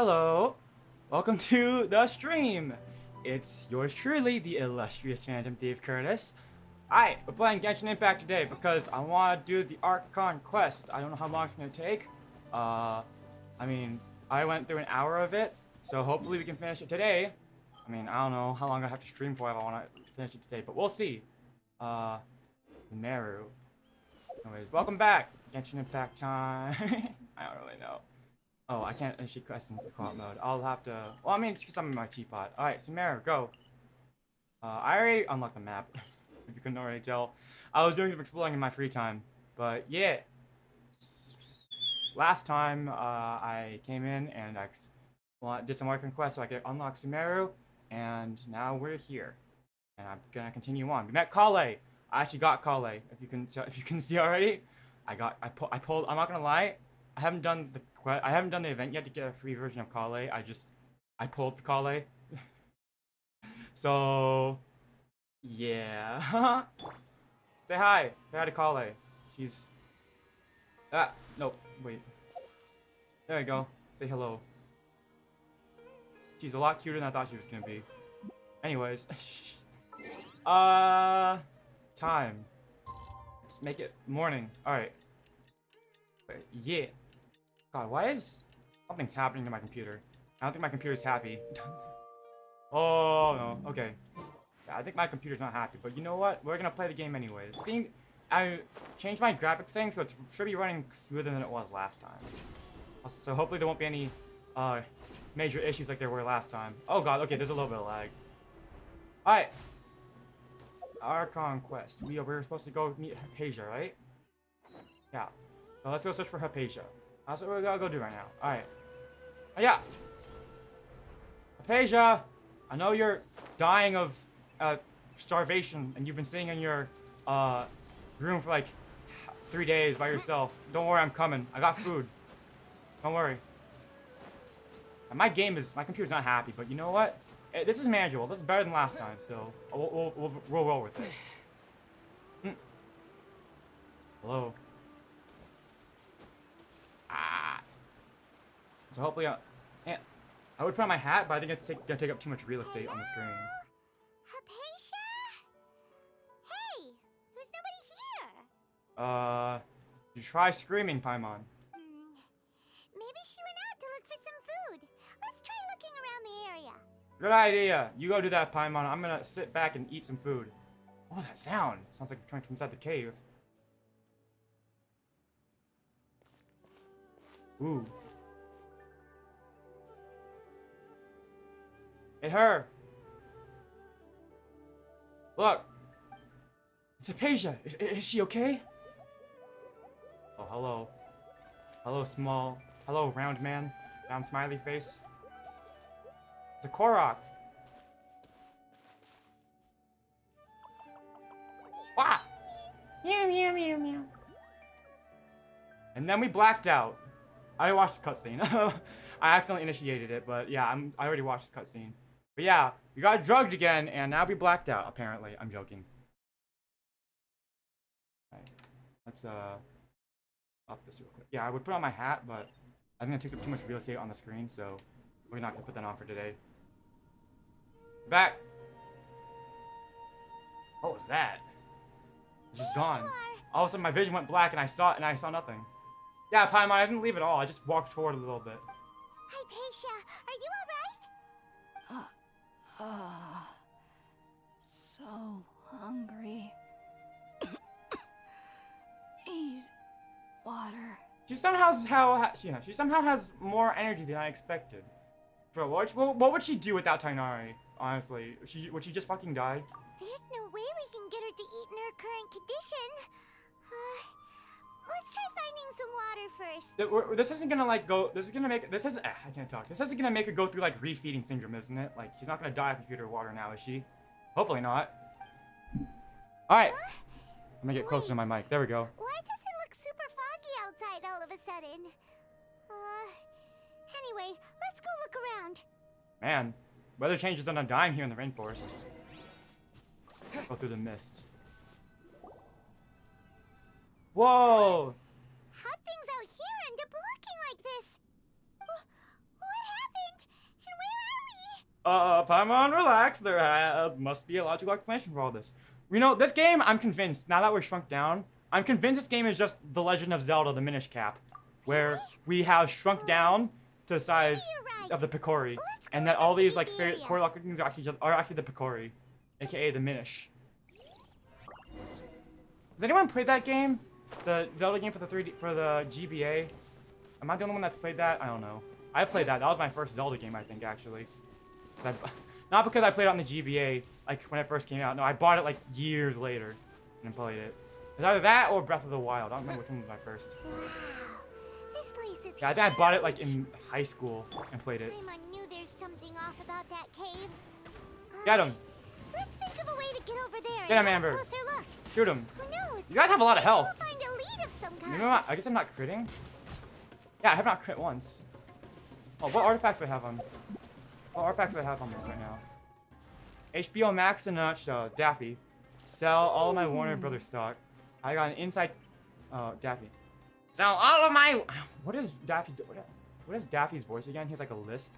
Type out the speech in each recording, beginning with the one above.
Hello, welcome to the stream. It's yours truly, the illustrious Phantom Thief Curtis. Alright, we're playing Genshin Impact today because I want to do the Archon quest. I don't know how long it's going to take. I mean, I went through an hour of it, so hopefully we can finish it today. I mean, I don't know how long I have to stream for if I want to finish it today, but we'll see. Meru. Anyways, welcome back. Genshin Impact time. I don't really know. Oh, I can't initiate quests into co-op mode. I'll have to... Well, I mean, just because I'm in my teapot. Alright, so Meru, go. I already unlocked the map. If you couldn't already tell. I was doing some exploring in my free time. But, yeah. Last time, I came in and I did some Archon quests so I could unlock Sumeru. And now we're here. And I'm gonna continue on. We met Kale. I actually got Kale. If you can see already. I pulled... I'm not gonna lie. I haven't done the event yet to get a free version of Kale. I pulled Kale. So, yeah. Say hi. Say hi to Kale. She's... no, wait. There we go. Say hello. She's a lot cuter than I thought she was gonna be. Anyways. Time. Let's make it morning. Alright. Yeah. God, why is... Something's happening to my computer. I don't think my computer's happy. Oh, no. Okay. Yeah, I think my computer's not happy, but you know what? We're gonna play the game anyways. See, I changed my graphics thing, so it should be running smoother than it was last time. So hopefully there won't be any major issues like there were last time. Oh god, okay, there's a little bit of lag. Alright. Archon quest. We're supposed to go meet Hypatia, right? Yeah. So let's go search for Hypatia. That's what we're gonna go do right now. Alright. Oh, yeah. Hypatia! I know you're dying of starvation and you've been sitting in your room for like 3 days by yourself. Don't worry, I'm coming. I got food. Don't worry. And my computer's not happy, but you know what? This is manageable. This is better than last time, so we'll roll with it. Hello. So hopefully, I would put on my hat, but I think it's gonna take up too much real estate on the screen. Hypatia? Hey, there's nobody here. You try screaming, Paimon. Maybe she went out to look for some food. Let's try looking around the area. Good idea. You go do that, Paimon. I'm gonna sit back and eat some food. What was that sound? Sounds like it's coming from inside the cave. Ooh. Hey, her! Look! It's Hypatia! Is she okay? Oh, hello. Hello, small. Hello, round man. Round smiley face. It's a Korok! Wah! Meow, meow, meow, meow. And then we blacked out. I watched the cutscene. I accidentally initiated it, but yeah, I already watched the cutscene. But yeah, we got drugged again, and now we blacked out, apparently. I'm joking. Alright, let's, up this real quick. Yeah, I would put on my hat, but I think it takes up too much real estate on the screen, so we're not gonna put that on for today. Back! What was that? It's just gone. All of a sudden, my vision went black, and I saw nothing. Yeah, Paimon, I didn't leave at all. I just walked forward a little bit. Hypatia, are you alright? So hungry. Need water. She somehow has more energy than I expected. Bro, what would she do without Tighnari? Honestly, would she just fucking die? There's no way we can get her to eat in her current condition. Let's try finding some water first. This isn't gonna like go. This is gonna make. This is. I can't talk. This isn't gonna make her go through like refeeding syndrome, isn't it? Like she's not gonna die if you feed her water now, is she? Hopefully not. All right. I'm gonna get closer to my mic. There we go. Why does it look super foggy outside all of a sudden? Anyway, let's go look around. Man, weather changes on a dime here in the rainforest. Go through the mist. Whoa! How'd things out here end up looking like this? What happened? Paimon, relax. There must be a logical explanation for all this. You know, this game, I'm convinced, now that we're shrunk down, I'm convinced this game is just The Legend of Zelda, the Minish Cap, where we have shrunk down to the size of the Picori, and that all these, like, core lock things are actually the Picori, aka the Minish. Has anyone played that game? The Zelda game for the GBA? Am I the only one that's played that? I don't know. I played that. That was my first Zelda game, I think, actually. Not because I played it on the GBA, like, when it first came out. No, I bought it, like, years later and played it. It's either that or Breath of the Wild. I don't remember which one was my first. Wow. This place is Yeah, I think I bought it, like, in high school and played it. Paimon knew there's something off about that cave. Get him. Let's think of a way to get over there. Get him, and have a Amber. closer look. Shoot him. Who knows? You guys have a lot of Maybe health. We'll find a lead of some kind. You know what? I guess I'm not critting. Yeah, I have not crit once. Oh, what artifacts do I have on? What artifacts do I have on this right now? HBO Max in a nutshell. Daffy. Sell all of my Warner Brothers stock. I got an inside... Daffy. Sell all of my... What is Daffy... What is Daffy's voice again? He has like a lisp.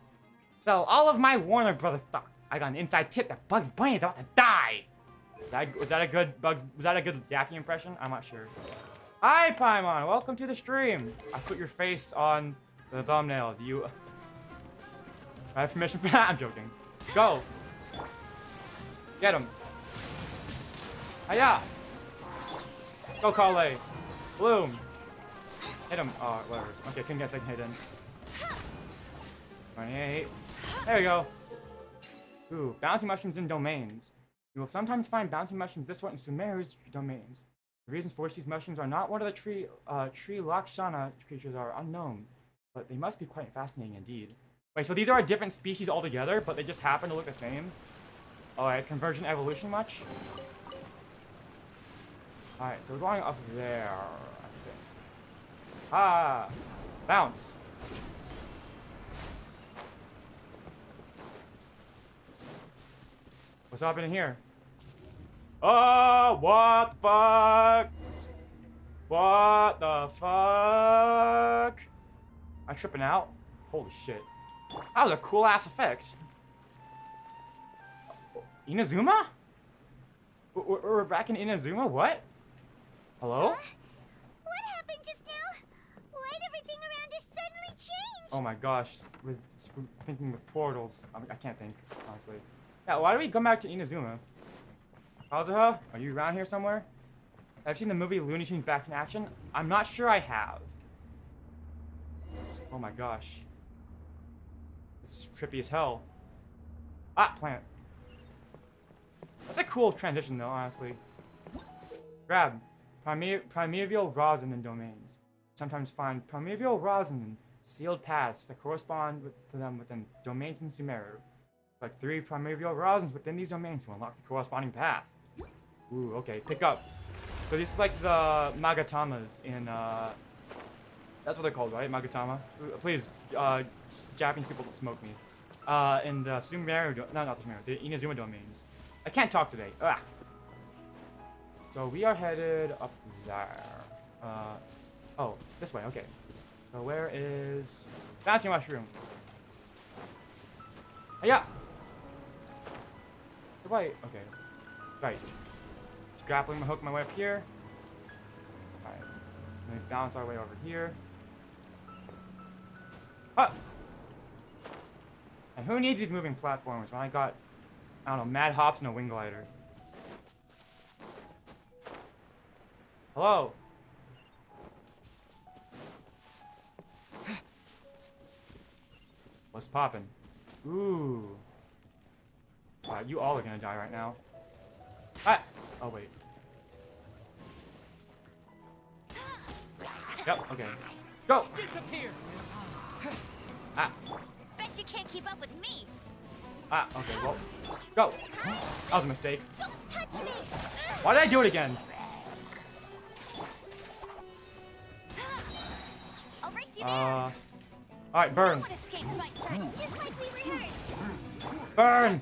Sell all of my Warner Brothers stock. I got an inside tip that Bugs Bunny is about to die. Was that a good Daffy impression? I'm not sure. Hi, Paimon. Welcome to the stream. I put your face on the thumbnail. Do you... I have permission for that? I'm joking. Go. Get him. Hiya. Go, Kale. Bloom. Hit him. Oh, whatever. Okay, couldn't get a second hit in. 28. There we go. Ooh, bouncy mushrooms in domains. You will sometimes find bouncy mushrooms this sort in Sumeru's domains. The reasons for which these mushrooms are not one of the tree Lakshana creatures are unknown, but they must be quite fascinating indeed. Wait, so these are a different species altogether, but they just happen to look the same? Alright, convergent evolution much? Alright, so we're going up there, I think. Ah! Bounce! What's happening here? Oh, what the fuck? What the fuck? I'm tripping out? Holy shit. That was a cool ass effect. Inazuma? We're back in Inazuma? What? Hello? What happened just now? Why'd everything around us suddenly change? Oh my gosh. We're thinking with portals. I can't think, honestly. Yeah, why do we come back to Inazuma? Kazuha, are you around here somewhere? I've seen the movie Looney Tunes Back in Action. I'm not sure I have. Oh my gosh. This is trippy as hell. Ah, plant. That's a cool transition though, honestly. Grab. Primeval rosin in domains. Sometimes find primeval rosin in sealed paths that correspond to them within domains in Sumeru. Like 3 primeval rosins within these domains to unlock the corresponding path. Ooh, okay, pick up. So these is like the Magatamas in, that's what they're called, right? Magatama? Please, Japanese people don't smoke me. In the Sumeru, no, not the Sumeru, the Inazuma domains. I can't talk today. Ugh. So we are headed up there. Oh, this way, okay. So where is... Bouncy mushroom. Yeah. Right, okay. Right. Just grappling my hook my way up here. Alright. Let me bounce our way over here. Ah! And who needs these moving platforms when I got, I don't know, mad hops and a wing glider? Hello? What's poppin'? Ooh. Wow, you all are gonna die right now. Ah! Oh, wait. Yep, okay. Go! Disappear! Ah. Bet you can't keep up with me. Ah, okay, well. Go! That was a mistake. Don't touch me. Why did I do it again? I'll race you there. Alright, burn. What escapes my sight? Just like we rehearsed. Burn!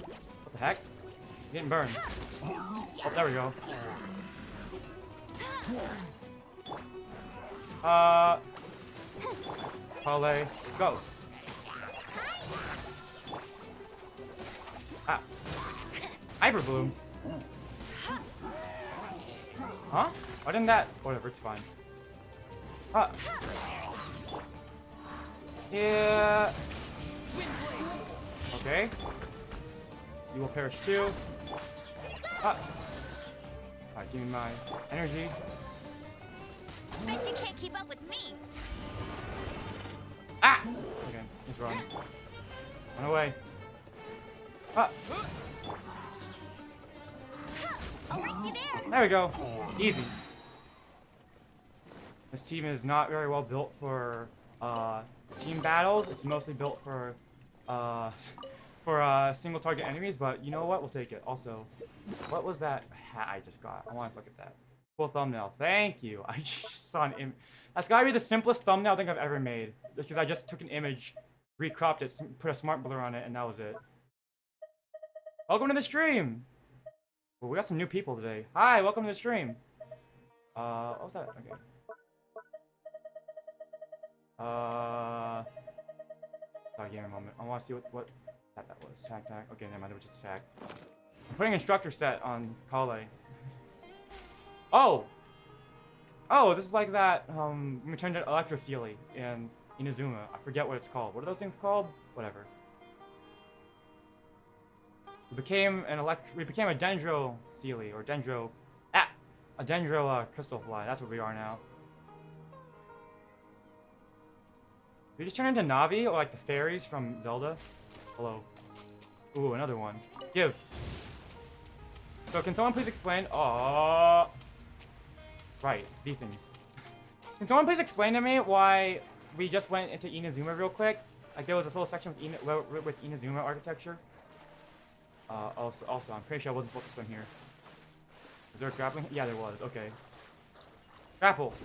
What the heck? You didn't burn. Oh, there we go. Parlay, go. Ah. Hyper Bloom. Huh? Why didn't that? Whatever, it's fine. Yeah. Okay. You will perish too. Alright, give me my energy. Bet you can't keep up with me. Ah! Okay, let's run. Run away. Ah! I'll race you there. There we go. Easy. This team is not very well built for team battles. It's mostly built for single target enemies, but you know what? We'll take it. Also, what was that hat I just got? I want to look at that. Cool thumbnail. Thank you. I just saw an image. That's gotta be the simplest thumbnail I think I've ever made. Because I just took an image, recropped it, put a smart blur on it, and that was it. Welcome to the stream! Well, we got some new people today. Hi, welcome to the stream. What was that? Okay. Sorry, give me a moment. I want to see what that was. Tag. Okay, never mind. It was just tag. I'm putting instructor set on Kale. Oh! Oh, this is like that, we turned to Electro Sealy in Inazuma. I forget what it's called. What are those things called? Whatever. We became a Dendro Sealy, or Dendro... a Dendro, Crystal Fly. That's what we are now. Did we just turn into Navi, or like the fairies from Zelda? Hello. Ooh, another one. Give. So can someone please explain? Right, these things. Can someone please explain to me why we just went into Inazuma real quick? Like there was this little section with Inazuma architecture. Also, I'm pretty sure I wasn't supposed to swim here. Is there a grappling? Yeah, there was. Okay. Grapple.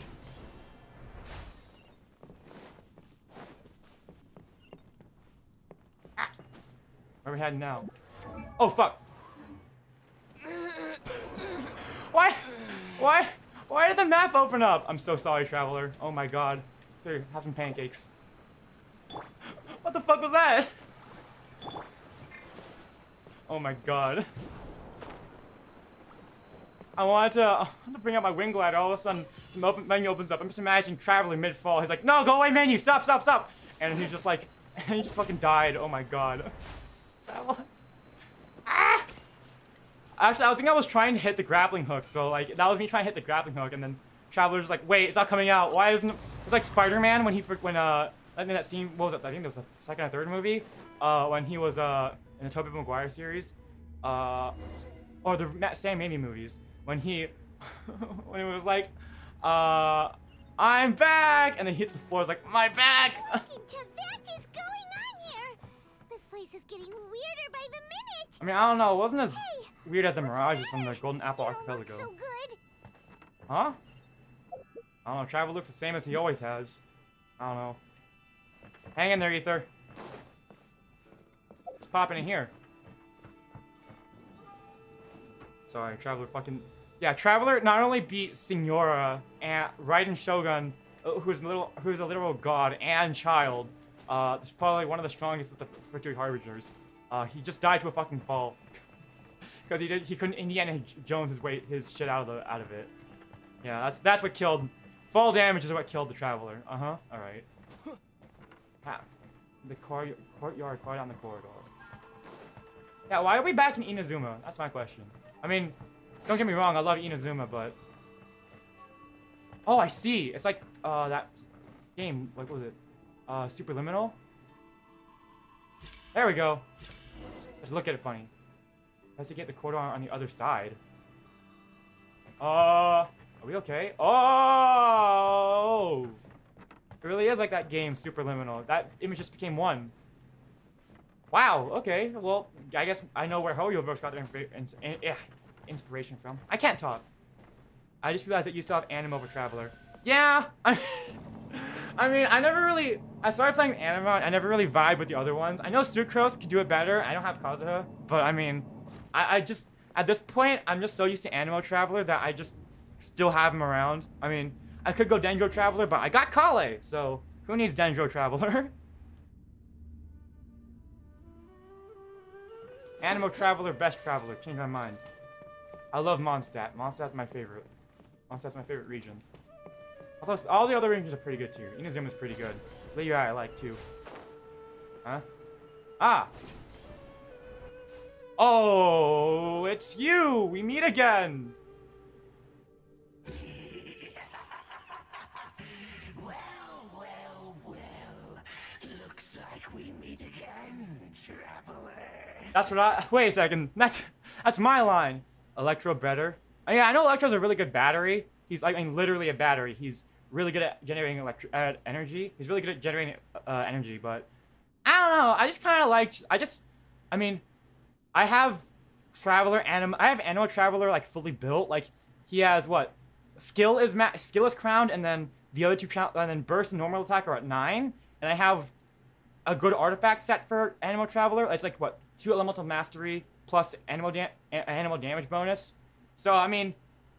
Ah. Where are we heading now? Oh fuck! Why did the map open up? I'm so sorry, traveler. Oh my god. Here, have some pancakes. What the fuck was that? Oh my god. I wanted to bring out my wing glider. All of a sudden, the menu opens up. I'm just imagining traveler mid-fall. He's like, no, go away, menu. Stop. And he's just like, he just fucking died. Oh my god. Ah! Actually, I think I was trying to hit the grappling hook. So, like, that was me trying to hit the grappling hook. And then traveler's like, wait, it's not coming out. Why isn't it? It's like Spider-Man when I mean, that scene, what was it? I think it was the second or third movie. When he was, in the Tobey Maguire series. Or the Sam Raimi movies. When he was like, I'm back! And then he hits the floor, it's like, my back! What is going on here? This place is getting weirder by the minute. I mean, I don't know, it wasn't as weird as the mirages from the Golden Apple Archipelago. So good. Huh? I don't know, Travel looks the same as he always has. I don't know. Hang in there, Ether. What's popping in here? Sorry, Traveler fucking... Yeah, Traveler not only beat Signora and Raiden Shogun, who's a literal god and child. It's probably one of the strongest with the Spiritual Harbingers. He just died to a fucking fall. Because he couldn't Indiana Jones his shit out of it. Yeah, that's what killed... Fall damage is what killed the Traveler. Uh-huh, alright. The courtyard far down the corridor. Yeah, why are we back in Inazuma? That's my question. I mean, don't get me wrong, I love Inazuma, but... Oh, I see! It's like, that game, like, what was it? Superliminal? There we go! Let's look at it funny. Has to get the corridor on the other side. Are we okay? Oh! It really is like that game, Superliminal. That image just became one. Wow, okay. Well, I guess I know where Hoyoverse got their inspiration from. I can't talk. I just realized it used to have Anima over Traveler. Yeah! I mean, I started playing Anima, and I never really vibed with the other ones. I know Sucrose could do it better. I don't have Kazuha. But, I mean, I just... At this point, I'm just so used to Animo Traveler that I just still have him around. I mean, I could go Dendro Traveler, but I got Kale, so who needs Dendro Traveler? Animal Traveler, Best Traveler. Change my mind. I love Mondstadt. Mondstadt's my favorite. Mondstadt's my favorite region. Also, all the other regions are pretty good too. Inazuma's pretty good. Liyue I like too. Huh? Ah! Oh, it's you! We meet again! Well. Looks like we meet again, traveler. That's what I. Wait a second. That's my line. Electro better. Yeah, I know Electro's a really good battery. He's like, I mean, literally a battery. He's really good at generating energy. He's really good at generating energy, but I don't know. I just kind of like. I mean, I have I have Animal Traveler like fully built. Like he has what? Skill is crowned, and then the other two and then burst and normal attack are at 9. And I have a good artifact set for Animal Traveler. It's like what, 2 elemental mastery plus animal damage bonus. So I mean,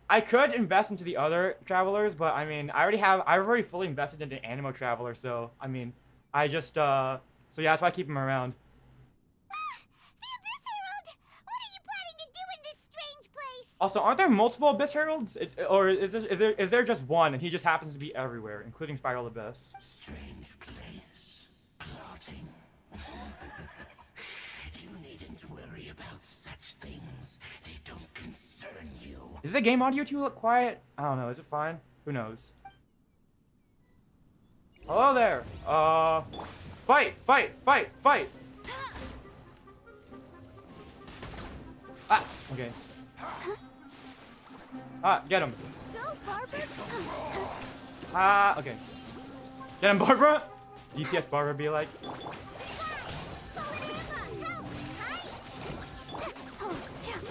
I could invest into the other travelers, but I mean, I've already fully invested into Animal Traveler. So I mean, I just so yeah, that's why I keep him around. Also, aren't there multiple Abyss Heralds? Or is there just one, and he just happens to be everywhere, including Spiral Abyss? Strange place. Plotting. You needn't worry about such things. They don't concern you. Is the game audio too quiet? I don't know. Is it fine? Who knows? Hello there. Fight! Ah, okay. Ah, get him. Go, Barbara. Ah, okay. Get him, Barbara! DPS Barbara be like.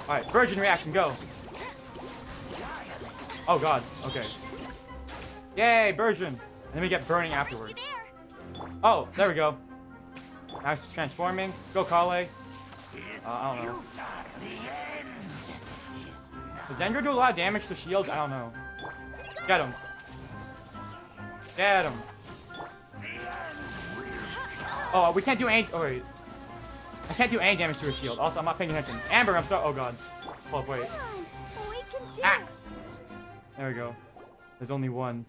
Alright, Virgin reaction, go. Oh god, okay. Yay, Virgin! And then we get burning afterwards. Oh, there we go. Nice transforming. Go, Kale. I don't know. Does Dendro do a lot of damage to shields? I don't know. Get him. Get him. Oh, we can't do any. Oh, wait. I can't do any damage to a shield. Also, I'm not paying attention. Amber, I'm so. Oh, god. Hold up, wait. Ah! There we go. There's only one.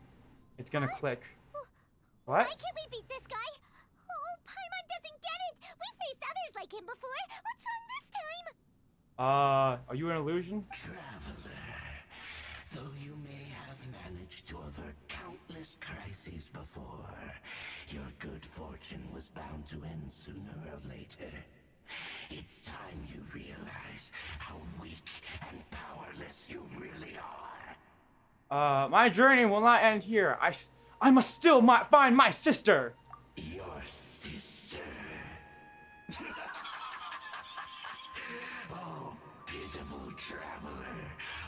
It's gonna click. What? Why can't we beat this guy? Oh, Paimon doesn't get it. We faced others like him before. What's wrong this time? Are you an illusion? Traveler, though you may have managed to avert countless crises before, your good fortune was bound to end sooner or later. It's time you realize how weak and powerless you really are. My journey will not end here. I must still find my sister. Your sister. Oh, pitiful traveler.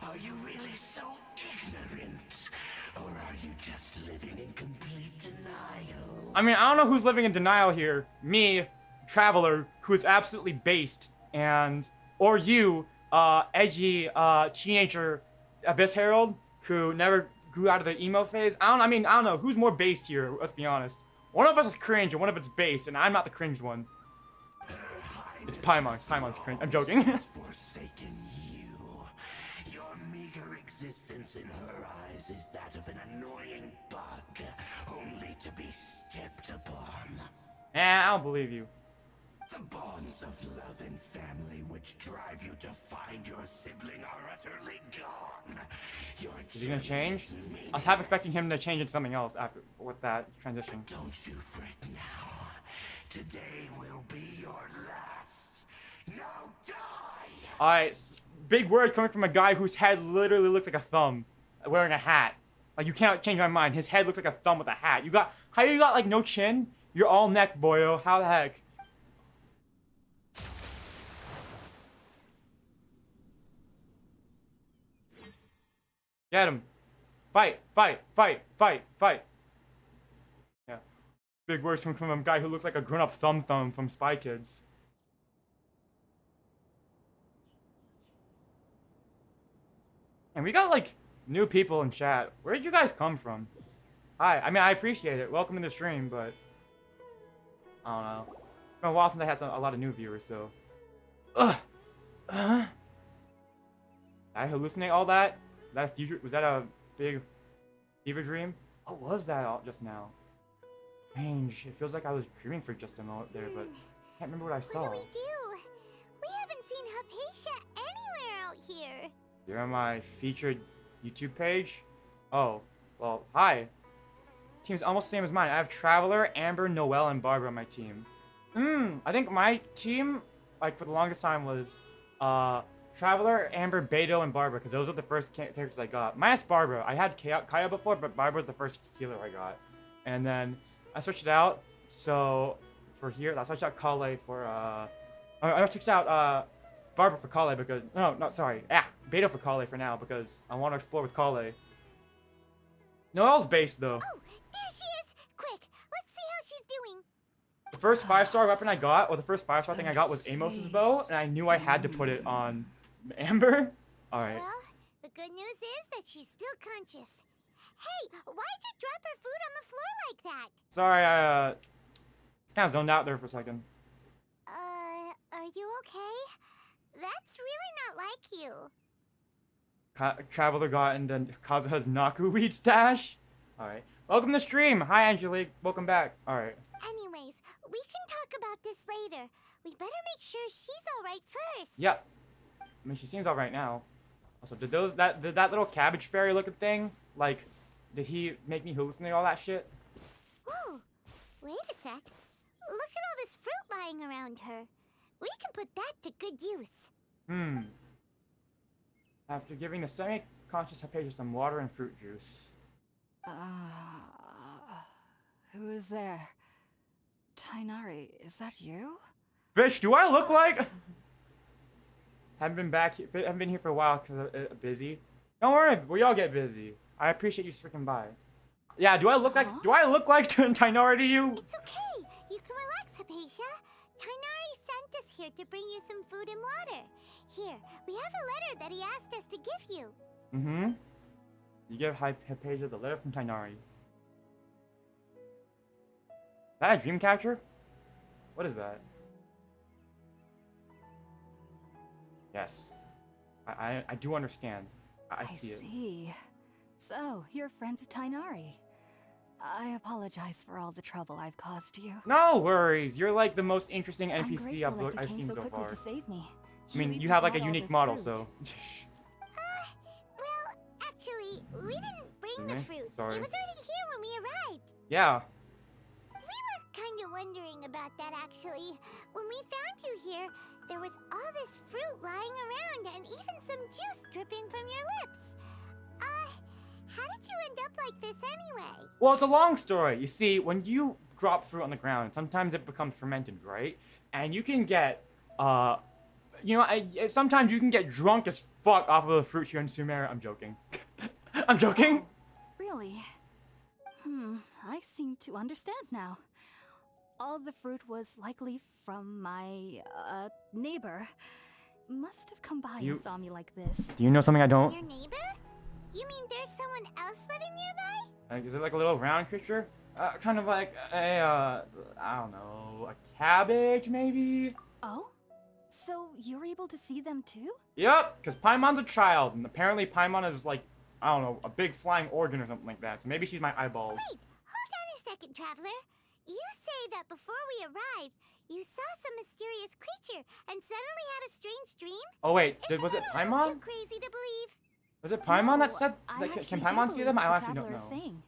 Are you really so ignorant? Or are you just living in complete denial? I mean, I don't know who's living in denial here. Me, traveler, who is absolutely based, or you, edgy, teenager, Abyss Herald, who never grew out of the emo phase. I don't know. Who's more based here? Let's be honest. One of us is cringe and one of us is based, and I'm not the cringe one. It's Paimon. Paimon's cringe. I'm joking. Forsaken you. Your meager existence in her eyes is that of an annoying bug, only to be stepped upon. I don't believe you. The bonds of love and family which drive you to find your sibling are utterly gone. Is he gonna change? I was half expecting him to change into something else after with that transition. But don't you fret now. Today will be your last. Now die! Alright, big word coming from a guy whose head literally looks like a thumb, wearing a hat. Like, you cannot change my mind. His head looks like a thumb with a hat. How you got, like, no chin? You're all neck, boyo. How the heck? Get him. Fight. Yeah. Big words coming from a guy who looks like a grown-up thumb from Spy Kids. And we got, like, new people in chat. Where did you guys come from? Hi. I mean, I appreciate it. Welcome to the stream, but I don't know. It's been a while since I had a lot of new viewers, so. Ugh. Did I hallucinate all that? Was that a future? Was that a big fever dream? What was that all just now? Strange. It feels like I was dreaming for just a moment there, but I can't remember what I saw. What do we do? We haven't seen Hypatia anywhere out here. You're on my featured YouTube page? Oh, well, hi. Team's almost the same as mine. I have Traveler, Amber, Noelle, and Barbara on my team. I think my team, like, for the longest time was, Traveler, Amber, Beto, and Barbara, because those were the first characters I got. Minus Barbara. I had Kaya before, but Barbara was the first healer I got. And then I switched it out, so for here, I switched out Kale for, I switched out, Barbara for Kale because, no, sorry. Beto for Kale for now, because I want to explore with Kale. Noelle's base, though. Oh, there she is! Quick, let's see how she's doing. The first 5-star weapon I got, or the first 5-star thing I got was So Amos's sweet. bow, and I knew I had to put it on Amber. Alright. Well, the good news is that she's still conscious. Hey, why'd you drop her food on the floor like that? Sorry, I, kind of zoned out there for a second. Are you okay? That's really not like you. Traveler got into Kazuha's Naku weed stash. Alright. Welcome to the stream. Hi, Angelique. Welcome back. Alright. Anyways, we can talk about this later. We better make sure she's alright first. Yep. I mean, she seems alright now. Also, did that little cabbage fairy looking thing, like, did he make me hallucinate all that shit? Whoa, wait a sec. Look at all this fruit lying around her. We can put that to good use. After giving the semi-conscious Hypatia some water and fruit juice. Who is there? Tainari, is that you? Bitch, do I look like... Haven't been here for a while because I'm busy. Don't worry, we all get busy. I appreciate you freaking by. Yeah, do I look like Tainari to you? It's okay. You can relax, Hypatia. Tainari sent us here to bring you some food and water. Here, we have a letter that he asked us to give you. You give Hypatia the letter from Tainari. Is that a dream catcher? What is that? Yes. I do understand. I see it. see. So, you're friends of Tainari. I apologize for all the trouble I've caused you. No worries. You're like the most interesting I'm NPC grateful that I've you came seen so so quickly far. to save me. I mean, even you have like a brought all unique this model, fruit. so. Well, actually, we didn't bring the fruit. Sorry. It was already here when we arrived. Yeah. We were kind of wondering about that, actually. When we found you here, there was all this fruit lying around and even some juice dripping from your lips. How did you end up like this anyway? Well, it's a long story. You see, when you drop fruit on the ground, sometimes it becomes fermented, right? And you can get, sometimes you can get drunk as fuck off of the fruit here in Sumeria. I'm joking. I'm joking. Really? I seem to understand now. All the fruit was likely from my, neighbor. Must have come by and saw me like this. Do you know something I don't? Your neighbor? You mean there's someone else living nearby? Is it like a little round creature? Kind of like a, I don't know, a cabbage maybe? Oh? So you're able to see them too? Yep, because Paimon's a child, and apparently Paimon is like, I don't know, a big flying organ or something like that, so maybe she's my eyeballs. Wait, hold on a second, Traveler. You say that before we arrived, you saw some mysterious creature and suddenly had a strange dream? Oh wait, Isn't was it that a little Paimon? too crazy to believe? Was it Paimon that No, said, I like, actually can do Paimon see them? believe I what actually the don't traveler is know. saying.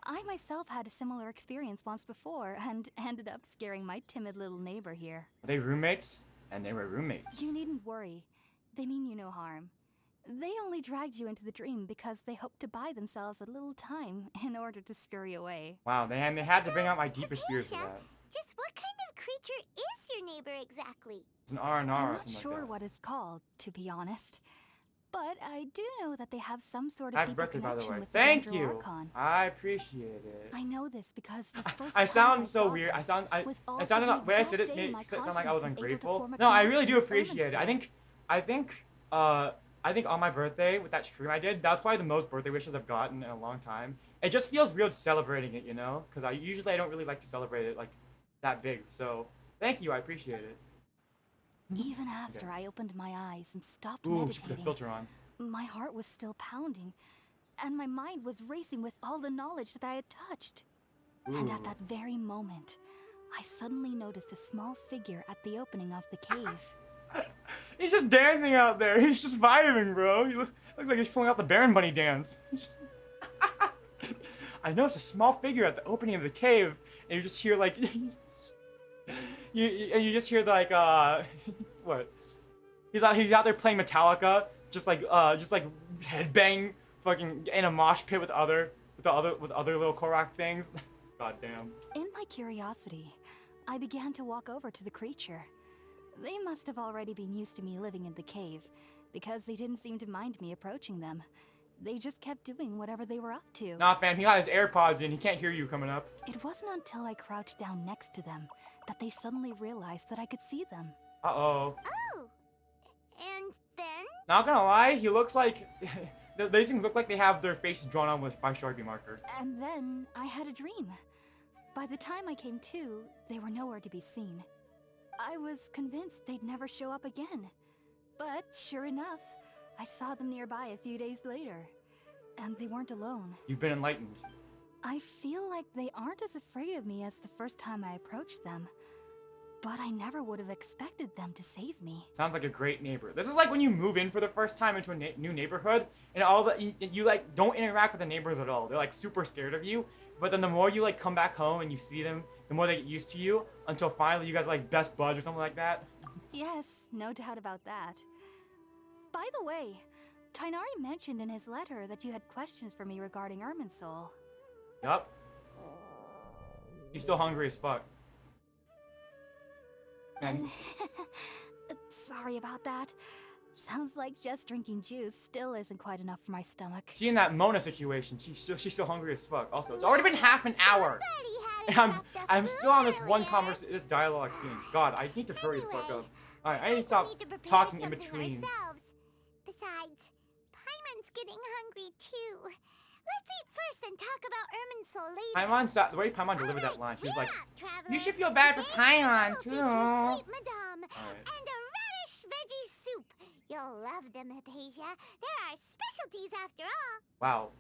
I myself had a similar experience once before and ended up scaring my timid little neighbor here. Are they roommates? And they were roommates. You needn't worry. They mean you no harm. They only dragged you into the dream because they hoped to buy themselves a little time in order to scurry away. Wow, they had to bring out my deepest fears for Hypatia, that. just what kind of creature is your neighbor exactly? It's an R&R I'm or not something sure like that. what it's called, to be honest. But I do know that they have some sort of Happy deeper birthday, by the connection way. with the Thank Dendro you. Archon. I appreciate it. I know this because the first I time sound so saw weird. them I was I also sounded the not way I said exact it day made my it sound like I was conscience was able to ungrateful. form a No, I really connection do with appreciate it. Odin's I think on my birthday with that stream I did, that was probably the most birthday wishes I've gotten in a long time. It just feels weird celebrating it, you know? Because I don't really like to celebrate it like that big. So thank you, I appreciate it. Even after I opened my eyes and stopped Ooh, she put a meditating, filter on. my heart was still pounding, and my mind was racing with all the knowledge that I had touched. And at Ooh. that very moment, I suddenly noticed a small figure at the opening of the cave. He's just dancing out there. He's just vibing, bro. He looks like he's pulling out the Baron Bunny dance. I noticed a small figure at the opening of the cave, and you just hear like, you just hear like what? He's out there playing Metallica, just like headbang, fucking in a mosh pit with other little Korok things. God damn. In my curiosity, I began to walk over to the creature. They must have already been used to me living in the cave, because they didn't seem to mind me approaching them. They just kept doing whatever they were up to. Nah, fam, he got his AirPods in. He can't hear you coming up. It wasn't until I crouched down next to them that they suddenly realized that I could see them. Uh-oh. Oh. And then? Not gonna lie, he looks like... These things look like they have their faces drawn on by Sharpie marker. And then I had a dream. By the time I came to, they were nowhere to be seen. I was convinced they'd never show up again. But sure enough, I saw them nearby a few days later. And they weren't alone. You've been enlightened. I feel like they aren't as afraid of me as the first time I approached them. But I never would have expected them to save me. Sounds like a great neighbor. This is like when you move in for the first time into a new neighborhood, and you like don't interact with the neighbors at all. They're like super scared of you. But then the more you like come back home and you see them, the more they get used to you, until finally you guys are like best buds or something like that. Yes, no doubt about that. By the way, Tainari mentioned in his letter that you had questions for me regarding Irminsul. Yup. He's still hungry as fuck. And Sorry about that. Sounds like just drinking juice still isn't quite enough for my stomach. she in that Mona situation, she's still hungry as fuck. Also, it's already been half an hour. And I'm still on this one this dialogue scene. God, I need to hurry the fuck up. Alright, I need to stop talking in between. Besides, Paimon's getting hungry too. Let's eat first and talk about Irminsul later. The way Paimon delivered that line, she was like, Travelers. "You should feel bad for Paimon Feature too." Sweet Madame Alright. and a radish veggie soup. You'll love them, Hypatia. They're our specialties after all. Wow.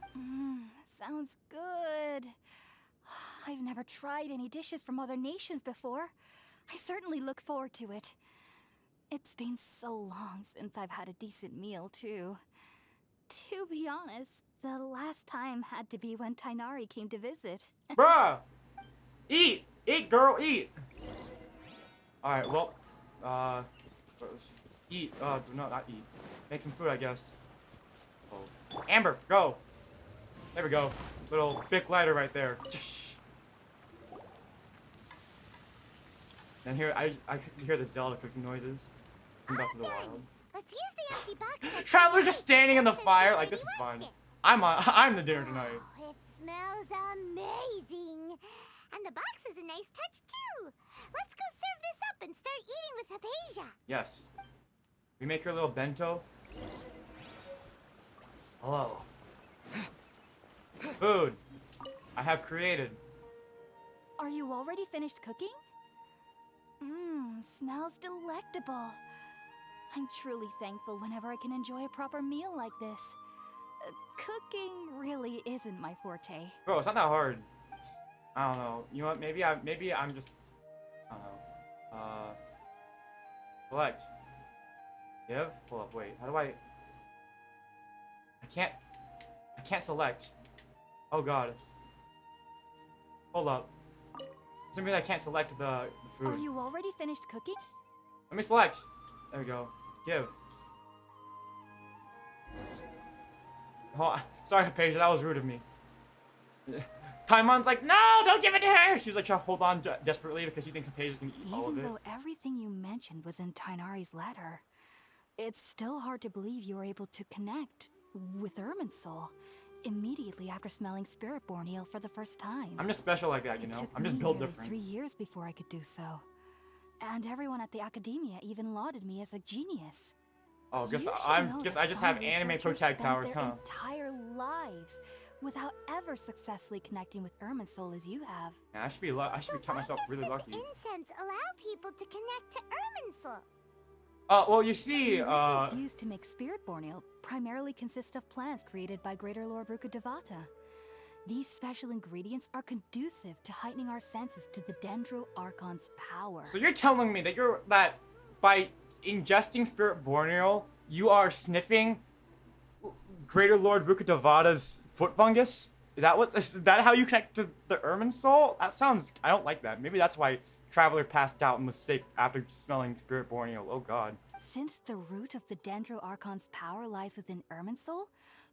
Sounds good. I've never tried any dishes from other nations before. I certainly look forward to it. It's been so long since I've had a decent meal, too. To be honest, the last time had to be when Tainari came to visit. Bruh! Eat! Eat, girl, eat! Alright, well, eat. No, not eat. Make some food, I guess. Oh. Amber, go! There we go. Little big lighter right there. And here, I can hear the Zelda cooking noises. From back to the wild. Let's use the empty box. Traveler just standing in the fire, like, this is fun. I'm the dinner tonight. Oh, it smells amazing. And the box is a nice touch too. Let's go serve this up and start eating with Hypatia. Yes. We make her a little bento. Hello. Food. I have created. Are you already finished cooking? Smells delectable. I'm truly thankful whenever I can enjoy a proper meal like this. Cooking really isn't my forte. Bro, it's not that hard. I don't know. You know what? Maybe I'm just. I don't know. Select. Give. Hold up. Wait. How do I? I can't select. Oh god. Hold up. For some reason I can't select the food. Are you already finished cooking? Let me select. There we go. Give. Oh, sorry, Paige. That was rude of me. Paimon's like, no, don't give it to her. She's like trying to hold on desperately because she thinks Paige is gonna eat all of Even it. though everything you mentioned was in Tainari's letter, it's still hard to believe you were able to connect with Irminsul immediately after smelling Spiritborn eel for the first time. I'm just special like that, you know. I'm just built different. 3 years before I could do so. And everyone at the academia even lauded me as a genius. Oh, You should know I that just some have anime researchers protag spend powers, their huh? entire lives without ever successfully connecting with Irminsul as you have. Yeah, I should count myself really lucky. Incense allow people to connect to Irminsul. Well, you see, The ingredients used to make spirit borneo primarily consist of plants created by Greater Lord Rukkhadevata. These special ingredients are conducive to heightening our senses to the Dendro Archon's power. So you're telling me that by ingesting spirit borneo, you are sniffing Greater Lord Rukkhadevata's foot fungus? Is that how you connect to the Irminsul? That sounds, I don't like that. Maybe that's why Traveler passed out and was sick after smelling spirit borneo. Oh god. Since the root of the Dendro Archon's power lies within Irminsul,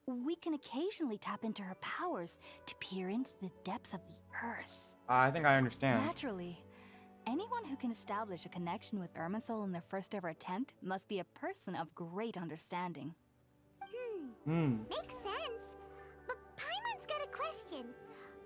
we can occasionally tap into her powers to peer into the depths of the earth. I think I understand. Naturally, anyone who can establish a connection with Irminsul in their first ever attempt must be a person of great understanding. Makes sense. But Paimon's got a question.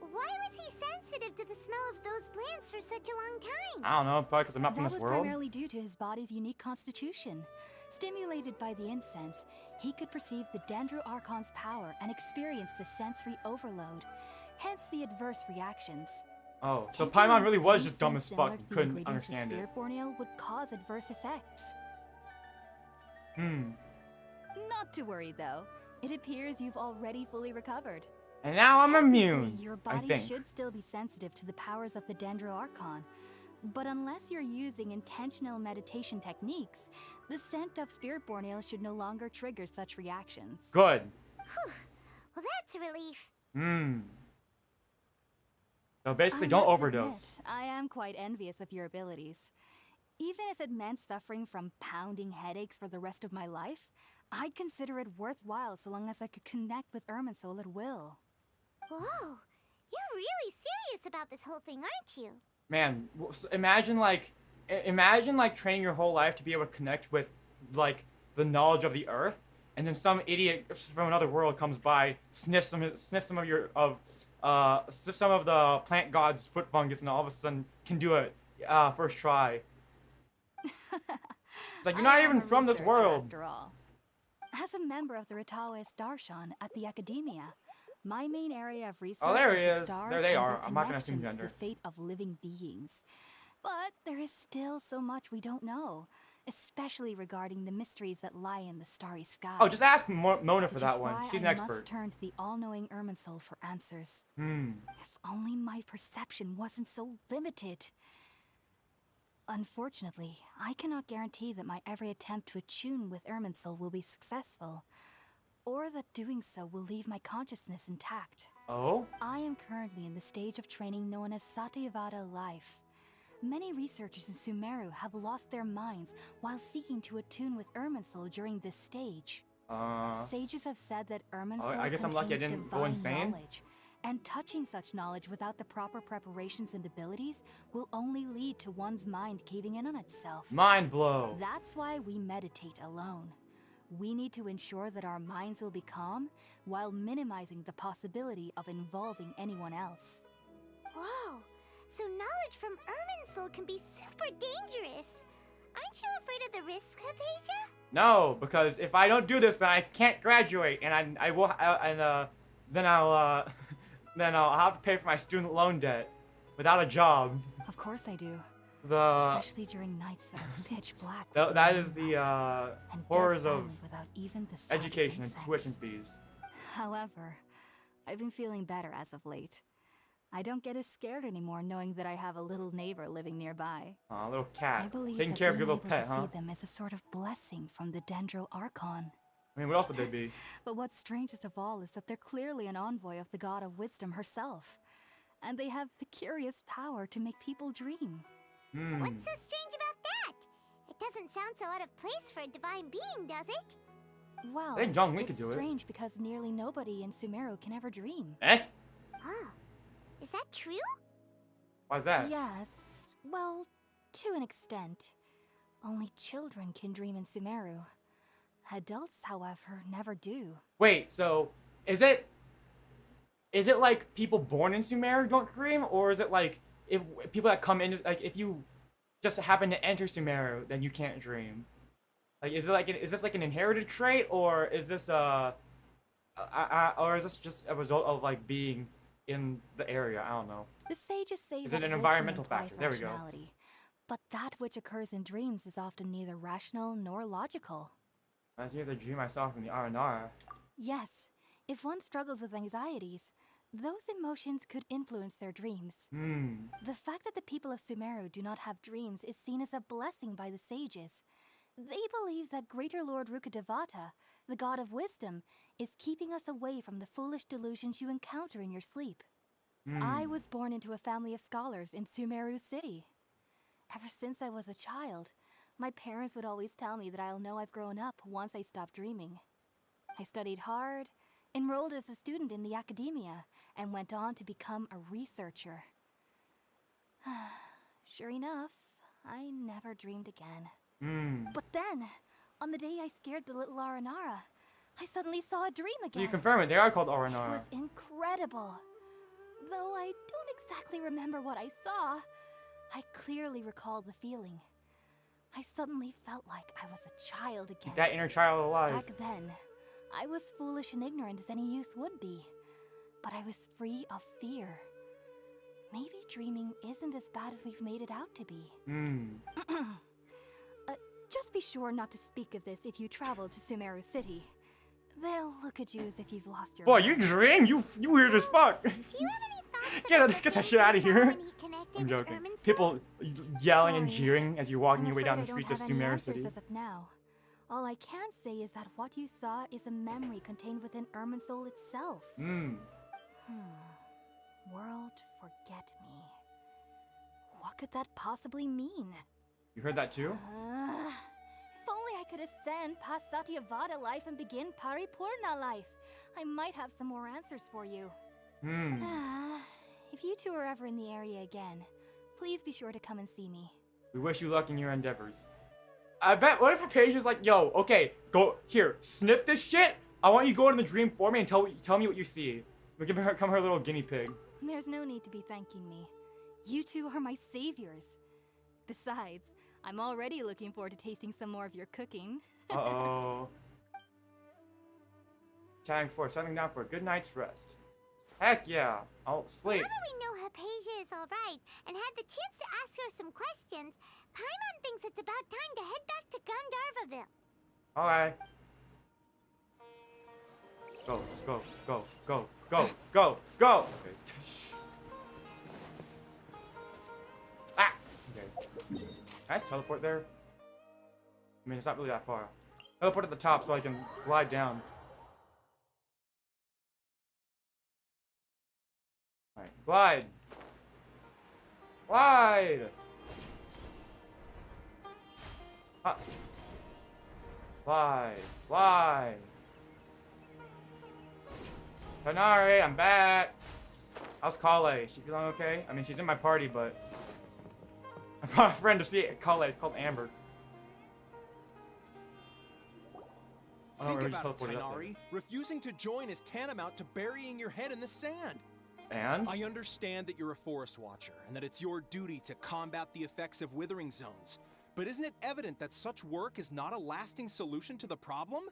Why was he sensitive to the smell of those plants for such a long time? I don't know, probably because I'm not from That this was world. primarily due to his body's unique constitution. Stimulated by the incense, he could perceive the Dendro Archon's power and experienced a sensory overload, hence the adverse reactions. Oh, so Taking Paimon in really was just dumb incense as similar fuck. to the Couldn't ingredients of understand it. Spirit Borneo would cause adverse effects. Not to worry though. It appears you've already fully recovered. And now I'm Technically, immune, your I body think. should still be sensitive to the powers of the Dendro Archon. But unless you're using intentional meditation techniques, the scent of Spirit Borneo should no longer trigger such reactions. Good. Well, that's a relief. So basically, I don't must overdose. admit, I am quite envious of your abilities. Even if it meant suffering from pounding headaches for the rest of my life, I'd consider it worthwhile so long as I could connect with Irminsul at will. Whoa, you're really serious about this whole thing, aren't you? Man, imagine like training your whole life to be able to connect with like the knowledge of the earth, and then some idiot from another world comes by, sniffs some of the plant god's foot fungus, and all of a sudden can do it first try. It's like you're not I am even a from this researcher, world. After all. As a member of the Ritaoist Darshan at the Academia, my main area of research there he is the is. stars There they and are. their I'm not gonna assume connection to gender. the fate of living beings. But there is still so much we don't know, especially regarding the mysteries that lie in the starry sky. Oh, just ask Mona for Which that is one. why She's an I expert. must turn to the all-knowing Irminsul for answers. Hmm. If only my perception wasn't so limited. Unfortunately, I cannot guarantee that my every attempt to attune with Irminsul will be successful, or that doing so will leave my consciousness intact. Oh? I am currently in the stage of training known as Satyavada life. Many researchers in Sumeru have lost their minds while seeking to attune with Irminsul during this stage. Sages have said that Irminsul I guess I'm lucky I contains didn't go divine insane. knowledge, and touching such knowledge without the proper preparations and abilities will only lead to one's mind caving in on itself. Mind blow. That's why we meditate alone. We need to ensure that our minds will be calm while minimizing the possibility of involving anyone else. Whoa, so knowledge from Irminsul can be super dangerous. Aren't you afraid of the risk, Hypatia? No, because if I don't do this, then I can't graduate, and then I'll have to pay for my student loan debt without a job. Of course I do. The Especially during nights that are pitch black. that is the and dead horrors of silent without even the sight of education and insects. tuition fees. However, I've been feeling better as of late. I don't get as scared anymore knowing that I have a little neighbor living nearby. Aw, little I cat. believe Taking that care of your being little able pet, to huh? see them is a sort of blessing from the Dendro Archon. I mean, what else would they be? But what's strangest of all is that they're clearly an envoy of the god of wisdom herself. And they have the curious power to make people dream. What's so strange about that? It doesn't sound so out of place for a divine being, does it? Well, I think Zhongli it's could do it. strange because nearly nobody in Sumeru can ever dream. Eh? Huh. Is that true? Why's that? Yes, well, to an extent. Only children can dream in Sumeru. Adults, however, never do. Wait, so is it like people born in Sumeru don't dream, or is it like if people that come in, like if you just happen to enter Sumeru, then you can't dream? Like, is this like an inherited trait, or is this just a result of like being in the area? I don't know. The sages say Is that it an wisdom environmental implies factor? There we go. rationality, But that which occurs in dreams is often neither rational nor logical. Reminds me of the dream I saw from the Aranara. Yes, if one struggles with anxieties, those emotions could influence their dreams. The fact that the people of Sumeru do not have dreams is seen as a blessing by the sages. They believe that Greater Lord Rukkhadevata, the god of wisdom, is keeping us away from the foolish delusions you encounter in your sleep. I was born into a family of scholars in Sumeru City. Ever since I was a child, my parents would always tell me that I'll know I've grown up once I stop dreaming. I studied hard, enrolled as a student in the academia, and went on to become a researcher. Sure enough, I never dreamed again. But then, on the day I scared the little Aranara, I suddenly saw a dream again. You confirm it, they are called It Aranara. was incredible. Though I don't exactly remember what I saw, I clearly recalled the feeling. I suddenly felt like I was a child again. Keep that inner child alive. Back then, I was foolish and ignorant as any youth would be. But I was free of fear. Maybe dreaming isn't as bad as we've made it out to be. Just be sure not to speak of this if you travel to Sumeru City. They'll look at you as if you've lost your Boy, mind. you dream? You weird as fuck. Do you have any thoughts Get about the that things shit out he of saw here. when he connected I'm with joking. Irminsul? People yelling and Sorry. jeering as you're walking I'm your way down the afraid I streets of don't have any Sumeru answers City. as of now. All I can say is that what you saw is a memory contained within Irminsul itself. World forget me. What could that possibly mean? You heard that too? If only I could ascend past Satyavada life and begin Paripurna life. I might have some more answers for you. If you two are ever in the area again, please be sure to come and see me. We wish you luck in your endeavors. I bet, what if a page is like, yo, okay, go, here, sniff this shit. I want you to go in the dream for me and tell me what you see. We can become her little guinea pig. There's no need to be thanking me. You two are my saviors. Besides, I'm already looking forward to tasting some more of your cooking. Uh-oh. Chatting for settling down for a good night's rest. Heck yeah, I'll sleep. Now that we know Hypatia is alright and had the chance to ask her some questions, Paimon thinks it's about time to head back to Gandharvaville. Alright. Go, go, go, go, go, go, go! Okay. Ah! Okay. Can I just teleport there? I mean, it's not really that far. Teleport at the top so I can glide down. Alright, glide! Glide! Ah. Fly! Fly! Tanari, I'm back! How's Kale? Is she feeling okay? I mean, she's in my party, but... I brought a friend to see it. Kale, it's called Amber. Oh, Think we just about it, teleported up there. Tainari. Refusing to join is tantamount to burying your head in the sand. And? I understand that you're a forest watcher, and that it's your duty to combat the effects of withering zones. But isn't it evident that such work is not a lasting solution to the problem?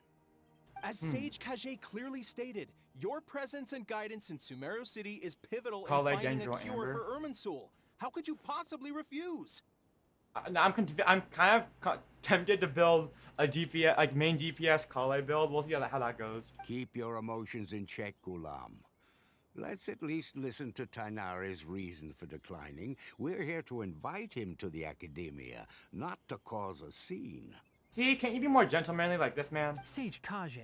As Sage Kage clearly stated, your presence and guidance in Sumeru City is pivotal Kale, in finding Dendro, a cure Amber. for Irminsul. How could you possibly refuse? I'm kind of tempted to build a DPS, like main DPS Kale build. We'll see how that goes. Keep your emotions in check, Gulam. Let's at least listen to Tainari's reason for declining. We're here to invite him to the academia, not to cause a scene. See, can't you be more gentlemanly like this man? Sage Kage,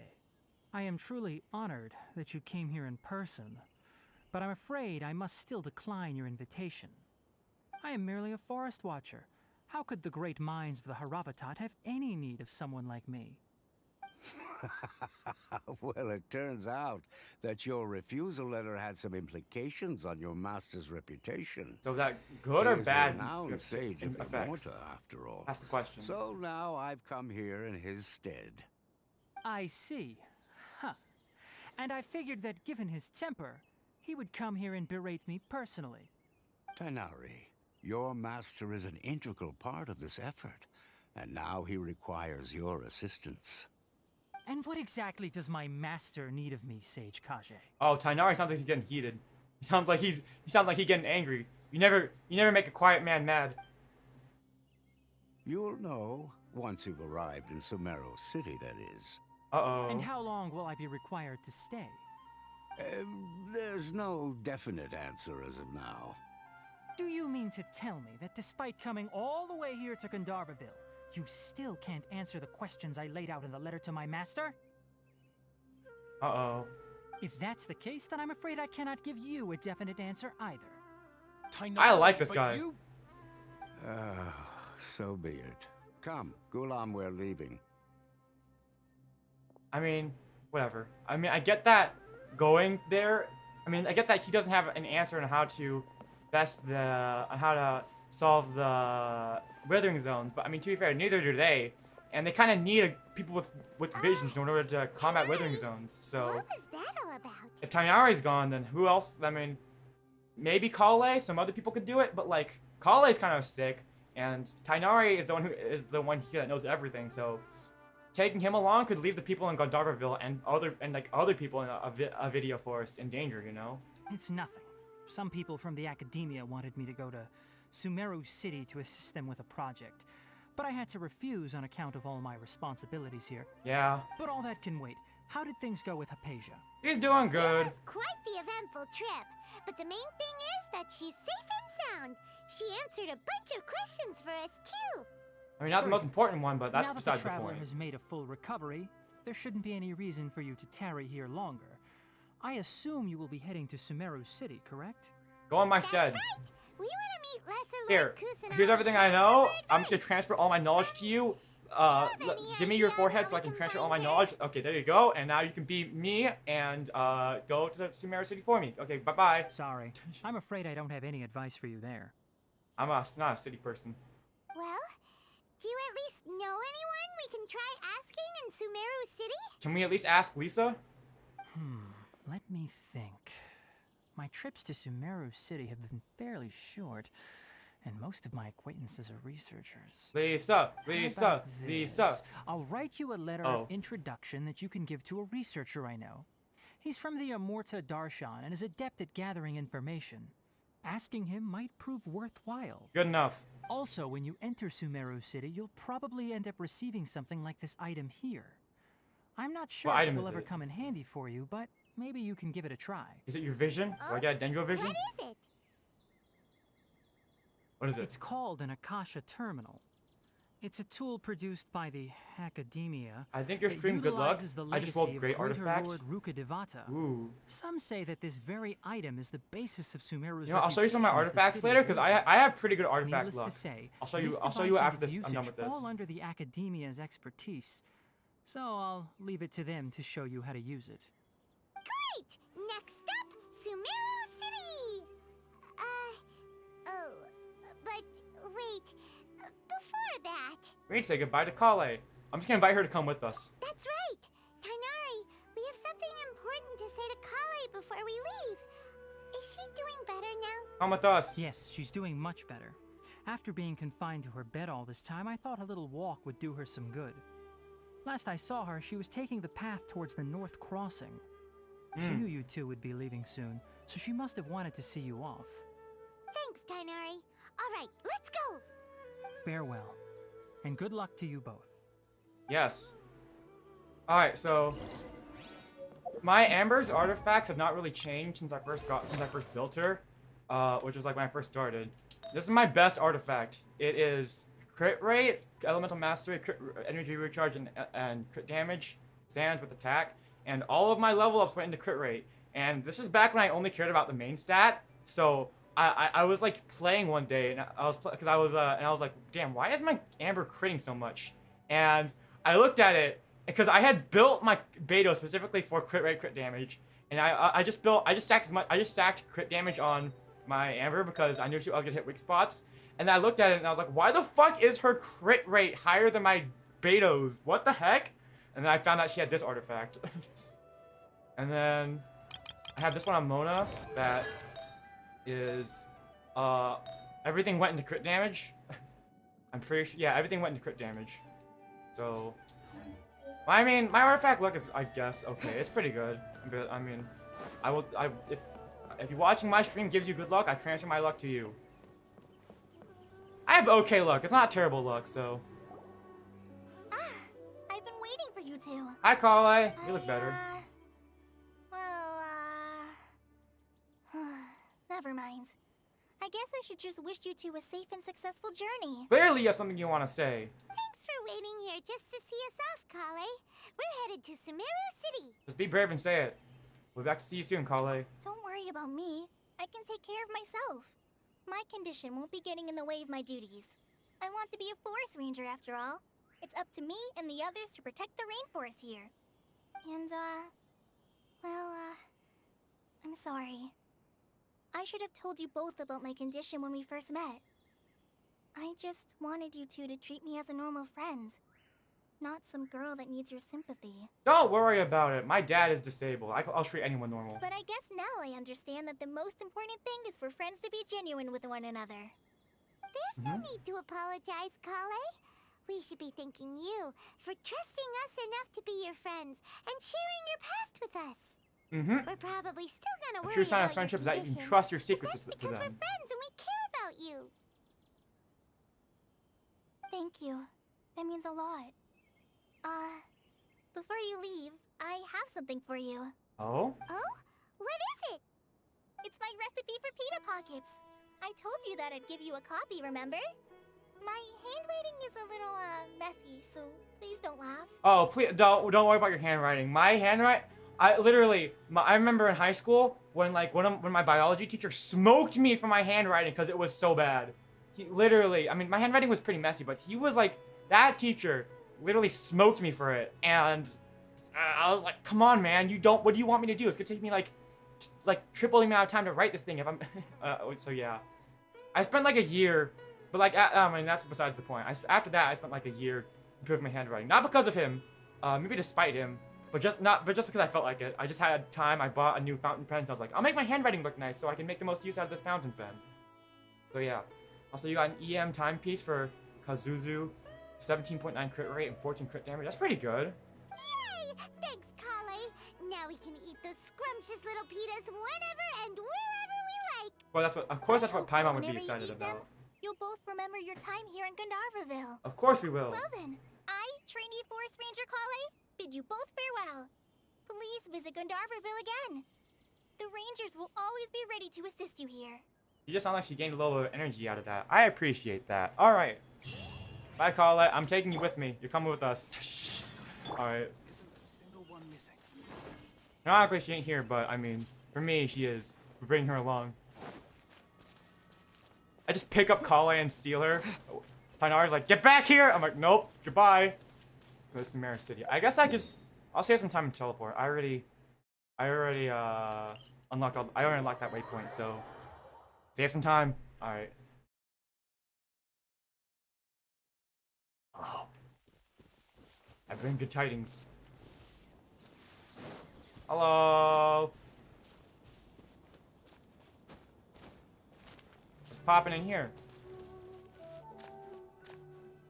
I am truly honored that you came here in person, but I'm afraid I must still decline your invitation. I am merely a forest watcher. How could the great minds of the Haravatat have any need of someone like me? Well, it turns out that your refusal letter had some implications on your master's reputation. So is that good or He is bad? a renowned sage of effects? Immorta, after all. That's the question. So now I've come here in his stead. I see. Huh. And I figured that given his temper, he would come here and berate me personally. Tainari, your master is an integral part of this effort, and now he requires your assistance. And what exactly does my master need of me, Sage Kage? Oh, Tainari sounds like he's getting heated. He sounds like he's getting angry. You never make a quiet man mad. You'll know once you've arrived in Sumeru City, that is. Uh-oh. And how long will I be required to stay? There's no definite answer as of now. Do you mean to tell me that despite coming all the way here to Gandharvaville, you still can't answer the questions I laid out in the letter to my master? Uh-oh. If that's the case, then I'm afraid I cannot give you a definite answer either. I like this But guy. you- So be it. Come, Gulam, we're leaving. I mean, whatever. I mean, I get that going there. I mean, I get that he doesn't have an answer on how to how to solve the withering zones. But I mean, to be fair, neither do they. And they kind of need people with visions in order to combat withering zones. So What was that all about? if Tainari's gone, then who else? I mean, maybe Kale. Some other people could do it, but like Kale's kind of sick, and Tainari is the one here that knows everything. So taking him along could leave the people in Gandharvaville and other people in a video forest in danger. You know. It's nothing. Some people from the academia wanted me to go to Sumeru City to assist them with a project, but I had to refuse on account of all my responsibilities here. Yeah. But all that can wait. How did things go with Hypatia? He's doing It good. was quite the eventful trip. But the main thing is that she's safe and sound. She answered a bunch of questions for us, too. I mean, not the most important one, but that's now that besides the the traveler point. has made a full recovery, there shouldn't be any reason for you to tarry here longer. I assume you will be heading to Sumeru City, correct? Go on my That's stead. right. We want to meet Lesser Here, Lord Kusanagi here's everything I and know. ask for I'm just gonna advice. transfer all my knowledge to you. have any Give me your idea forehead how so I we can can transfer find all my her? knowledge. Okay, there you go. And now you can be me and go to Sumeru City for me. Okay, bye-bye. Sorry. I'm afraid I don't have any advice for you there. I'm not a city person. Well, do you at least know anyone we can try asking in Sumeru City? Can we at least ask Lisa? Let me think. My trips to Sumeru City have been fairly short, and most of my acquaintances are researchers. Lisa, How Lisa, about Lisa. this? I'll write you a letter Oh. of introduction that you can give to a researcher I know. He's from the Amurta Darshan and is adept at gathering information. Asking him might prove worthwhile. Good enough. Also, when you enter Sumeru City, you'll probably end up receiving something like this item here. I'm not sure What if it item will is ever it? come in handy for you, but maybe you can give it a try. Is it your vision? Do I get a Dendro vision? What is it? What is it? It's called an Akasha Terminal. It's a tool produced by the academia. I think your that stream good luck. utilizes the I just legacy rolled of great Greater artifact. Lord Rukadevata. Ooh. Some say that this very item is the basis of Sumeru's You know, I'll show you some of my reputation as the artifacts city later of because wisdom. I have pretty good artifact Needless luck. to say, I'll show you. this I'll show you device and after its this. I'm done usage with this. fall under the academia's expertise, so I'll leave it to them to show you how to use it. Great! Next up, Sumeru City! But wait, before that... We need to say goodbye to Kale. I'm just gonna invite her to come with us. That's right! Tainari, we have something important to say to Kale before we leave. Is she doing better now? Come with us. Yes, she's doing much better. After being confined to her bed all this time, I thought a little walk would do her some good. Last I saw her, she was taking the path towards the North Crossing. She knew you two would be leaving soon, so she must have wanted to see you off. Thanks, Tainari. All right, let's go! Farewell, and good luck to you both. Yes. Alright, so my Amber's artifacts have not really changed since I first built her. Which was like when I first started. This is my best artifact. It is crit rate, elemental mastery, crit, energy recharge, and crit damage, sands with attack, and all of my level ups went into crit rate. And this was back when I only cared about the main stat. So I was like playing one day, and I was like, damn, why is my Amber critting so much? And I looked at it because I had built my Beto specifically for crit rate, crit damage, and I just stacked crit damage on my Amber because I knew I was gonna hit weak spots. And I looked at it and I was like, why the fuck is her crit rate higher than my Betos? What the heck? And then I found out she had this artifact. And then I have this one on Mona that is everything went into crit damage. I'm pretty sure, yeah, everything went into crit damage. So I mean, my artifact luck is, I guess, okay. It's pretty good. But I mean, if you watching my stream gives you good luck, I transfer my luck to you. I have okay luck. It's not terrible luck, so. I've been waiting for you two. Hi, Carly. You look better. Never mind. I guess I should just wish you two a safe and successful journey. Clearly, you have something you want to say. Thanks for waiting here just to see us off, Kale. We're headed to Sumeru City. Just be brave and say it. We'll be back to see you soon, Carly. Don't worry about me. I can take care of myself. My condition won't be getting in the way of my duties. I want to be a forest ranger after all. It's up to me and the others to protect the rainforest here. And, I'm sorry. I should have told you both about my condition when we first met. I just wanted you two to treat me as a normal friend. Not some girl that needs your sympathy. Don't worry about it. My dad is disabled. I'll treat anyone normal. But I guess now I understand that the most important thing is for friends to be genuine with one another. There's no need to apologize, Kale. We should be thanking you for trusting us enough to be your friends and sharing your past with us. We're probably still gonna worry A true sign about of friendship your is that you can condition, trust your but secrets that's to because we're them. friends and we care about you. Thank you. That means a lot. Before you leave, I have something for you. Oh? Oh? What is it? It's my recipe for pita pockets. I told you that I'd give you a copy, remember? My handwriting is a little, messy, so please don't laugh. Oh, please don't worry about your handwriting. My handwriting, I remember in high school when when my biology teacher smoked me for my handwriting because it was so bad. He literally, I mean, my handwriting was pretty messy, but he was like, that teacher literally smoked me for it, and I was like, come on, man, what do you want me to do? It's gonna take me like triple the amount of time to write this thing if I'm, so yeah. I spent like a year, but like, I mean, that's besides the point. After that, I spent like a year improving my handwriting. Not because of him, maybe despite him, but just because I felt like it. I just had time, I bought a new fountain pen, so I was like, I'll make my handwriting look nice so I can make the most use out of this fountain pen. So yeah. Also, you got an EM timepiece for Kazuzu, 17.9 crit rate and 14 crit damage. That's pretty good. Yay! Thanks, Kale. Now we can eat those scrumptious little pitas whenever and wherever we like. Well, of course that's what Paimon would be Whenever you excited eat them, about. you'll both remember your time here in Gandharvaville. Of course we will. Well then, I, trainee Forest Ranger Kale, bid you both farewell. Please visit Gandharvaville again. The Rangers will always be ready to assist you here. You just sound like she gained a little bit of energy out of that. I appreciate that. All right. Bye, Colette. I'm taking you with me. You're coming with us. All right. Ironically, she ain't here, but I mean, for me, she is. We're bringing her along. I just pick up Kale and steal her. Tainari's like, get back here! I'm like, nope, goodbye. Go to Sumeru City. I guess I'll save some time and teleport. I already unlocked that waypoint, so save some time. All right. Oh, I bring good tidings. Hello. What's popping in here?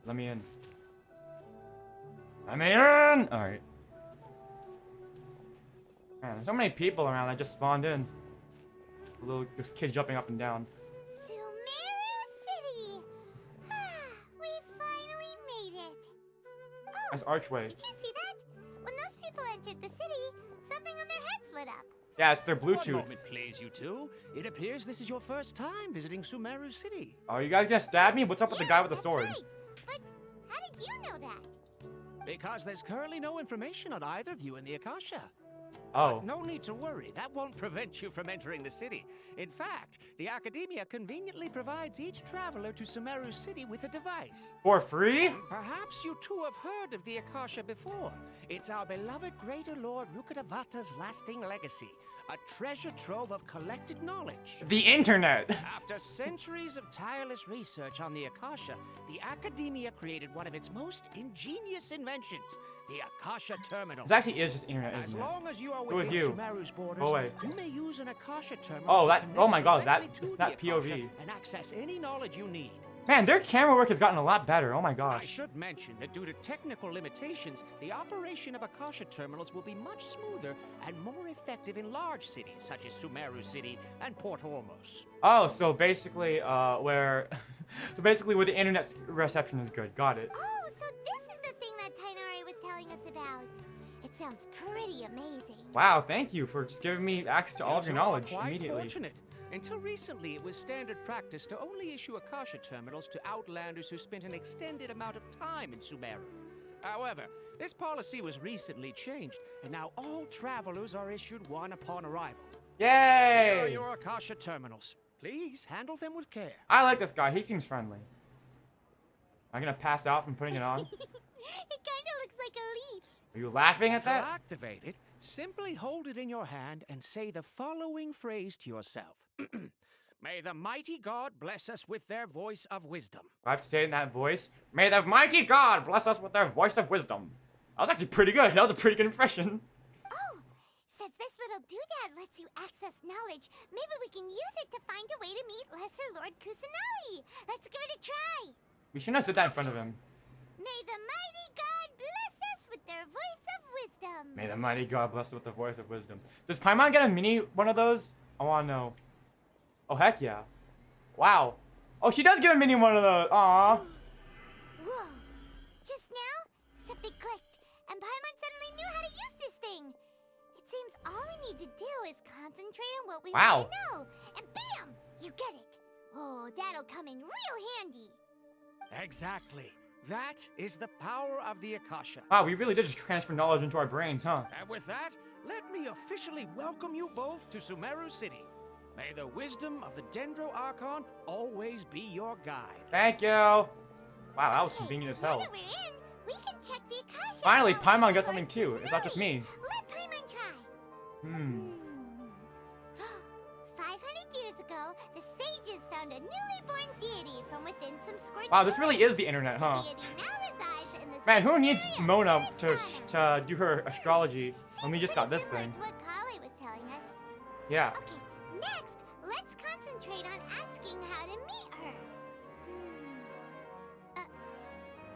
Let me in. Let me in! Alright. Man, there's so many people around. I just spawned in. This kid jumping up and down. Sumeru City! We finally made it. Oh, Nice archway. did you see that? When those people entered the city, something on their heads lit up. Yeah, it's their One Bluetooth. moment, please, you two. It appears this is your first time visiting Sumeru City. Oh, you guys gonna stab me? What's up with the guy with the that's sword? Right. But how did you know that? Because there's currently no information on either of you in the Akasha. Oh. No need to worry. That won't prevent you from entering the city. In fact, the Academia conveniently provides each traveler to Sumeru City with a device. For free? Perhaps you two have heard of the Akasha before. It's our beloved Greater Lord Rukkhadevata's lasting legacy, a treasure trove of collected knowledge. The internet. After centuries of tireless research on the Akasha, the Academia created one of its most ingenious inventions, the Akasha Terminal. This actually is just internet, As isn't it? long as you are Who is within you? Sumeru's borders, Go away. you may use an Akasha Terminal Oh, to that- connect oh my God, directly that- to that the Akasha POV. and access any knowledge you need. Man, their camera work has gotten a lot better. Oh my I gosh. should mention that due to technical limitations, the operation of Akasha terminals will be much smoother and more effective in large cities such as Sumeru City and Port Ormos. Oh, so basically, where, so basically where the internet reception is good. Got it. Oh, so this is the thing that Tainari was telling us about. It sounds pretty amazing. Wow, thank you for just giving me access to all of your You are knowledge quite immediately. Fortunate. Until recently, it was standard practice to only issue Akasha terminals to outlanders who spent an extended amount of time in Sumeru. However, this policy was recently changed, and now all travelers are issued one upon arrival. Here are Yay! your Akasha terminals. Please handle them with care. I like this guy. He seems friendly. I'm gonna pass out from putting it on. It kinda looks like a leaf. Are you laughing at To that? activate it, simply hold it in your hand and say the following phrase to yourself. May the mighty God bless us with their voice of wisdom. I have to say it in that voice. May the mighty God bless us with their voice of wisdom. That was actually pretty good. That was a pretty good impression. Oh, since this little doodad lets you access knowledge, maybe we can use it to find a way to meet Lesser Lord Kusanagi. Let's give it a try. We shouldn't have said that in front of him. May the mighty God bless us with their voice of wisdom. May the mighty God bless us with the voice of wisdom. Does Paimon get a mini one of those? I wanna know. Oh, heck yeah. Wow. Oh, she does get a mini one of those. Aww. Whoa. Just now, something clicked, and Paimon suddenly knew how to use this thing. It seems all we need to do is concentrate on what we Wow. want to know. And bam! You get it. Oh, that'll come in real handy. Exactly. That is the power of the Akasha. Wow, we really did just transfer knowledge into our brains, huh? And with that, let me officially welcome you both to Sumeru City. May the wisdom of the Dendro Archon always be your guide. Thank you. Wow, that was Okay, convenient as now hell. that we're in, we can check the Akasha. Finally, about Paimon Lesser got something Lord too. It's not just me. Kusanagi. Let Paimon try. Hmm. 500 years ago, the sages found a newly born deity from within some scorched Wow, this really forest. is the internet, huh? The deity now resides in the Man, who same needs area as Mona Terrace. to do her astrology when we just got this Similar thing? to what Kali was telling us. Yeah. Okay, next, let's concentrate on asking how to meet her.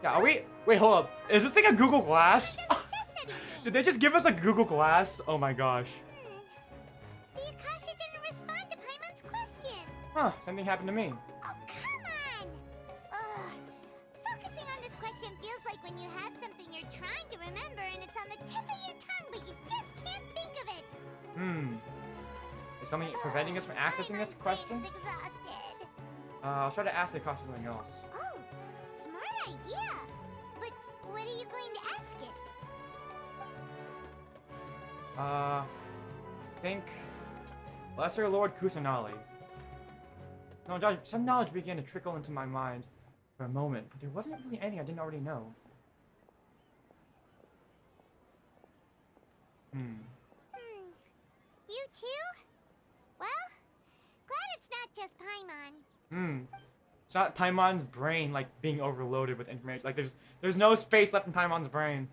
Yeah, are we? Wait, hold up. Is this thing a Google Glass? It doesn't sense anything. Did they just give us a Google Glass? Oh my gosh. The Akasha didn't respond to Paimon's question. Huh, something happened to me. Oh, come on! Ugh. Focusing on this question feels like when you have something you're trying to remember and it's on the tip of your tongue, but you just can't think of it. Hmm. Is something preventing us from accessing this Paimon's question? brain is exhausted. I'll try to ask the Akasha something else. Oh, smart idea. But what are you going to ask it? Think Lesser Lord Kusanagi. No, Josh, some knowledge began to trickle into my mind for a moment, but there wasn't really anything I didn't already know. You too? Well, glad it's not just Paimon. It's not Paimon's brain, like, being overloaded with information. Like, there's no space left in Paimon's brain.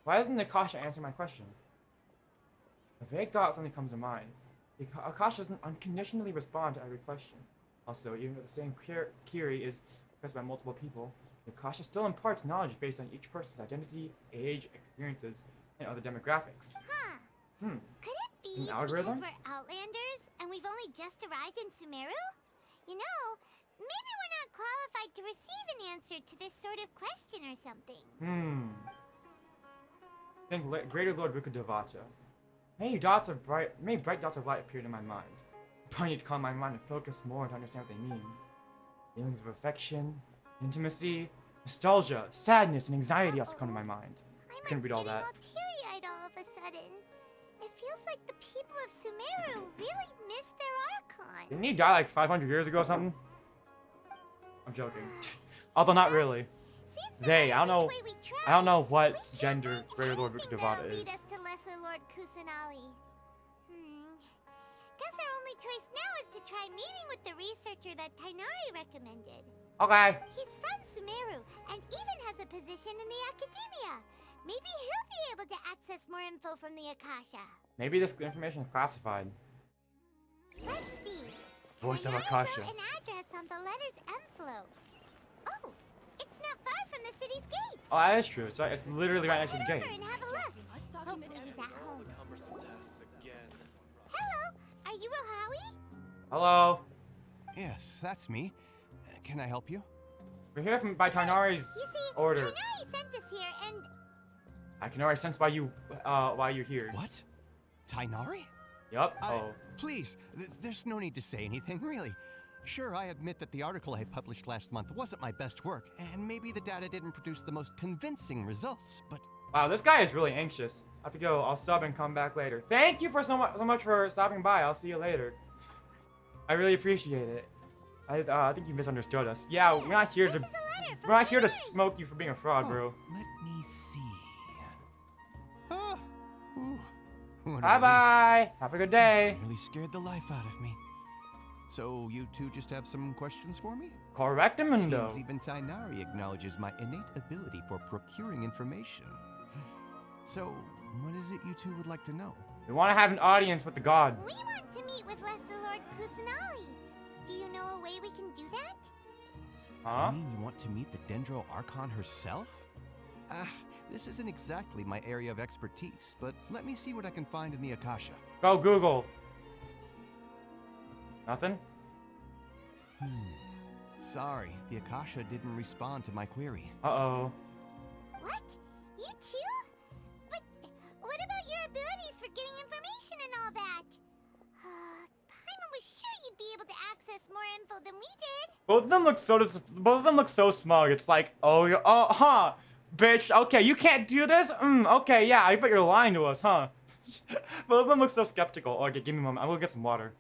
Why doesn't the Akasha answer my question? A vague thought suddenly comes to mind. The Akasha doesn't unconditionally respond to every question. Also, even if the same query is expressed by multiple people, the Akasha still imparts knowledge based on each person's identity, age, experiences, and other demographics. Huh. Hmm. Could it be It's an algorithm? because we're Outlanders and we've only just arrived in Sumeru? You know, maybe we're not qualified to receive an answer to this sort of question or something. Think Greater Lord Rukadevata. Many bright dots of light appeared in my mind. I need to calm my mind and focus more to understand what they mean. Feelings of affection, intimacy, nostalgia, sadness, and anxiety also come to my mind. Paimon's Couldn't read all getting that. all teary-eyed all of a sudden. It feels like the people of Sumeru really miss their Archon. Didn't he die like 500 years ago or something? I'm joking. Although not really. Seems no They, matter I don't know. which way we try, I don't know what we can't gender find Greater Lord anything Rukadevata that'll is. lead us to Lesser Lord Kusanagi. Guess our only choice now is to try meeting with the researcher that Tainari recommended. Okay. He's from Sumeru and even has a position in the academia. Maybe he'll be able to access more info from the Akasha. Maybe this information is classified. Let's see. Voice of Tainari Akasha. wrote an address on the letter's envelope. far from the city's gate. Oh, that is true. It's literally right next to the Head gate. over and have a look. Hopefully he's at home. Hello, are you Rohawi? Hello. Yes, that's me. Can I help you? We're here by Tarnari's You see, order. Tanari sent us here, and I can already sense why you're here. What? Tainari? Yup. Oh. Please, there's no need to say anything, really. Sure, I admit that the article I published last month wasn't my best work, and maybe the data didn't produce the most convincing results, but... Wow, this guy is really anxious. I have to go. I'll sub and come back later. Thank you for so much for stopping by. I'll see you later. I really appreciate it. I think you misunderstood us. Yeah, we're not here to this is a letter from we're not here to Tanari. smoke you for being a fraud, bro. Let me see. Ah, ooh, what a Bye bye. Have a good day. relief. Nearly scared the life out of me. So you two just have some questions for me? Correctamundo. Seems even Tainari acknowledges my innate ability for procuring information. So, what is it you two would like to know? We want to have an audience with the god. we want to meet with Lesser Lord Kusanali. Do you know a way we can do that? Huh? You mean you want to meet the Dendro Archon herself? This isn't exactly my area of expertise, but let me see what I can find in the Akasha. Go Google. Nothing? Sorry, the Akasha didn't respond to my query. Uh-oh. What? You too? But what about your abilities for getting information and all that? Paimon was sure you'd be able to access more info than we did. Both of them look so smug. It's like, huh, bitch. Okay, you can't do this. Okay, yeah. I bet you're lying to us, huh? Both of them look so skeptical. Okay, give me a moment. I'm gonna get some water.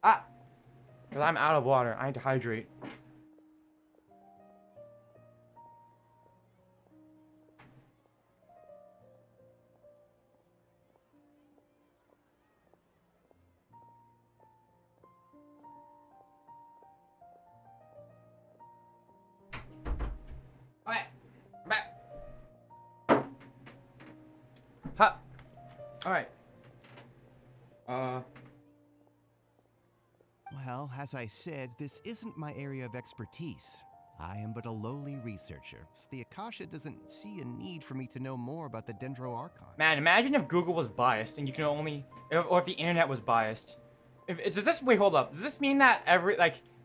Cause I'm out of water. I need to hydrate. Alright, I'm back. Ha. Alright. Well, as I said, this isn't my area of expertise. I am but a lowly researcher, so the Akasha doesn't see a need for me to know more about the Dendro Archon. Man, imagine if Google was biased and you can only, or if the internet was biased. Wait, hold up. Does this mean that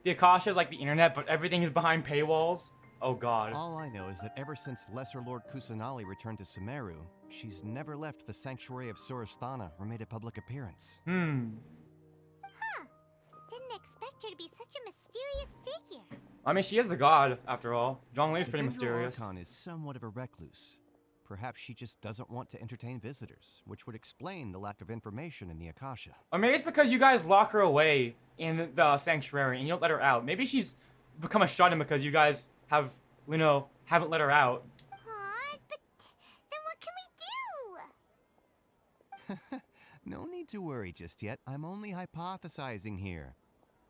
the Akasha is like the internet, but everything is behind paywalls? Oh god. All I know is that ever since Lesser Lord Kusanali returned to Sumeru, she's never left the Sanctuary of Sorasthana or made a public appearance. Huh. Didn't expect her to be such a mysterious figure. I mean, she is the god, after all. Zhongli is The pretty Dendro mysterious. Archon is somewhat of a recluse. Perhaps she just doesn't want to entertain visitors, which would explain the lack of information in the Akasha. Or maybe it's because you guys lock her away in the sanctuary and you don't let her out. Maybe she's become a shut-in because you guys have, haven't let her out. Aw, but then what can we do? No need to worry just yet. I'm only hypothesizing here.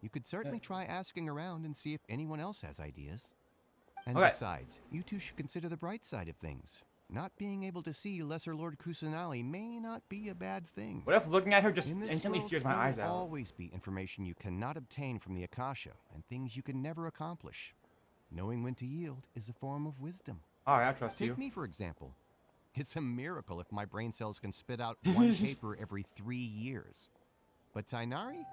You could certainly try asking around and see if anyone else has ideas. And Okay. besides, you two should consider the bright side of things. Not being able to see Lesser Lord Kusanali may not be a bad thing. What if looking at her just In this instantly world, steers my there eyes will out? always be information you cannot obtain from the Akasha, and things you can never accomplish. Knowing when to yield is a form of wisdom. Alright, I trust Take you. me, for example. It's a miracle if my brain cells can spit out one paper every 3 years. But Tainari?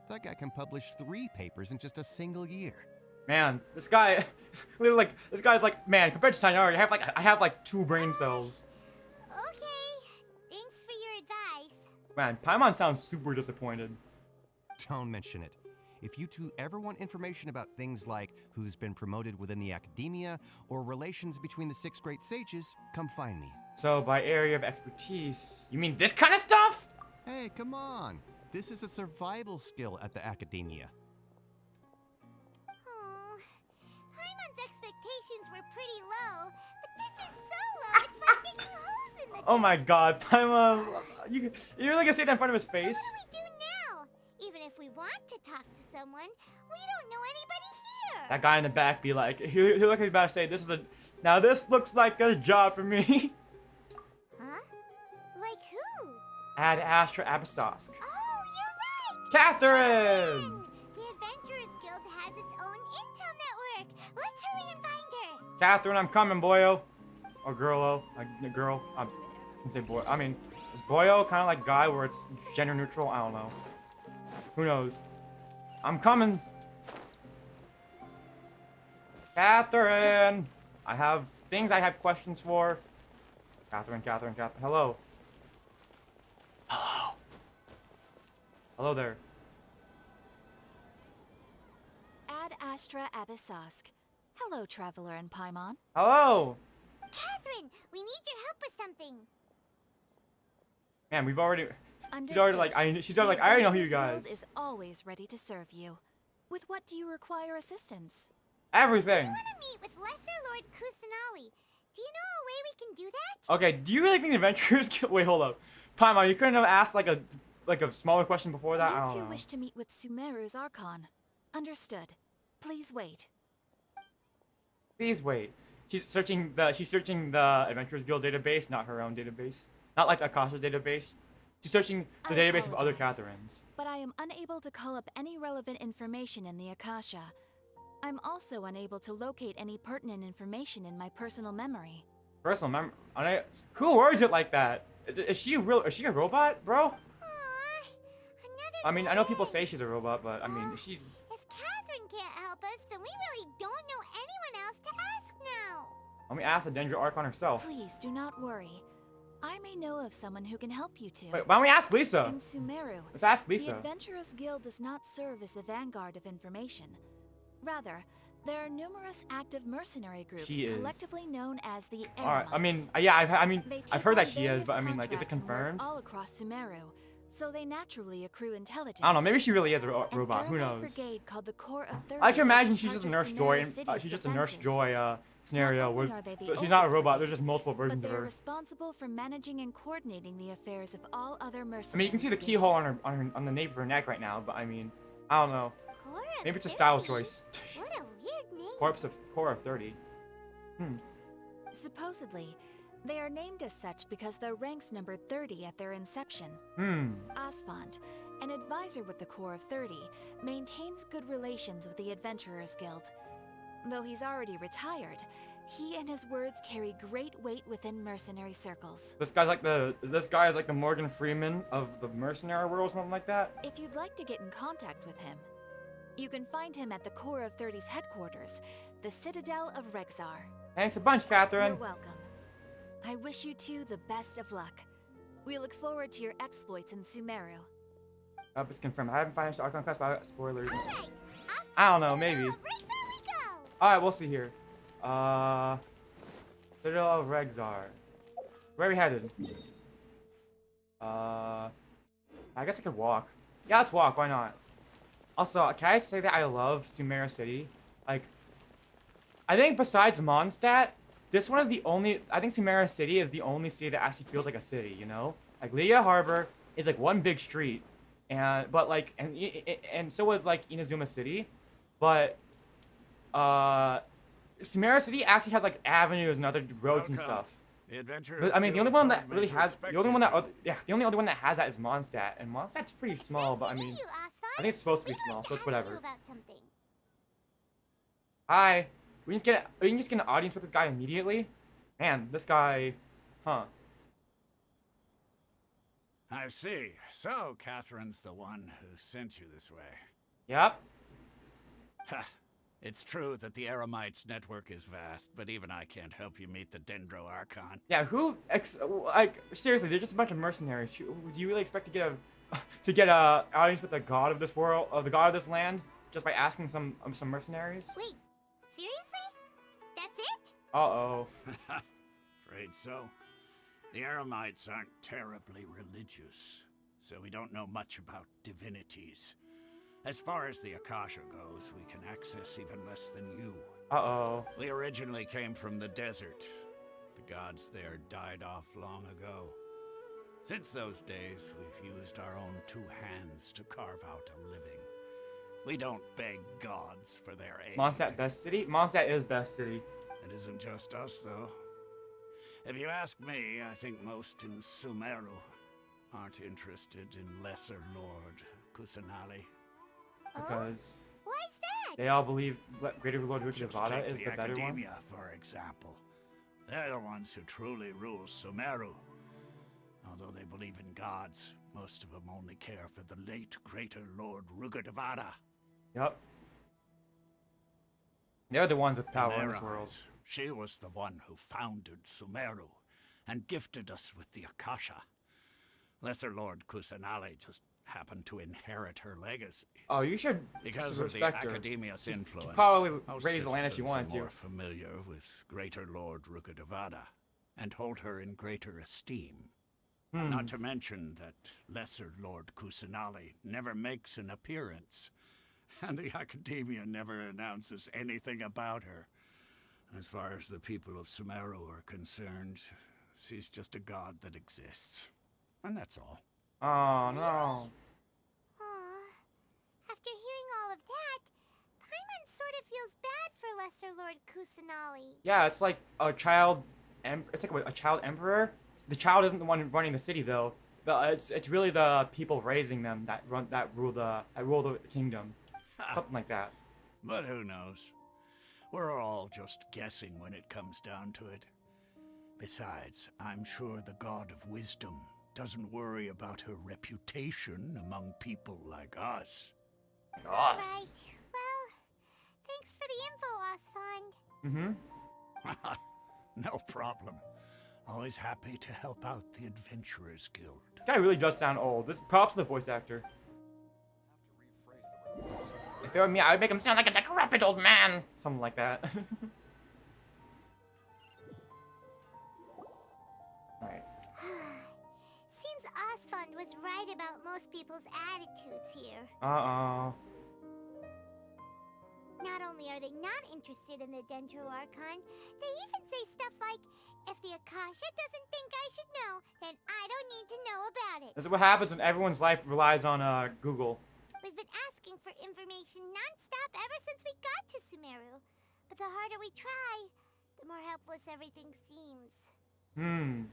That guy can publish 3 papers in just a single year. Man, this guy, this guy's like, man, compared to Tainari, I have like 2 brain cells. Okay, thanks for your advice. Man, Paimon sounds super disappointed. Don't mention it. If you two ever want information about things like who's been promoted within the academia or relations between the 6 great sages, come find me. So, by area of expertise, you mean this kind of stuff? Hey, come on. This is a survival skill at the academia. Oh, Paimon's expectations were pretty low, but this is so low, it's like digging holes in the Oh my god, Paimon's... You really gonna say that in front of his So face? what do we do now? Even if we want to talk to someone, we don't know anybody here. That guy in the back be like, he'll look like he's about to say, now this looks like a job for me. Huh? Like who? Ad Astra Abyssos. Oh, you're right! Catherine! The Adventurers Guild has its own intel network. Let's hurry and find her. Catherine, I'm coming, boyo. Or girlo. Girl. I can say boy. I mean, is boyo kind of like guy where it's gender neutral? I don't know. Who knows? I'm coming. Catherine! I have things I have questions for. Catherine. Hello. Hello. Hello there. Ad Astra Abyssosk. Hello, Traveler and Paimon. Hello! Catherine, we need your help with something. Man, we've already... Understood. She's already like, I already know who you Adventurers guys. Guild is always ready to serve you. With what do you require assistance? Everything. We want to meet with Lesser Lord Kusanali. Do you know a way we can do that? Okay, do you really think the adventurers can... Wait, hold up. Paimon, you couldn't have asked like a smaller question before that? I You don't two know. wish to meet with Sumeru's Archon. Understood. Please wait. Please wait. She's searching the Adventurers Guild database, not her own database. Not like the Akasha database. She's searching the I database of other apologize, Catherines. But I am unable to call up any relevant information in the Akasha. I'm also unable to locate any pertinent information in my personal memory. Personal memory. Who words it like that? Is she real? Is she a robot, bro? Aww, another I mean, I know people day. say she's a robot, but I mean, is she? If Catherine can't help us, then we really don't know anyone else to ask now. Let me ask the Dendra Archon herself. Please do not worry. I may know of someone who can help you two. Wait, why don't we ask Lisa? In Sumeru, Let's ask the Lisa. Adventurers Guild does not serve as the vanguard of information. Rather, there are numerous active mercenary groups She is. collectively known as the All right. I mean, Eremites. yeah. They I've take heard that on she is, various but I mean, like, is it contracts and work confirmed? all across Sumeru, so they naturally accrue intelligence. I don't know. Maybe she really is a An robot. Who Eremite knows? brigade called the Corps of 30 I like to imagine is she's in just a charge Nurse of Joy. Sumeru City's She's just a Nurse defenses. Joy scenario Not where only are they the she's not a oldest robot. brigade, There's just multiple but versions of they're her. responsible for managing and coordinating the affairs of all other mercenaries. I mean, you can see the keyhole on the nape of her neck right now, but I mean, I don't know. Corps of Maybe it's a style 30? choice. What a weird name. Core of 30. Supposedly, they are named as such because their ranks numbered 30 at their inception. Asfand, an advisor with the Corps of 30, maintains good relations with the Adventurers Guild. Though he's already retired, he and his words carry great weight within mercenary circles. This guy is like the Morgan Freeman of the mercenary world, or something like that. If you'd like to get in contact with him, you can find him at the Corps of 30's headquarters, the Citadel of Rexar. Thanks a bunch, Catherine. You're welcome. I wish you two the best of luck. We look forward to your exploits in Sumeru. It's confirmed. I haven't finished the Archon class, but I got spoilers. All right, off to I don't know, Sumeru. maybe. Right where we go. All right, we'll see here. Citadel of Rexar. Where are we headed? I guess I could walk. Yeah, let's walk. Why not? Also, can I say that I love Sumeru City? Like, I think besides Mondstadt, this one is the only. I think Sumeru City is the only city that actually feels like a city. You know, like Leia Harbor is like one big street, and so is like Inazuma City, but Sumeru City actually has like avenues and other roads and Welcome. stuff. The adventurers But, I mean, the only Guild one that told me really to has expect the only you one that two. the only other one that has that is Mondstadt, and Mondstadt's pretty small, but I Nice to mean, meet you, Asfand. I think it's supposed to be We'd small, like so it's ask you whatever. about something. Hi, we can just get an audience with this guy immediately. Man, this guy, huh? I see. So, Catherine's the one who sent you this way. Yep. Ha! It's true that the Eremites network is vast, but even I can't help you meet the Dendro Archon. Yeah, like seriously, they're just a bunch of mercenaries. Do you really expect to get a audience with the god of this world, the god of this land, just by asking some mercenaries? Wait, seriously? That's it? Uh-oh. Afraid so. The Eremites aren't terribly religious, so we don't know much about divinities. As far as the Akasha goes, we can access even less than you. Uh-oh. We originally came from the desert. The gods there died off long ago. Since those days, we've used our own two hands to carve out a living. We don't beg gods for their aid. Mondstadt best city? Mondstadt is best city. It isn't just us, though. If you ask me, I think most in Sumeru aren't interested in Lesser Lord Kusanali. Because Why's that? They all believe Greater Lord Just Rukadevada take is the better one? Academia, for example. They're the ones who truly rule Sumeru. Although they believe in gods, most of them only care for the late Greater Lord Rukadevada. Yep. They're the ones with In power in their this world. eyes, she was the one who founded Sumeru and gifted us with the Akasha. Lesser Lord Kusanali just happened to inherit her legacy. Oh, you should Because of the respect her. Academia's influence, probably most raise the land if you citizens wanted are to. more familiar with Greater Lord Rukadevada and hold her in greater esteem. Not to mention that Lesser Lord Kusanali never makes an appearance, and the Academia never announces anything about her. As far as the people of Sumeru are concerned, she's just a god that exists. And that's all. Oh, no. Aw. After hearing all of that, Paimon sort of feels bad for Lesser Lord Kusanali. Yeah, it's like a child. It's like a child emperor. The child isn't the one running the city, though. But it's really the people raising them that rule the kingdom. Something like that. But who knows? We're all just guessing when it comes down to it. Besides, I'm sure the God of Wisdom doesn't worry about her reputation among people like us. Right. Well, thanks for the info, Osfond. Mm-hmm. No problem. Always happy to help out the Adventurers Guild. This guy really does sound old. This props to the voice actor. If it were me, I would make him sound like a decrepit old man. Something like that. Alright. Seems Osfond was right about most people's attitudes here. Uh-oh. Not only are they not interested in the Dendro Archon, they even say stuff like, if the Akasha doesn't think I should know, then I don't need to know about it. This is what happens when everyone's life relies on Google. We've been asking for information non-stop ever since we got to Sumeru. But the harder we try, the more helpless everything seems. Hmm.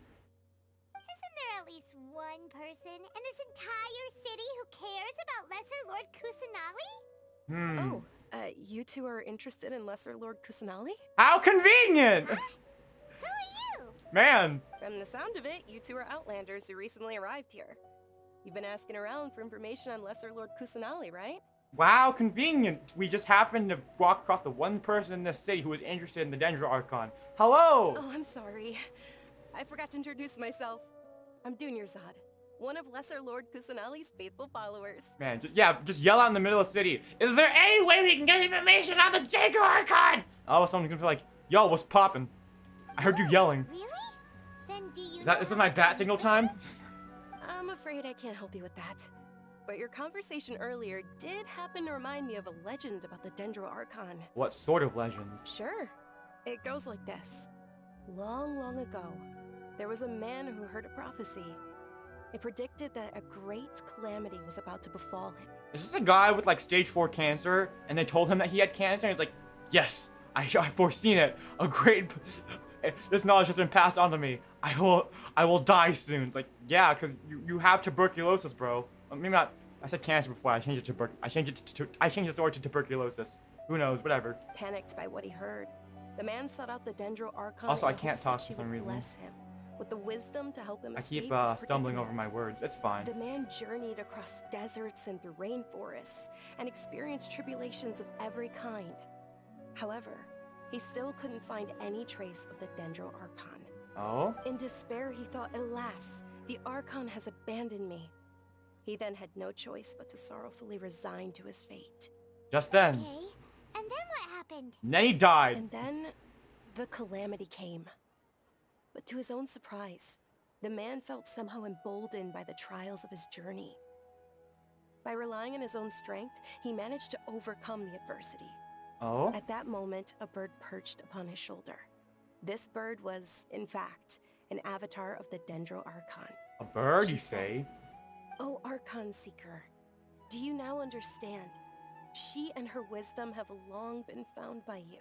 Isn't there at least one person in this entire city who cares about Lesser Lord Kusanali? Hmm. Oh, you two are interested in Lesser Lord Kusanali? How convenient! Who are you? Man. From the sound of it, you two are Outlanders who recently arrived here. You've been asking around for information on Lesser Lord Kusanali, right? Wow, convenient. We just happened to walk across the one person in this city who was interested in the Dendro Archon. Hello! Oh, I'm sorry. I forgot to introduce myself. I'm Dunyarzad, one of Lesser Lord Kusanali's faithful followers. Man, just yell out in the middle of the city. Is there any way we can get information on the Dendro Archon? Oh, someone's gonna be like, yo, what's poppin'? I heard you yelling. Really? Then do you Is this my bat signal time? I'm afraid I can't help you with that. But your conversation earlier did happen to remind me of a legend about the Dendro Archon. What sort of legend? Sure. It goes like this. Long, long ago, there was a man who heard a prophecy. It predicted that a great calamity was about to befall him. Is this a guy with like stage 4 cancer and they told him that he had cancer and he's like, yes, I've foreseen it. This knowledge has been passed on to me. I will die soon. It's like, yeah, because you have tuberculosis, bro. Maybe not. I said cancer before. I changed it to I changed the story to tuberculosis. Who knows? Whatever. Panicked by what he heard, the man sought out the Dendro Archon. Also, I in can't hopes talk that for she some would reason. Bless him with the wisdom to help him I escape keep his stumbling over my predicament. words. It's fine. The man journeyed across deserts and through rainforests and experienced tribulations of every kind. However, he still couldn't find any trace of the Dendro Archon. Oh? In despair, he thought, alas, the Archon has abandoned me. He then had no choice but to sorrowfully resign to his fate. Just then. Okay, and then what happened? And then he died. And then, the calamity came. But to his own surprise, the man felt somehow emboldened by the trials of his journey. By relying on his own strength, he managed to overcome the adversity. Oh? At that moment, a bird perched upon his shoulder. This bird was, in fact, an avatar of the Dendro Archon. A bird, She you said, say? "O Archon Seeker, do you now understand? She and her wisdom have long been found by you.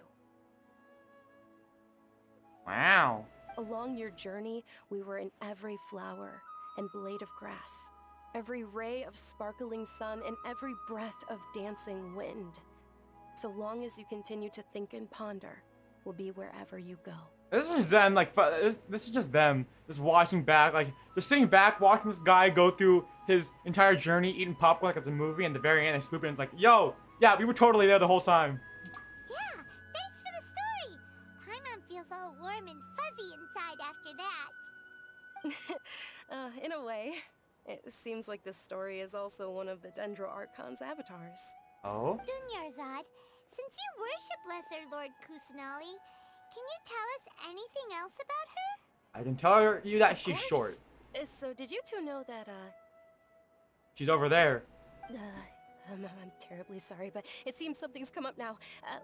Wow. Along your journey, we were in every flower and blade of grass, every ray of sparkling sun, and every breath of dancing wind. So long as you continue to think and ponder, we'll be wherever you go. This is just them, like, this is just them, just watching back, like, just sitting back, watching this guy go through his entire journey, eating popcorn like it's a movie, and at the very end they swoop in and it's like, yo, yeah, we were totally there the whole time. Yeah, thanks for the story. Paimon feels all warm and fuzzy inside after that. In a way. It seems like this story is also one of the Dendro Archon's avatars. Oh? Dunyarzad, since you worship Lesser Lord Kusanali, can you tell us anything else about her? I can tell you that Of she's course. short. So did you two know that, She's over there. I'm terribly sorry, but it seems something's come up now.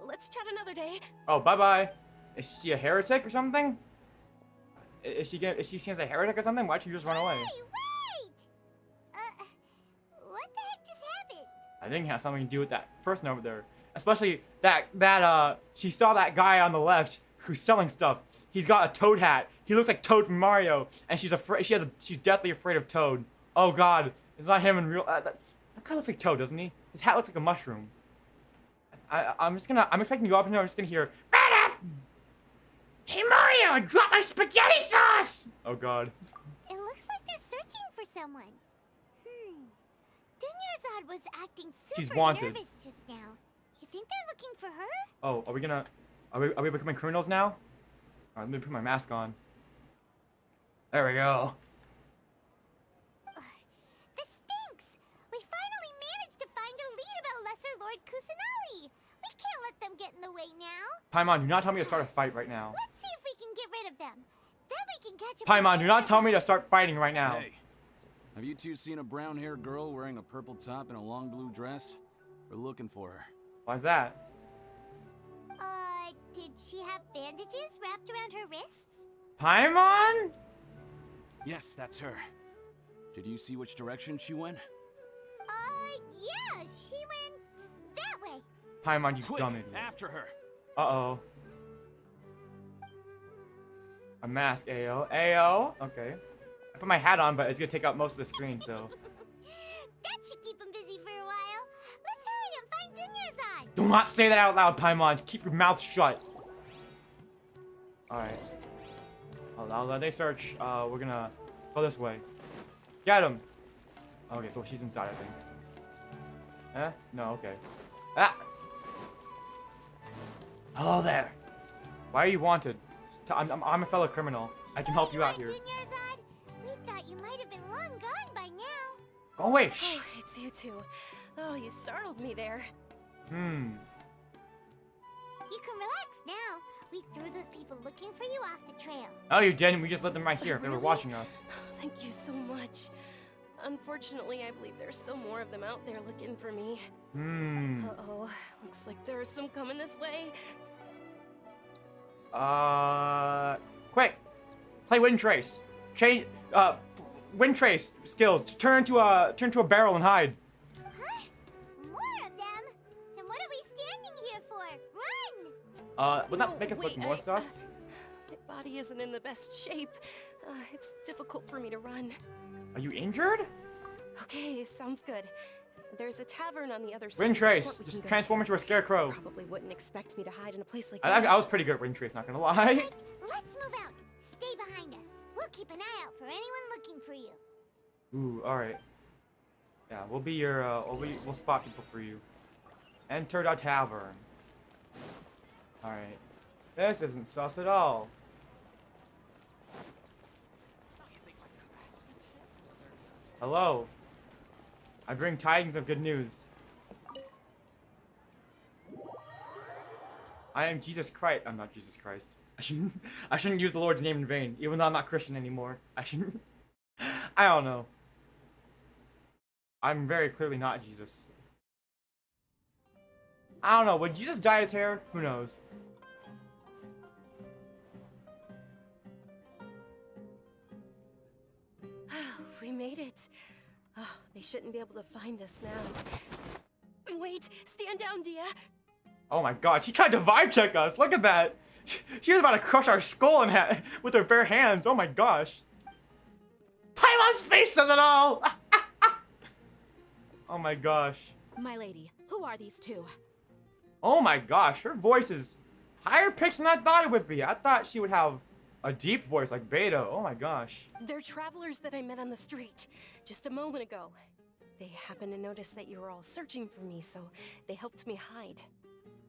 Let's chat another day. Oh, bye-bye. Is she a heretic or something? Is she seen as a heretic or something? Why'd she just run away? Hey, wait! What the heck just happened? I think it has something to do with that person over there. Especially that she saw that guy on the left who's selling stuff. He's got a Toad hat. He looks like Toad from Mario, and she's afraid. She's deathly afraid of Toad. Oh God, it's not him in real. That guy looks like Toad, doesn't he? His hat looks like a mushroom. I'm expecting to go up and I'm just gonna hear. Hey Mario, drop my spaghetti sauce! Oh God. It looks like they're searching for someone. Dunyarzad was acting She's super wanted. nervous just now. You think they're looking for her? Oh, are we becoming criminals now? Alright, let me put my mask on. There we go. This stinks! We finally managed to find a lead about Lesser Lord Kusanali! We can't let them get in the way now! Paimon, do not tell me to start a fight right now. Let's see if we can get rid of them. Then we can catch up. Paimon, do not tell me to start fighting right now. Hey, have you two seen a brown-haired girl wearing a purple top and a long blue dress? We're looking for her. Why's that? Did she have bandages wrapped around her wrists? Paimon? Yes, that's her. Did you see which direction she went? Yeah, she went that way. Paimon, you Quick, dumb idiot. after her. Uh-oh. A mask, Ayo. Ayo? Okay. I put my hat on, but it's gonna take up most of the screen, so. That should keep him busy for a while. Let's hurry and find Dunyarzad. Do not say that out loud, Paimon. Keep your mouth shut. Alright. I'll let they search. We're gonna go this way. Get him! Okay, so she's inside, I think. Eh? No, okay. Ah! Hello there. Why are you wanted? I'm a fellow criminal. I can help you out here. Dunyarzad, we thought you might have been long gone by now. Go away! Shh! Oh, it's you two. Oh, you startled me there. You can relax now. We threw those people looking for you off the trail. Oh, you didn't. We just let them right here. They were Really? watching us. Thank you so much. Unfortunately, I believe there's still more of them out there looking for me. Uh-oh. Looks like there are some coming this way. Quick! Play Wind Trace. Change, Wind Trace skills. Turn to a barrel and hide. Huh? More of them? Then what are we standing here for? Run! Would that make us look wait, more sus? My body isn't in the best shape. It's difficult for me to run. Are you injured? Okay, sounds good. There's a tavern on the other side. Wind of the Trace. fort we Just can go transform to. into a scarecrow. Probably wouldn't expect me to hide in a place like I that. was pretty good at Wind Trace, not gonna lie. Let's move out. Stay behind us. We'll keep an eye out for anyone looking for you. Ooh, alright. Yeah, we'll be your, we'll spot people for you. Enter the tavern. Alright. This isn't sus at all. Hello. I bring tidings of good news. I am Jesus Christ. I'm not Jesus Christ. I shouldn't use the Lord's name in vain, even though I'm not Christian anymore. I shouldn't. I don't know. I'm very clearly not Jesus. I don't know. Would Jesus dye his hair? Who knows? We made it. Oh, they shouldn't be able to find us now. Wait, stand down, Dia. Oh my god, she tried to vibe check us. Look at that. She was about to crush our skull with her bare hands. Oh my gosh. Paimon's face says it all. Oh my gosh. My lady, who are these two? Oh my gosh, her voice is higher pitched than I thought it would be. I thought she would have a deep voice like Beta. Oh my gosh. They're travelers that I met on the street just a moment ago. They happened to notice that you were all searching for me, so they helped me hide.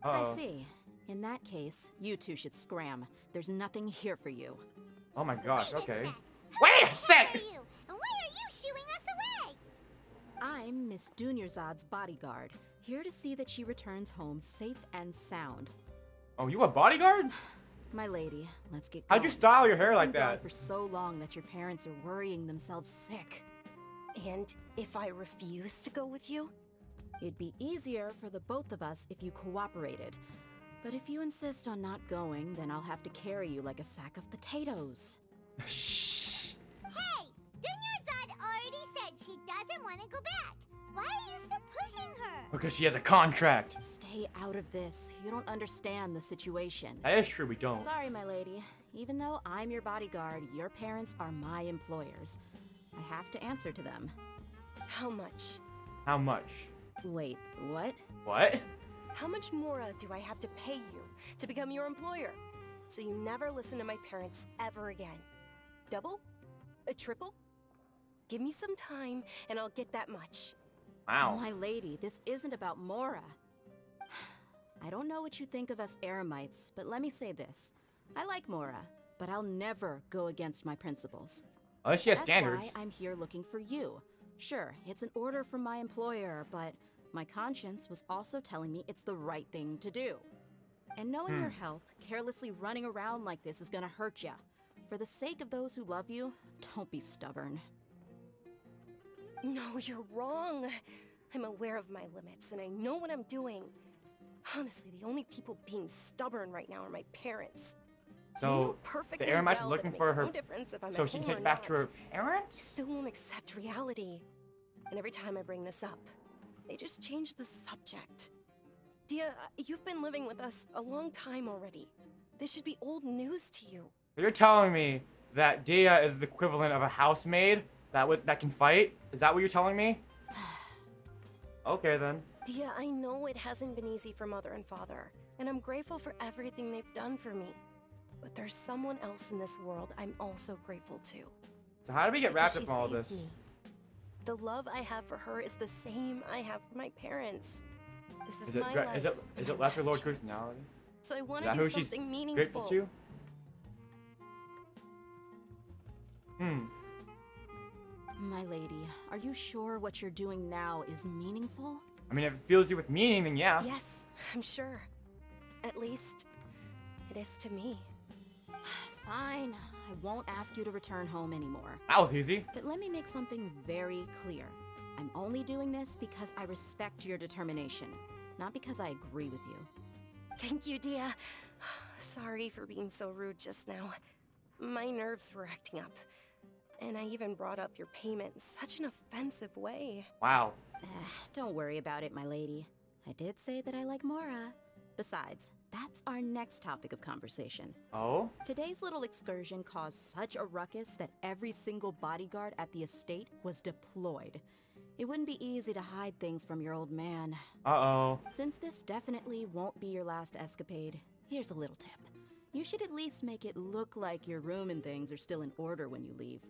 Uh-oh. I see. In that case, you two should scram. There's nothing here for you. Oh my gosh, okay. Wait a sec! And why are you shooing us away? I'm Miss Dunyarzad's bodyguard, here to see that she returns home safe and sound. Oh, you a bodyguard? My lady, let's get going. How'd you style your hair You've like been gone that? for so long that your parents are worrying themselves sick. And if I refuse to go with you? It'd be easier for the both of us if you cooperated. But if you insist on not going, then I'll have to carry you like a sack of potatoes. Shh. Hey, Dunyarzad already said she doesn't want to go back. Why are you still pushing her? Because she has a contract. Stay out of this. You don't understand the situation. That is true, we don't. Sorry, my lady. Even though I'm your bodyguard, your parents are my employers. I have to answer to them. How much? How much? Wait, what? What? How much more do I have to pay you to become your employer? So you never listen to my parents ever again. Double? A triple? Give me some time and I'll get that much. Wow. My lady, this isn't about Mora. I don't know what you think of us Eremites, but let me say this. I like Mora, but I'll never go against my principles. Unless she has That's standards. why I'm here looking for you. Sure, it's an order from my employer, but my conscience was also telling me it's the right thing to do. And knowing your health, carelessly running around like this is gonna hurt ya. For the sake of those who love you, don't be stubborn. No, you're wrong. I'm aware of my limits and I know what I'm doing. Honestly, the only people being stubborn right now are my parents. So, the Eremites are looking for her, so she can take it back to her parents? Still won't accept reality. And every time I bring this up, they just change the subject. Dia, you've been living with us a long time already. This should be old news to you. You're telling me that Dia is the equivalent of a housemaid that can fight? Is that what you're telling me? Okay then. Dia, I know it hasn't been easy for Mother and Father, and I'm grateful for everything they've done for me. But there's someone else in this world I'm also grateful to. So how did we get Because wrapped up she in all saved this? me. The love I have for her is the same I have for my parents. This is my life. Is it and my Lesser best Lord chance. Cruciality? So I want Is that to do who she's something grateful meaningful. to? My lady, are you sure what you're doing now is meaningful? I mean, if it fills you with meaning, then yeah. Yes, I'm sure. At least, it is to me. Fine. I won't ask you to return home anymore. That was easy. But let me make something very clear. I'm only doing this because I respect your determination, not because I agree with you. Thank you, Dia. Sorry for being so rude just now. My nerves were acting up. And I even brought up your payment in such an offensive way. Wow. Don't worry about it, my lady. I did say that I like Mora. Besides, that's our next topic of conversation. Oh? Today's little excursion caused such a ruckus that every single bodyguard at the estate was deployed. It wouldn't be easy to hide things from your old man. Uh-oh. Since this definitely won't be your last escapade, here's a little tip. You should at least make it look like your room and things are still in order when you leave.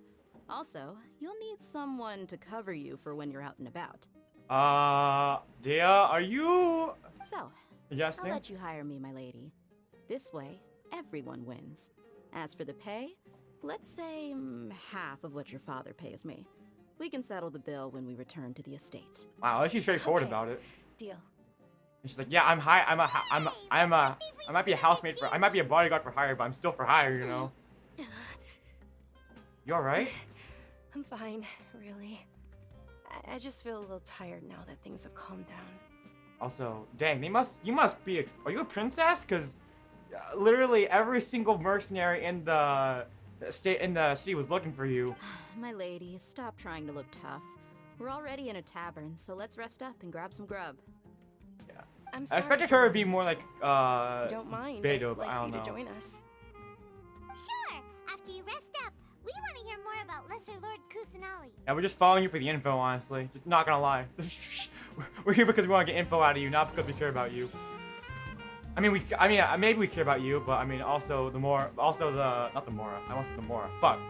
Also, you'll need someone to cover you for when you're out and about. Dia, are you... So, Yes, I'll let you hire me, my lady. This way, everyone wins. As for the pay, let's say half of what your father pays me. We can settle the bill when we return to the estate. Wow, she's straightforward about it. Deal. And she's like, yeah, I might be a housemaid I might be a bodyguard for hire, but I'm still for hire, you know? You alright? I'm fine, really. I just feel a little tired now that things have calmed down. Also, dang, you must be, are you a princess? Because literally every single mercenary in the sea was looking for you. My lady, stop trying to look tough. We're already in a tavern, so let's rest up and grab some grub. Yeah. I'm I sorry expected for her to be you more like, you don't mind, Beto, I'd but like I for don't you know. to join us. Sure. After you rest up, we want to hear more about Lesser Lord Kusanali. Yeah, we're just following you for the info, honestly. Just not gonna lie. We're here because we want to get info out of you, not because we care about you. I mean, maybe we care about you, but I mean, also the Mora, not the Mora. I almost said the Mora. Fuck.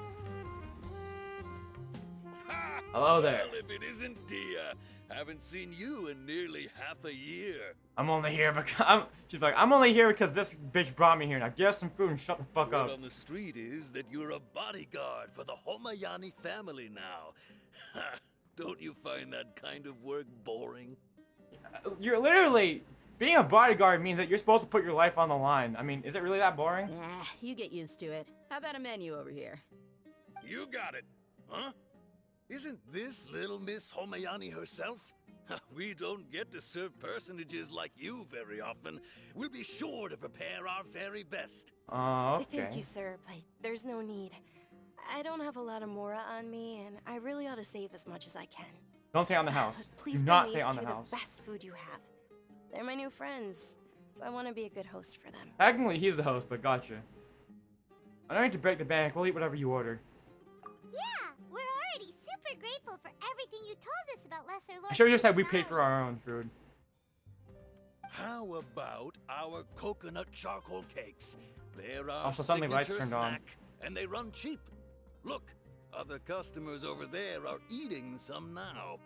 Hello there. Well, if it isn't Dia. Haven't seen you in nearly half a year. I'm only here because she's like, I'm only here because this bitch brought me here. Now get us some food and shut the fuck up. Word on the street is that you're a bodyguard for the Homayani family now. Don't you find that kind of work boring? You're literally being a bodyguard means that you're supposed to put your life on the line. I mean, is it really that boring? Nah, you get used to it. How about a menu over here? You got it, huh? Isn't this little Miss Homayani herself? We don't get to serve personages like you very often. We'll be sure to prepare our very best. Oh, okay. Thank you, sir, but there's no need. I don't have a lot of Mora on me, and I really ought to save as much as I can. Don't say on the house. Please do not bring say these on to the house. The best food you have. They're my new friends, so I want to be a good host for them. Technically, he's the host, but gotcha. I don't need to break the bank. We'll eat whatever you order. Yeah, we're already super grateful for everything you told us about Lesser Lord. I should have just said we paid for our own food. How about our coconut charcoal cakes? They're our Also, suddenly lights signature turned on. snack, and they run cheap. Look, other customers over there are eating some now.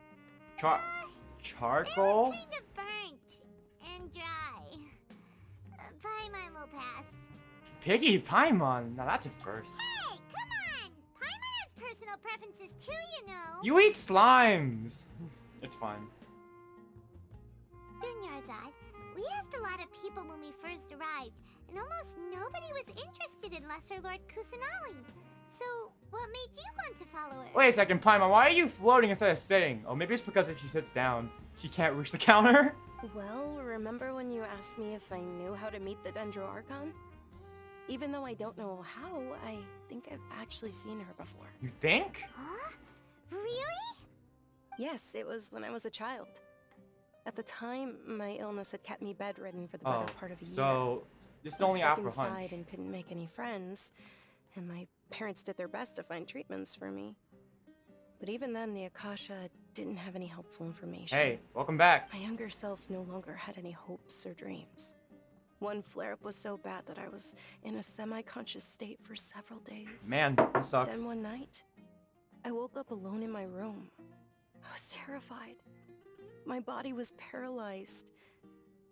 Charcoal? Kind of burnt and dry. Paimon will pass. Piggy Paimon. Now that's a first. Hey, come on! Paimon has personal preferences too, you know. You eat slimes. It's fine. Dunyarzad, we asked a lot of people when we first arrived, and almost nobody was interested in Lesser Lord Kusanali. So, what made you want to follow her? Wait a second, Paimon. Why are you floating instead of sitting? Oh, maybe it's because if she sits down, she can't reach the counter. Well, remember when you asked me if I knew how to meet the Dendro Archon? Even though I don't know how, I think I've actually seen her before. You think? Huh? Really? Yes, it was when I was a child. At the time, my illness had kept me bedridden for the better part of a year. So this is only I was after stuck inside hunch. and couldn't make any friends, and my parents did their best to find treatments for me. But even then, the Akasha didn't have any helpful information. Hey, welcome back. My younger self no longer had any hopes or dreams. One flare-up was so bad that I was in a semi-conscious state for several days. Man, that sucks. Then one night, I woke up alone in my room. I was terrified. My body was paralyzed.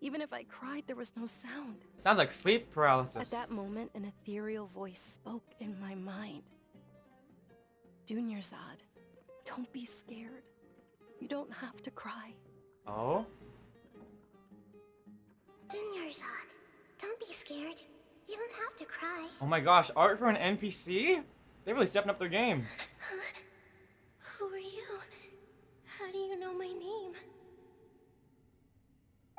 Even if I cried, there was no sound. Sounds like sleep paralysis. At that moment, an ethereal voice spoke in my mind. Dunyarzad, don't be scared. You don't have to cry. Oh? Dunyarzad, don't be scared. You don't have to cry. Oh my gosh, art for an NPC? They really stepping up their game. Who are you? How do you know my name?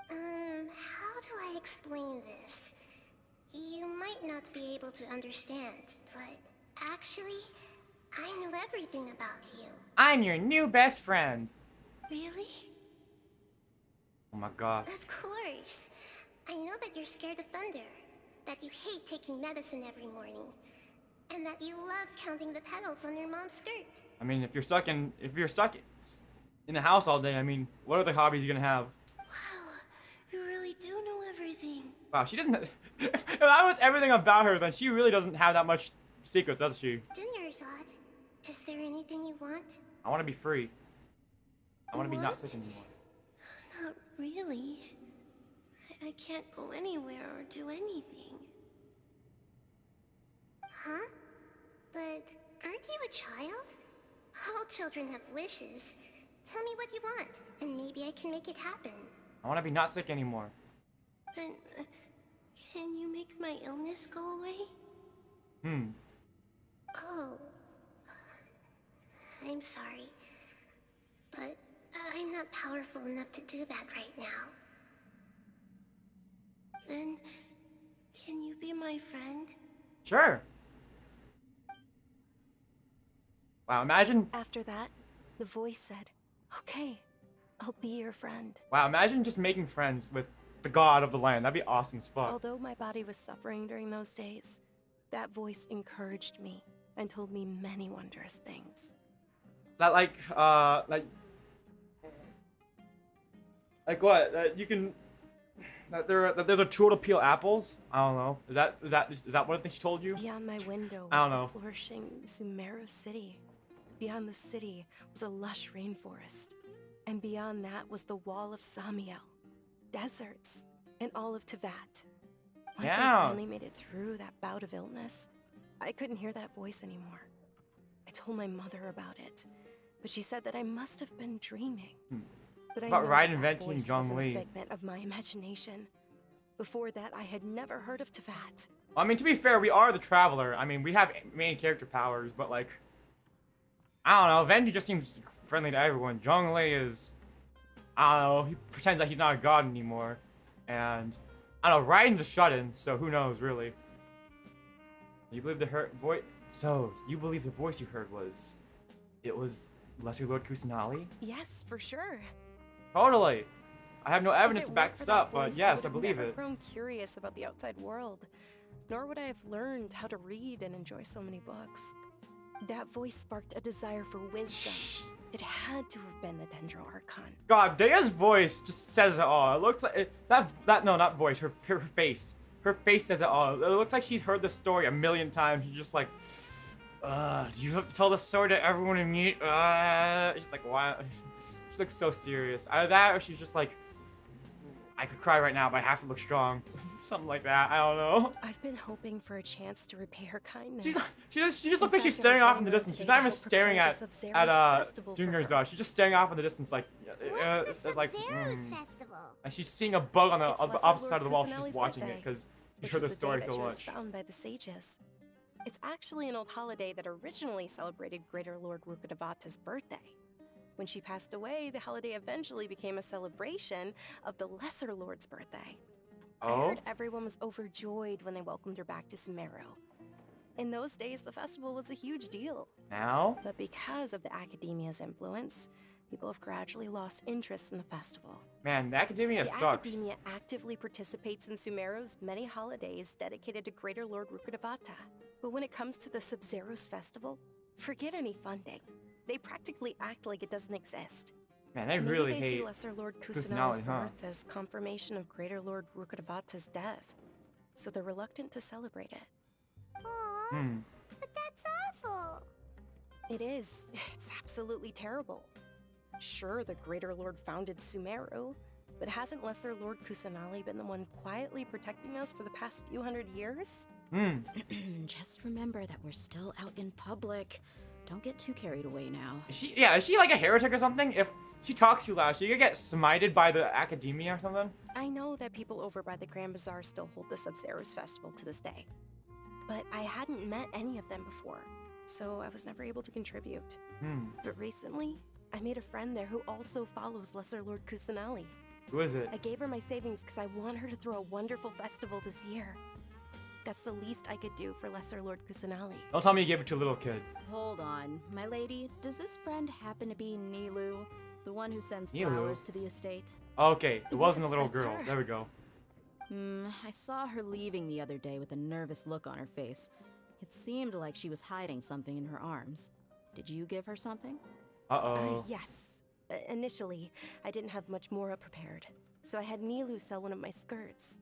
How do I explain this? You might not be able to understand, but actually, I know everything about you. I'm your new best friend. Really? Oh my god. Of course. I know that you're scared of thunder, that you hate taking medicine every morning, and that you love counting the petals on your mom's skirt. I mean, if you're stuck in the house all day, I mean, what other hobbies are you gonna have? Wow, you really do know everything. Wow, she doesn't. If that was everything about her, then she really doesn't have that much secrets, does she? Dunyarzad, is there anything you want? I want to be free. I want to be not What? sick anymore. Not really. I can't go anywhere or do anything. Huh? But aren't you a child? All children have wishes. Tell me what you want, and maybe I can make it happen. I want to be not sick anymore. But can you make my illness go away? Oh. I'm sorry. But I'm not powerful enough to do that right now. Then, can you be my friend? Sure. Wow, imagine. After that, the voice said, "Okay, I'll be your friend." Wow, imagine just making friends with the god of the land. That'd be awesome as fuck. Although my body was suffering during those days, that voice encouraged me and told me many wondrous things. That like what? You can. that there's a tool to peel apples? I don't know. Is that one of the things she told you? Beyond my window I don't was know. the flourishing Sumeru city. Beyond the city was a lush rainforest. And beyond that was the wall of Samiel, deserts, and all of Teyvat. Once I finally made it through that bout of illness, I couldn't hear that voice anymore. I told my mother about it, but she said that I must have been dreaming. But I About know Raiden that inventing voice Zhong was an Li. figment of my imagination. Before that, I had never heard of Teyvat. I mean, to be fair, we are the Traveler. I mean, we have main character powers, but like, I don't know. Venji just seems friendly to everyone. Zhong Li is, I don't know. He pretends that he's not a god anymore, and I don't know. Raiden's a shut-in, so who knows, really. You believe the voice? So you believe the voice you heard was Lesser Lord Kusanali? Yes, for sure. Totally. I have no evidence If to it back weren't for this that up, but voice, yes, I would have believe never it. grown curious about the outside world, nor would I have learned how to read and enjoy so many books. That voice sparked a desire for wisdom. It had to have been the Dendro Archon. God, Dea's voice just says it all. It looks like not voice, her face. Her face says it all. It looks like she's heard the story a million times. She's just like, do you have to tell the story to everyone you meet? She's like, why? She looks so serious. Either that or she's just like, I could cry right now, but I have to look strong. Something like that. I don't know. I've been hoping for a chance to repay her kindness. She just looks like she's staring off in the distance. She's not even staring at Junior's dog. She's just staring off in the distance, like What's like. festival? And she's seeing a bug on the It's opposite Lesser side Lord of the wall. She's Kusanali's just watching it birthday, because she's which heard the was story day that so she was much. found by the sages. It's actually an old holiday that originally celebrated Greater Lord Rukkhadevata's birthday. When she passed away, the holiday eventually became a celebration of the Lesser Lord's birthday. I Oh, heard everyone was overjoyed when they welcomed her back to Sumeru. In those days, the festival was a huge deal. now? But because of the Academia's influence, people have gradually lost interest in the festival. Man, the Academia The sucks. Academia actively participates in Sumeru's many holidays dedicated to Greater Lord Rukkhadevata. But when it comes to the Sub-Zero's festival, forget any funding. They practically act like it doesn't exist. Man, they Maybe really they see hate Lesser Lord Kusanali, Kusanali's huh? birth as confirmation of Greater Lord Rukkhadevata's death, so they're reluctant to celebrate it. Aww, Hmm. but that's awful. It is. It's absolutely terrible. Sure, the Greater Lord founded Sumeru, but hasn't Lesser Lord Kusanali been the one quietly protecting us for the past few hundred years? Hmm. Just remember that we're still out in public. Don't get too carried away now. Is she like a heretic or something? If she talks too loud, she could get smited by the Academia or something? I know that people over by the Grand Bazaar still hold the Sub-Zero's festival to this day, but I hadn't met any of them before, so I was never able to contribute. Hmm. But recently, I made a friend there who also follows Lesser Lord Kusanali. Who is it? I gave her my savings because I want her to throw a wonderful festival this year. That's the least I could do for Lesser Lord Kusanali. Don't tell me you gave it to a little kid. Hold on, my lady. Does this friend happen to be Nilu, the one who sends Nilu? flowers to the estate? Okay, it wasn't a Yes, little that's girl. her. There we go. I saw her leaving the other day with a nervous look on her face. It seemed like she was hiding something in her arms. Did you give her something? Uh-oh. Yes. Initially, I didn't have much more prepared, so I had Nilu sell one of my skirts.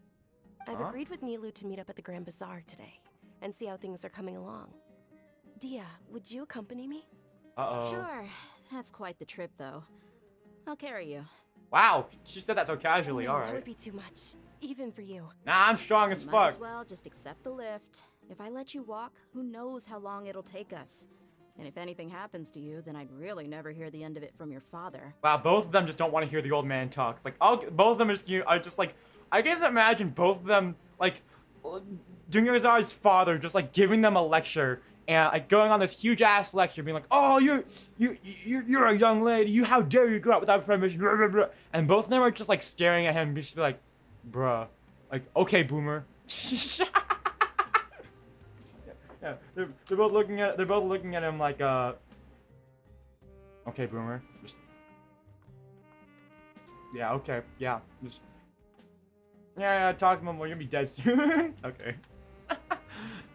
I've Huh? agreed with Nilu to meet up at the Grand Bazaar today and see how things are coming along. Dia, would you accompany me? Uh-oh. Sure. That's quite the trip, though. I'll carry you. Wow, she said that so casually. No, All that right. would be too much, even for you. Nah, I'm strong as Might fuck. as well just accept the lift. If I let you walk, who knows how long it'll take us. And if anything happens to you, then I'd really never hear the end of it from your father. Wow, both of them just don't want to hear the old man talks. Like, both of them are just like, I can't imagine both of them, like, Dunyarzad's father just, like, giving them a lecture and, like, going on this huge-ass lecture, being like, oh, you're a young lady, how dare you go out without permission, blah, blah, blah. And both of them are just, like, staring at him, just like, bruh. Like, okay, boomer. Yeah, they're both looking at him like, okay, boomer. Just... Yeah, okay, yeah. Just... Yeah, talk to him, we're gonna be dead soon. Okay.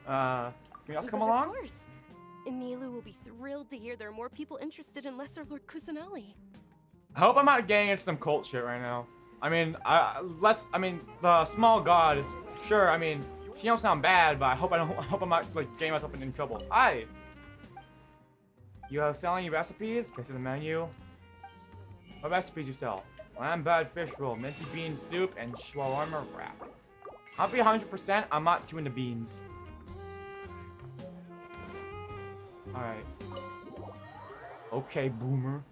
Can we also come But along? Of course. Nilu will be thrilled to hear there are more people interested in Lesser Lord Kusanali. I hope I'm not getting into some cult shit right now. I mean, the small god. Sure, I mean, she don't sound bad, but I hope I'm not like getting myself in trouble. Hi. You have selling recipes? Can I see the menu? What recipes you sell? Lamb bad fish roll, minty bean soup, and shawarma wrap. I'll be 100%. I'm not doing the beans. All right. Okay, boomer.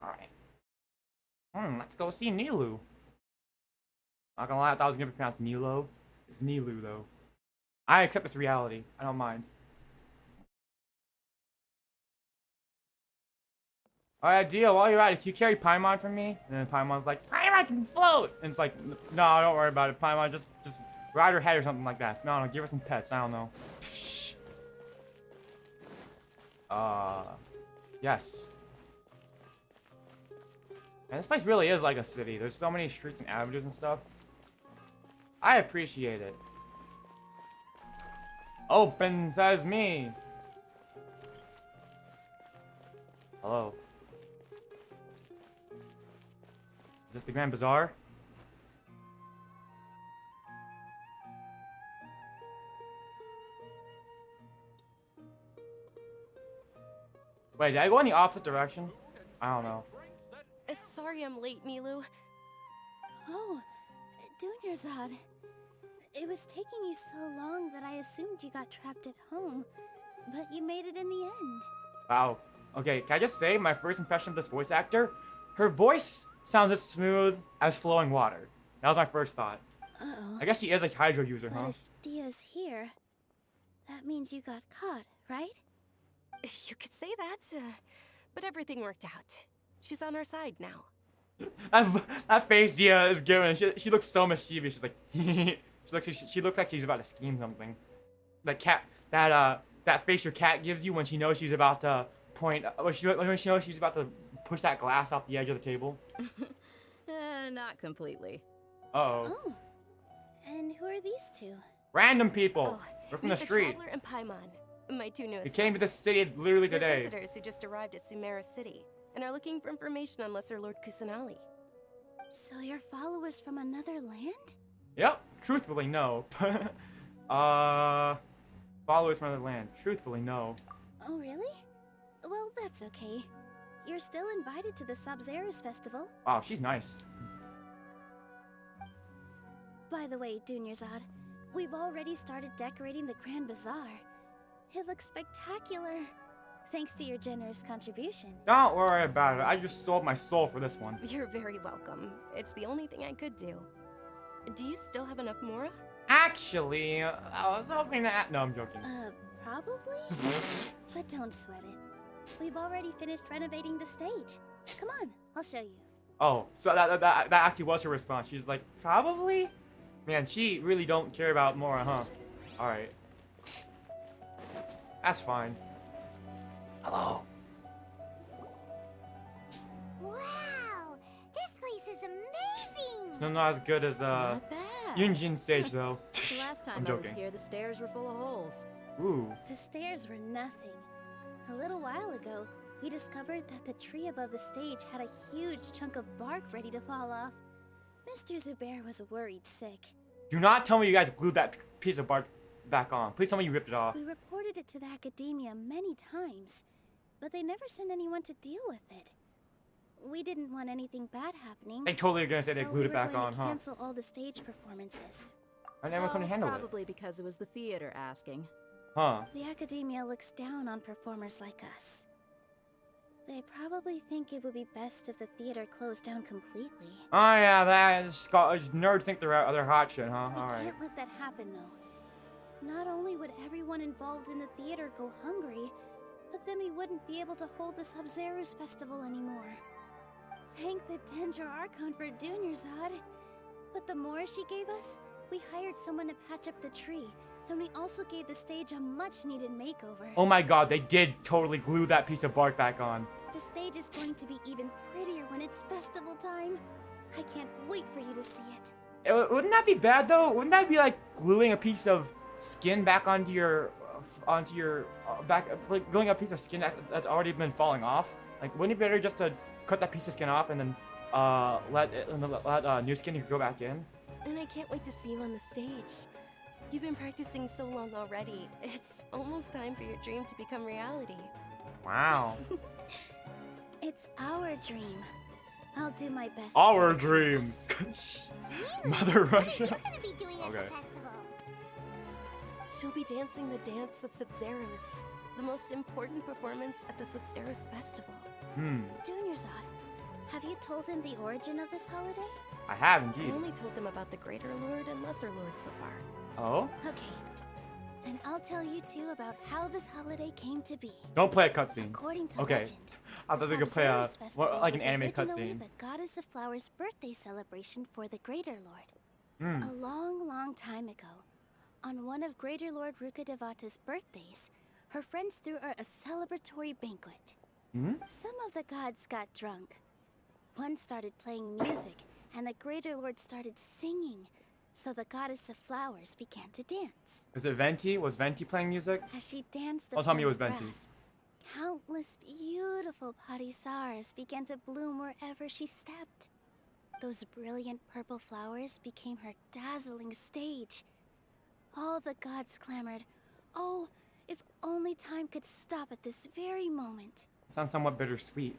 All right. Let's go see Nilu. Not gonna lie, I thought I was gonna be pronounced Nilo. It's Nilu though. I accept this reality. I don't mind. Alright, deal. While you're at it, can you carry Paimon from me? And then Paimon's like, Paimon can float! And it's like, no, don't worry about it. Paimon, just ride her head or something like that. No, give her some pets. I don't know. Yes. And this place really is like a city. There's so many streets and avenues and stuff. I appreciate it. Open, says me. Hello. Is this the Grand Bazaar? Wait, did I go in the opposite direction? I don't know. Sorry I'm late, Nilu. Oh, Dunyarzad. It was taking you so long that I assumed you got trapped at home, but you made it in the end. Wow. Okay, can I just say my first impression of this voice actor? Her voice sounds as smooth as flowing water. That was my first thought. Uh-oh. I guess she is a Hydro user, But huh? if Dia's here, that means you got caught, right? You could say that, but everything worked out. She's on our side now. That face Dia is giving. She looks so mischievous. She's like, she looks like she's about to scheme something. That face your cat gives you when she knows she's about to point. When she knows she's about to push that glass off the edge of the table. Not completely. Uh-oh. Oh. And who are these two? Random people. We're from the Meet street. Traveler and Paimon, my two newest We came to friends. this city literally They're today. visitors who just arrived at Sumeru City and are looking for information on Lesser Lord Kusanali. So you're followers from another land? Yep. Truthfully, no. Followers from another land. Truthfully, no. Oh, really? Well, that's okay. You're still invited to the Sabzeruz festival. Wow, she's nice. By the way, Dunyarzad, we've already started decorating the Grand Bazaar. It looks spectacular. Thanks to your generous contribution. Don't worry about it. I just sold my soul for this one. You're very welcome. It's the only thing I could do. Do you still have enough Mora? Actually, I was hoping to... No, I'm joking. Probably? But don't sweat it. We've already finished renovating the stage. Come on, I'll show you. Oh, so that actually was her response. She's like, probably? Man, she really don't care about Mora, huh? Alright. That's fine. Hello. Wow! This place is amazing! It's not as good as, Yunjin's stage, though. The last time I'm I was joking. here, the stairs were full of holes. Ooh. The stairs were nothing. A little while ago, we discovered that the tree above the stage had a huge chunk of bark ready to fall off. Mr. Zubair was worried sick. Do not tell me you guys glued that piece of bark back on. Please tell me you ripped it off. We reported it to the academia many times, but they never sent anyone to deal with it. We didn't want anything bad happening. They totally are gonna say they so glued we it back were going on, to huh? cancel all the stage performances. I never couldn't handle it. Probably because it was the theater asking. Huh. The academia looks down on performers like us. They probably think it would be best if the theater closed down completely. Oh yeah, that nerds think they're hot shit, huh? We Alright. can't let that happen, though. Not only would everyone involved in the theater go hungry, but then we wouldn't be able to hold the Sabzeruz festival anymore. Thank the Danger Archon for Dunyarzad. With the Mora she gave us, we hired someone to patch up the tree, and we also gave the stage a much-needed makeover. Oh my god, they did totally glue that piece of bark back on. The stage is going to be even prettier when it's festival time. I can't wait for you to see it. Wouldn't that be bad though? Wouldn't that be like gluing a piece of skin back onto your back, like gluing a piece of skin that's already been falling off? Like, wouldn't it be better just to cut that piece of skin off and then let new skin go back in. And I can't wait to see you on the stage. You've been practicing so long already. It's almost time for your dream to become reality. Wow. It's our dream. I'll do my best. Our to dream. Mother Russia. What are you gonna be doing at the Okay. festival? She'll be dancing the dance of Sub-Zeros, the most important performance at the Sub-Zeros festival. Junior's odd. Have you told him the origin of this holiday? I have I indeed. only told them about the Greater Lord and Lesser Lord so far. Oh? Okay. Then I'll tell you too about how this holiday came to be. Don't play a cutscene. According to Okay. legend, I thought they could play a Sub-Zeros like an was anime originally cutscene. the goddess of flowers' birthday celebration for the Greater Lord. A long, long time ago, on one of Greater Lord Rukkhadevata's birthdays, her friends threw her a celebratory banquet. Some of the gods got drunk. One started playing music, and the Greater Lord started singing. So the goddess of flowers began to dance. Is it Venti? Was Venti playing music? As she danced Don't tell me it upon was the Venti. grass, countless beautiful padisaras began to bloom wherever she stepped. Those brilliant purple flowers became her dazzling stage. All the gods clamored, "Oh, if only time could stop at this very moment." Sounds somewhat bittersweet.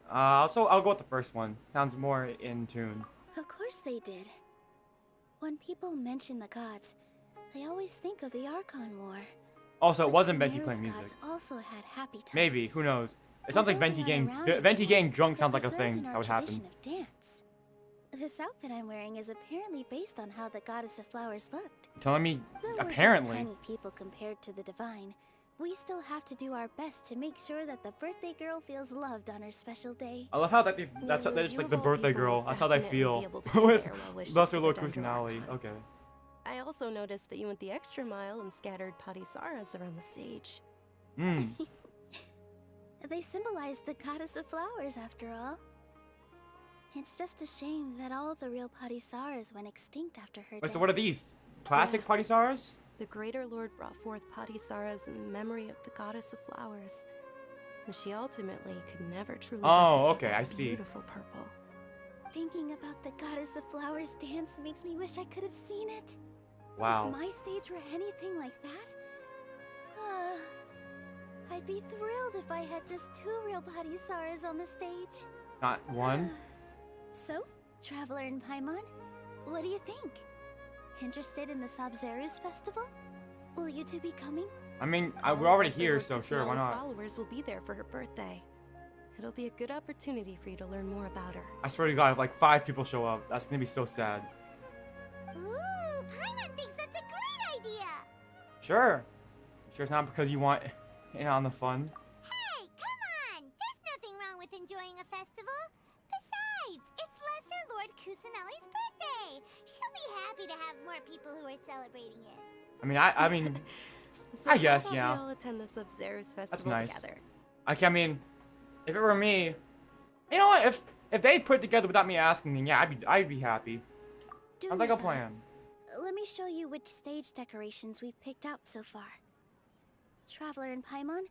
I'll go with the first one. Sounds more in tune. Of course they did. When people mention the gods, they always think of the Archon War. Also, it But wasn't Venti Sumeru's playing music. gods also had happy times. Maybe, who knows? It sounds like Although Venti not getting around it Venti now, getting drunk sounds they're like a preserved thing in our that would happen. tradition of dance. This outfit I'm wearing is apparently based on how the goddess of flowers looked. Telling me Though we're just apparently. tiny people compared to the divine, we still have to do our best to make sure that the birthday girl feels loved on her special day. I love how that's You just like of the all birthday people girl. would That's how they definitely feel be able to with compare well wishes Lesser to Lord the Dendro Kusanali. Archon. Okay. I also noticed that you went the extra mile and scattered padisaras around the stage. They symbolize the goddess of flowers, after all. It's just a shame that all the real padisaras went extinct after her Wait, death. so what are these? Plastic padisaras? The Greater Lord brought forth padisaras in memory of the goddess of flowers. And she ultimately could never truly Oh, replicate okay, that I see. beautiful purple. Thinking about the goddess of flowers dance makes me wish I could have seen it. Wow. If my stage were anything like that, I'd be thrilled if I had just 2 real padisaras on the stage. Not one? So, Traveler and Paimon, what do you think? Interested in the Sub-Zeros festival? Will you two be coming? I mean, All we're of already Lesser here, Lord so sure, why Kusanali's not? followers will be there for her birthday. It'll be a good opportunity for you to learn more about her. I swear to God, if like 5 people show up, that's gonna be so sad. Ooh, Paimon thinks that's a great idea! Sure. Sure, it's not because you want in on the fun. Hey, come on! There's nothing wrong with enjoying a festival. Besides, it's Lesser Lord Kusanali's birthday. She'll be happy to have more people who are celebrating it. I mean, I mean, So I how guess, about yeah. we all attend the Sub-Zeros festival That's nice. together. I mean, if it were me, you know what? If they put it together without me asking, then yeah, I'd be happy. Sounds like a Junior-san, plan. Let me show you which stage decorations we've picked out so far. Traveler and Paimon,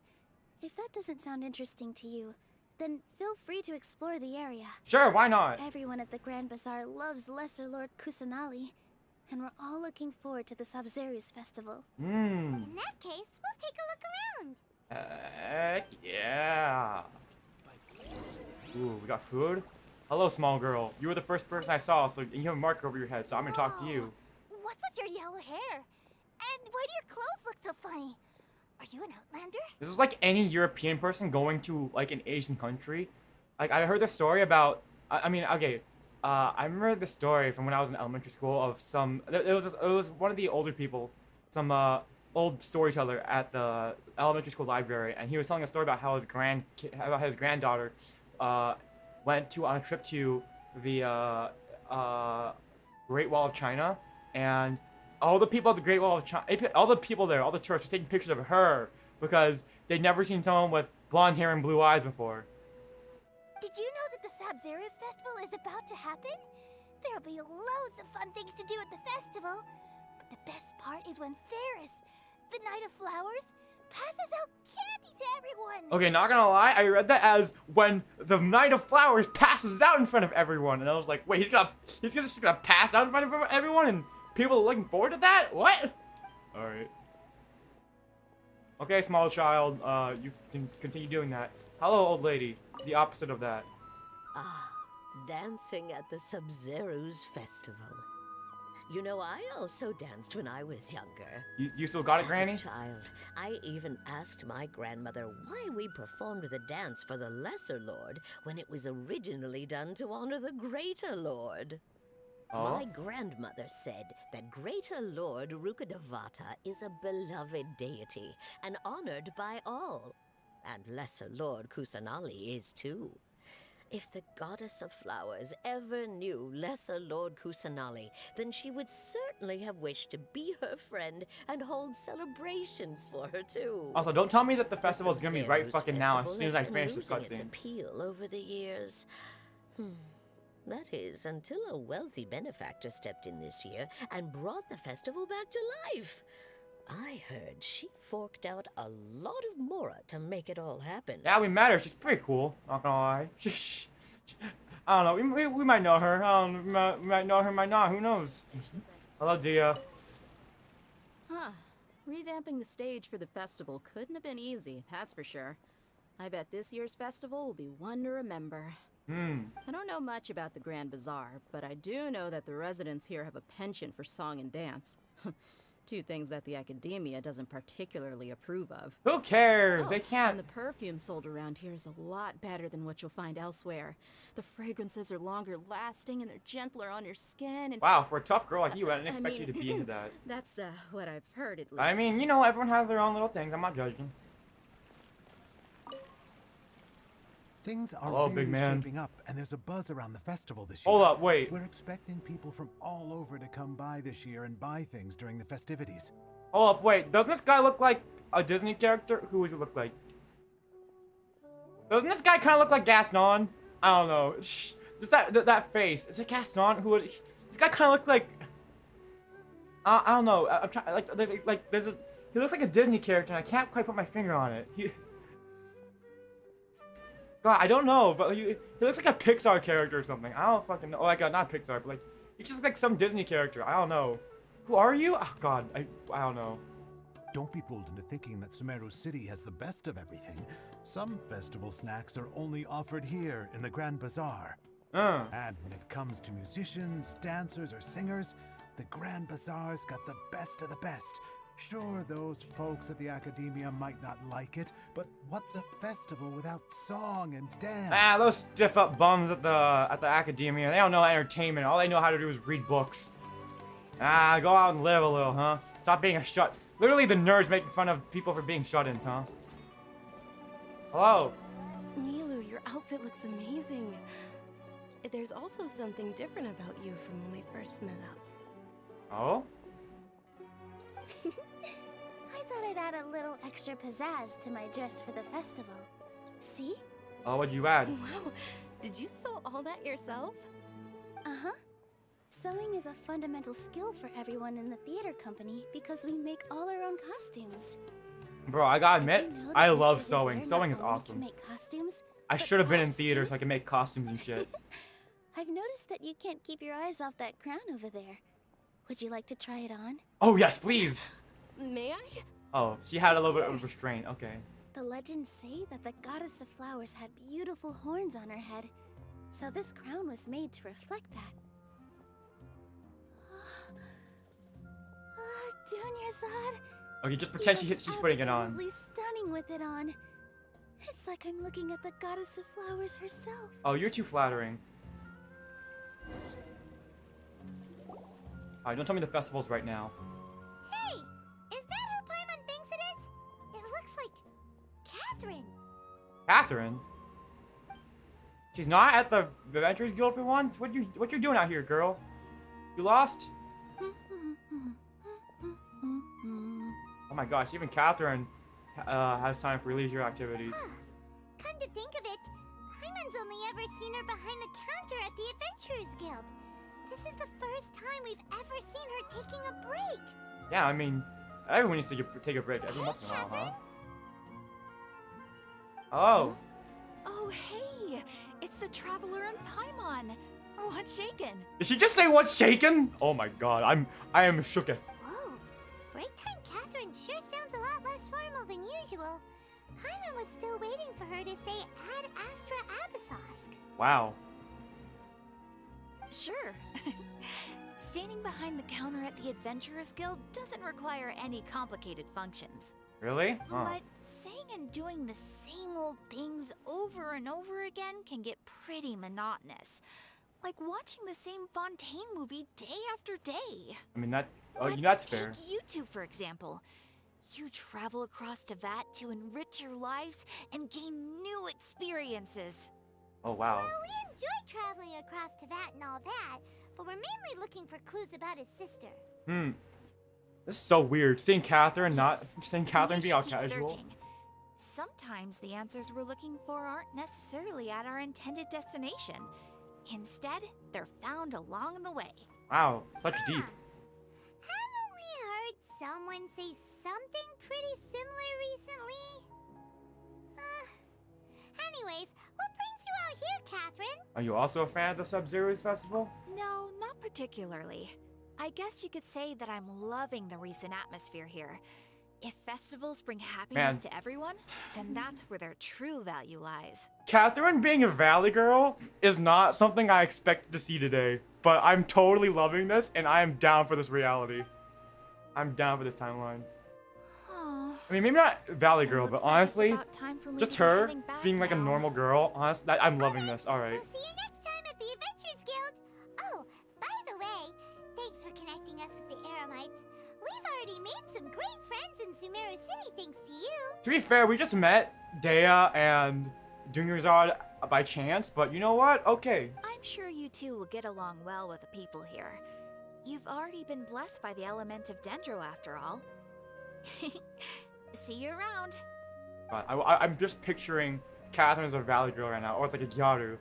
if that doesn't sound interesting to you, then feel free to explore the area. Sure, why not? Everyone at the Grand Bazaar loves Lesser Lord Kusanali, and we're all looking forward to the Sub-Zeros festival. In that case, we'll take a look around. Heck yeah. Ooh, we got food? Hello, small girl. You were the first person I saw, so you have a marker over your head, so I'm gonna talk to you. What's with your yellow hair? And why do your clothes look so funny? Are you an outlander? This is like any European person going to like an Asian country. Like I heard the story about. I mean, okay. I remember the story from when I was in elementary school of some. It was one of the older people, some old storyteller at the elementary school library, and he was telling a story about how his granddaughter went on a trip to the Great Wall of China, and all the people at the Great Wall of China, all the people there, all the tourists were taking pictures of her because they'd never seen someone with blonde hair and blue eyes before. Did you know that the Sub-Zeros festival is about to happen? There'll be loads of fun things to do at the festival. But the best part is when Terrace, the Night of Flowers, passes out candy to everyone. Okay, not gonna lie, I read that as when the Knight of Flowers passes out in front of everyone, and I was like, wait, he's just gonna pass out in front of everyone, and people are looking forward to that? What? All right. Okay, small child, you can continue doing that. Hello, old lady. The opposite of that. Ah, dancing at the Sub-Zero's festival. You know, I also danced when I was younger. You still got it, Granny? As a child, I even asked my grandmother why we performed the dance for the Lesser Lord when it was originally done to honor the Greater Lord. Oh? My grandmother said that Greater Lord Rukkhadevata is a beloved deity and honored by all. And Lesser Lord Kusanali is too. If the Goddess of Flowers ever knew Lesser Lord Kusanali, then she would certainly have wished to be her friend and hold celebrations for her too. Also, don't tell me that the festival's gonna be right Sub-Zero's fucking now as festival soon as has I been finish this losing its cutscene. appeal over the years. That is, until a wealthy benefactor stepped in this year and brought the festival back to life. I heard she forked out a lot of mora to make it all happen. Yeah, we met her. She's pretty cool. Not gonna lie. I don't know. We might know her. I don't know. We might know her, might not. Who knows? Hello, Dia. Huh. Revamping the stage for the festival couldn't have been easy, that's for sure. I bet this year's festival will be one to remember. I don't know much about the Grand Bazaar, but I do know that the residents here have a penchant for song and dance. Two things that the academia doesn't particularly approve of. Who cares? Oh, They can't. And the perfume sold around here is a lot better than what you'll find elsewhere. The fragrances are longer lasting and they're gentler on your skin. And Wow, for a tough girl like you, I didn't expect you to be into that. That's what I've heard at least. I mean, you know, everyone has their own little things. I'm not judging. Things are Hello, really big man. shaping up, and there's a buzz around the festival this year. Hold up, wait. We're expecting people from all over to come by this year and buy things during the festivities. Hold up, wait. Doesn't this guy look like a Disney character? Who does he look like? Doesn't this guy kind of look like Gaston? I don't know. Just that face. Is it Gaston? Who is? This guy kind of looks like. I don't know. I'm trying like there's a. He looks like a Disney character, and I can't quite put my finger on it. God, I don't know, but he looks like a Pixar character or something. I don't fucking know. Oh, like not Pixar, but like he just looks like some Disney character. I don't know. Who are you? Oh God, I don't know. Don't be fooled into thinking that Sumeru City has the best of everything. Some festival snacks are only offered here in the Grand Bazaar. And when it comes to musicians, dancers, or singers, the Grand Bazaar's got the best of the best. Sure, those folks at the academia might not like it, but what's a festival without song and dance? Ah, those stiff up bums at the academia. They don't know entertainment. All they know how to do is read books. Ah, go out and live a little, huh? Stop being a shut. Literally, the nerds making fun of people for being shut-ins, huh? Hello. Nilu, your outfit looks amazing. There's also something different about you from when we first met up. Oh? I thought I'd add a little extra pizzazz to my dress for the festival. See? Oh, what'd you add? Wow, did you sew all that yourself? Uh-huh. Sewing is a fundamental skill for everyone in the theater company because we make all our own costumes. Bro, I gotta admit, Did you know I that love Mr. sewing. Hoover Sewing not is only awesome. can make costumes, I but should have been in props, theater too? so I can make costumes and shit. I've noticed that you can't keep your eyes off that crown over there. Would you like to try it on? Oh, yes, please. May I? Oh, she had a little bit of restraint. Okay. The legends say that the goddess of flowers had beautiful horns on her head, so this crown was made to reflect that. Dunyarzad, Okay, just pretend she's putting it on. absolutely stunning with it on. It's like I'm looking at the goddess of flowers herself. Oh, you're too flattering. Alright, don't tell me the festival's right now. Hey, is that who Paimon thinks it is? It looks like Catherine. Catherine? She's not at the Adventurers Guild for once? What you doing out here, girl? You lost? Oh my gosh, even Catherine has time for leisure activities. Come to think of it, Paimon's only ever seen her behind the counter at the Adventurers Guild. This is the first time we've ever seen her taking a break. Yeah, I mean, everyone needs to take a break every once in a while, huh? Oh. Oh, hey! It's the Traveler and Paimon! What's shaken? Did she just say what's shaken? Oh my god, I am shooketh. Whoa, break time Catherine sure sounds a lot less formal than usual. Paimon was still waiting for her to say Ad Astra Abyssosk. Wow. Sure. Standing behind the counter at the Adventurers Guild doesn't require any complicated functions. Really? Oh. But saying and doing the same old things over and over again can get pretty monotonous. Like watching the same Fontaine movie day after day. I mean, that's fair. Take you two, for example. You travel across Teyvat to enrich your lives and gain new experiences. Oh, wow. Well, we enjoy traveling across Teyvat and all that, but we're mainly looking for clues about his sister. This is so weird. Seeing Catherine being all casual. Searching. Sometimes the answers we're looking for aren't necessarily at our intended destination. Instead, they're found along the way. Wow, such deep. Haven't we heard someone say something pretty similar recently? Anyways, what brings you out here, Catherine? Are you also a fan of the Sub-Zero's festival? No, not particularly. I guess you could say that I'm loving the recent atmosphere here. If festivals bring happiness to everyone, then that's where their true value lies. Catherine being a Valley girl is not something I expected to see today, but I'm totally loving this, and I am down for this reality. I'm down for this timeline. Aww. I mean, maybe not Valley girl, but honestly, just her being like a normal girl, honestly, I'm loving this. All right. See you next time at the Adventurers Guild. Oh, by the way, thanks for connecting us with the Eremites. We've already made some great friends in Sumeru City thanks to you. To be fair, we just met Dea and Dunyarzad by chance, but you know what? Okay. I'm sure you two will get along well with the people here. You've already been blessed by the element of Dendro after all. See you around. I'm just picturing Catherine as a Valley girl right now, or it's like a Gyaru.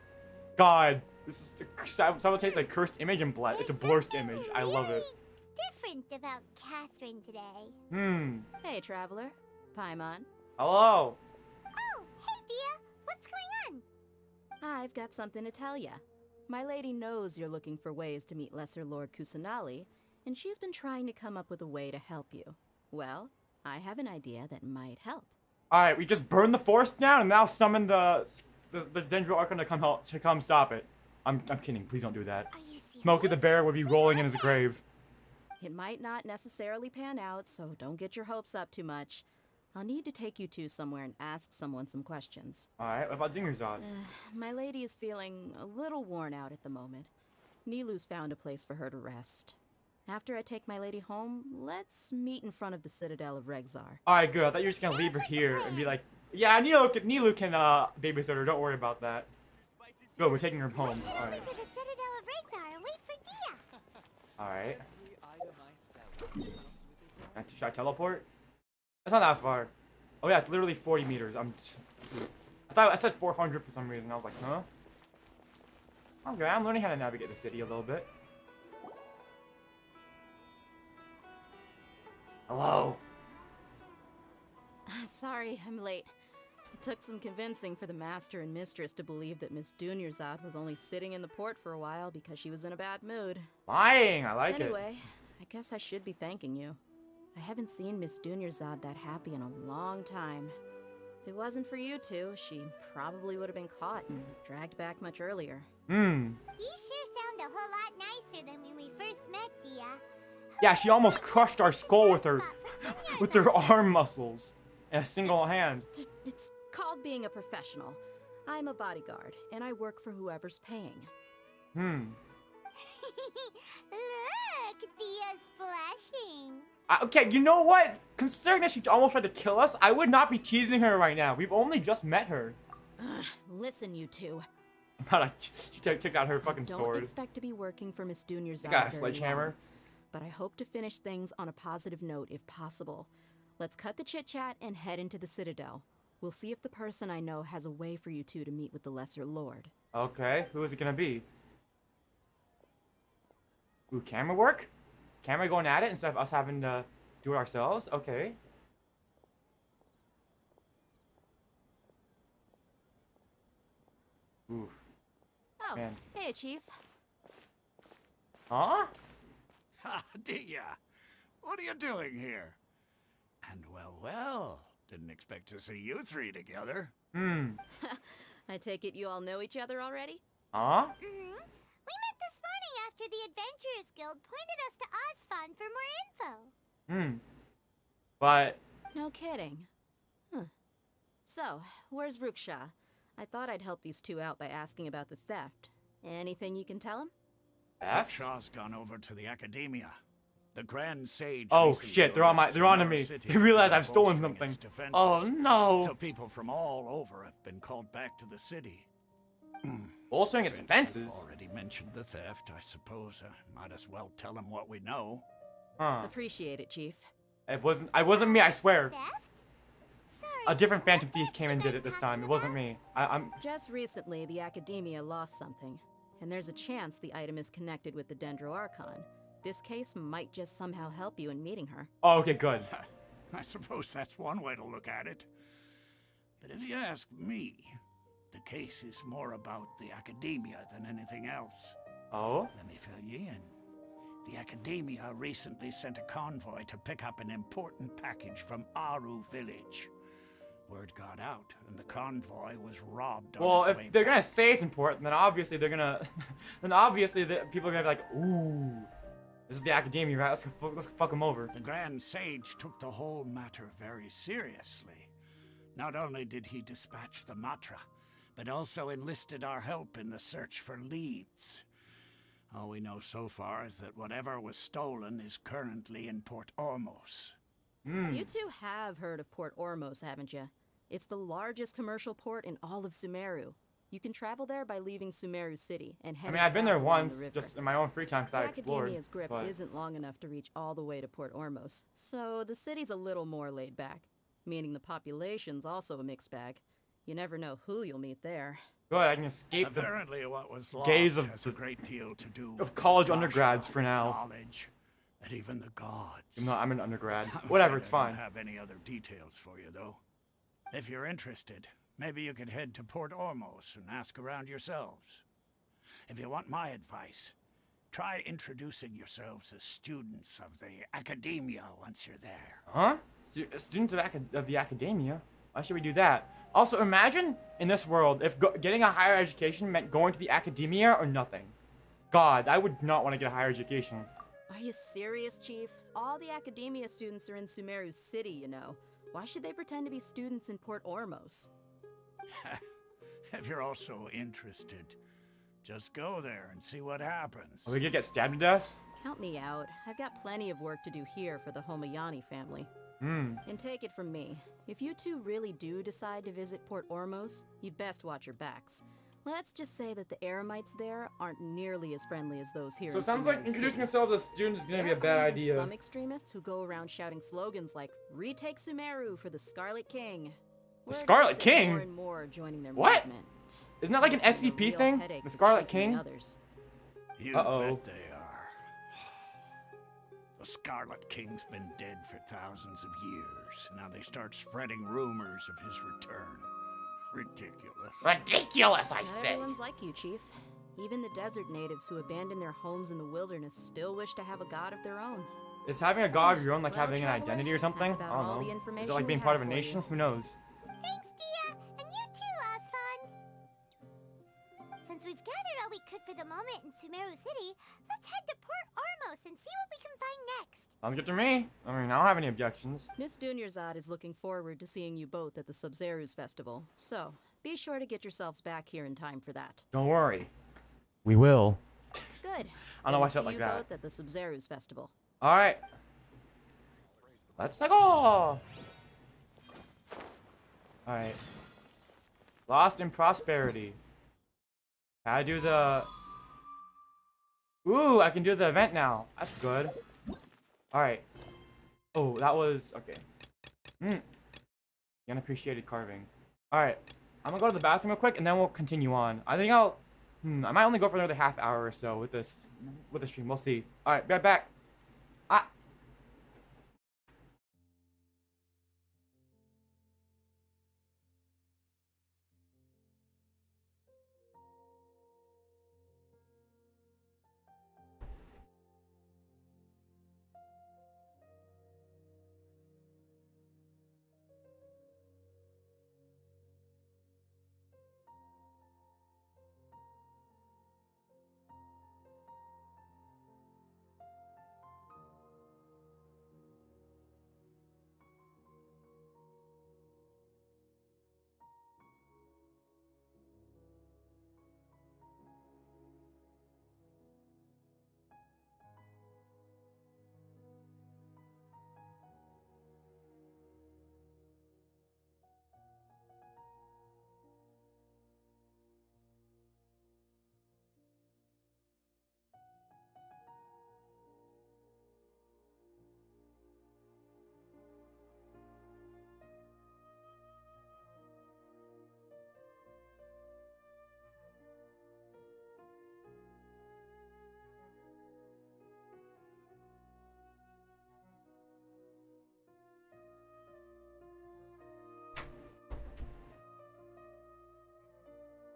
God, this is someone takes a cursed image and it's a blurst image. I love it. Different about Catherine today. Hey, Traveler. Paimon. Hello. Oh, hey, Dia. What's going on? I've got something to tell ya. My lady knows you're looking for ways to meet Lesser Lord Kusanali, and she's been trying to come up with a way to help you. Well, I have an idea that might help. All right, we just burned the forest down and now summon the Dendro Archon to come stop it. I'm kidding. Please don't do that. Smokey the Bear would be rolling in his grave. It might not necessarily pan out, so don't get your hopes up too much. I'll need to take you two somewhere and ask someone some questions. Alright, what about Dingerzad? My lady is feeling a little worn out at the moment. Nilu's found a place for her to rest. After I take my lady home, let's meet in front of the Citadel of Regzar. Alright, good. I thought you were just gonna leave her here and be like, yeah, Nilu can babysit her. Don't worry about that. Good, we're taking her home. Alright. To the Citadel of Regzar and wait for Dia. Alright. Should I teleport? It's not that far. Oh yeah, it's literally 40 meters. I thought I said 400 for some reason. I was like, huh? Okay, I'm learning how to navigate the city a little bit. Hello. Sorry, I'm late. It took some convincing for the master and mistress to believe that Miss Dunyarzad was only sitting in the port for a while because she was in a bad mood. Lying, I like it. Anyway, I guess I should be thanking you. I haven't seen Miss Dunyarzad that happy in a long time. If it wasn't for you two, she probably would have been caught and dragged back much earlier. You sure sound a whole lot nicer than when we first met, Dia. Yeah, she almost crushed our skull with her arm muscles in a single hand. It's called being a professional. I'm a bodyguard, and I work for whoever's paying. Look, Dia's blushing. Okay, you know what? Considering that she almost tried to kill us, I would not be teasing her right now. We've only just met her. Listen, you two. She takes out her fucking sword. I don't expect to be working for Miss Dunyarzad. Got a sledgehammer. But I hope to finish things on a positive note if possible. Let's cut the chit-chat and head into the Citadel. We'll see if the person I know has a way for you two to meet with the Lesser Lord. Okay, who is it gonna be? Ooh, camera work? Camera going at it instead of us having to do it ourselves? Okay. Oof. Oh, Man. hey, Chief. Huh? Ha, Dia! What are you doing here? And well, didn't expect to see you three together. I take it you all know each other already? Huh? Mm-hmm. We met this morning after the Adventurers Guild pointed us to Osfon for more info. But... No kidding. Huh. So, where's Ruksha? I thought I'd help these two out by asking about the theft. Anything you can tell him? Shaw's gone over to the Academia. The Grand Sage. Oh recently shit, they're ordered on to Sonora me. City They realize to I've stolen bolstering something. its defenses. Oh no. So people from all over have been called back to the city. Bolstering its Since defenses? you've already mentioned the theft, I suppose I might as well tell them what we know. Huh. Appreciate it, Chief. It wasn't me, I swear. Theft? Sorry, A different Phantom Thief came and did it this time. It wasn't me. I'm... Just recently, the Academia lost something, and there's a chance the item is connected with the Dendro Archon. This case might just somehow help you in meeting her. Oh, okay, good. I suppose that's one way to look at it. But if you ask me, the case is more about the Academia than anything else. Oh? Let me fill you in. The Academia recently sent a convoy to pick up an important package from Aru village. Word got out, and the convoy was robbed on Well, its if way they're back. gonna say it's important, then obviously they're gonna... then obviously people are gonna be like, ooh, this is the Academia, right? Let's go fuck them over. The Grand Sage took the whole matter very seriously. Not only did he dispatch the Matra, but also enlisted our help in the search for leads. All we know so far is that whatever was stolen is currently in Port Ormos. You two have heard of Port Ormos, haven't you? It's the largest commercial port in all of Sumeru. You can travel there by leaving Sumeru City and I heading mean, I've been south there along once, the river. just in my own free time, because I The explored. Academia's grip But... isn't long enough to reach all the way to Port Ormos, so the city's a little more laid back, meaning the population's also a mixed bag. You never know who you'll meet there. Good, I can escape the Apparently, what was lost gaze of has a great deal to do of with college the undergrads partial for now. knowledge that even the gods. Even though I'm an undergrad. I'm Whatever, afraid it's I fine. don't have any other details for you, though. If you're interested, maybe you could head to Port Ormos and ask around yourselves. If you want my advice, try introducing yourselves as students of the Academia once you're there. Huh? Students of the Academia? Why should we do that? Also, imagine in this world if getting a higher education meant going to the Academia or nothing. God, I would not want to get a higher education. Are you serious, Chief? All the Academia students are in Sumeru City, you know. Why should they pretend to be students in Port Ormos? If you're also interested, just go there and see what happens. Are we gonna get stabbed to death? Count me out. I've got plenty of work to do here for the Homayani family. And take it from me, if you two really do decide to visit Port Ormos, you'd best watch your backs. Let's just say that the Eremites there aren't nearly as friendly as those here. So in it sounds like Sumeru introducing City. yourself as students is gonna be a There bad are even idea. Some extremists who go around shouting slogans like "Retake Sumeru for the Scarlet King." The Scarlet Word is that King? More and more are joining their What? movement. Isn't that like an Causing a SCP real thing? headache The to Scarlet Chief and King? others. You Uh-oh. bet they are. The Scarlet King's been dead for thousands of years. Now they start spreading rumors of his return. Ridiculous. Ridiculous, I Not say. everyone's like you, Chief. Even the desert natives who abandoned their homes in the wilderness still wish to have a god of their own. Is having a god of your own like Well, having an traveler, identity or that's something? about I don't all know. the Is information it like we being part of have a for you. nation? Who knows? Thanks, Dia, and you too, Osfon. Since we've gathered all we could for the moment in Sumeru City, let's head to Port Ormos and see what we can find next. Sounds good to me. I mean, I don't have any objections. Miss Dunyarzad is looking forward to seeing you both at the Sub-Zerus Festival, so be sure to get yourselves back here in time for that. Don't worry. We will. Good. I don't know why I Then said it we'll like see you that. both at the Sub-Zerus Festival. Alright. Let's go! Alright. Lost in Prosperity. Can I do the... Ooh, I can do the event now. That's good. Alright. Oh, that was... Okay. Unappreciated carving. Alright. I'm gonna go to the bathroom real quick, and then we'll continue on. I think I'll... I might only go for another half hour or so with this... with the stream. We'll see. Alright, be right back. Ah!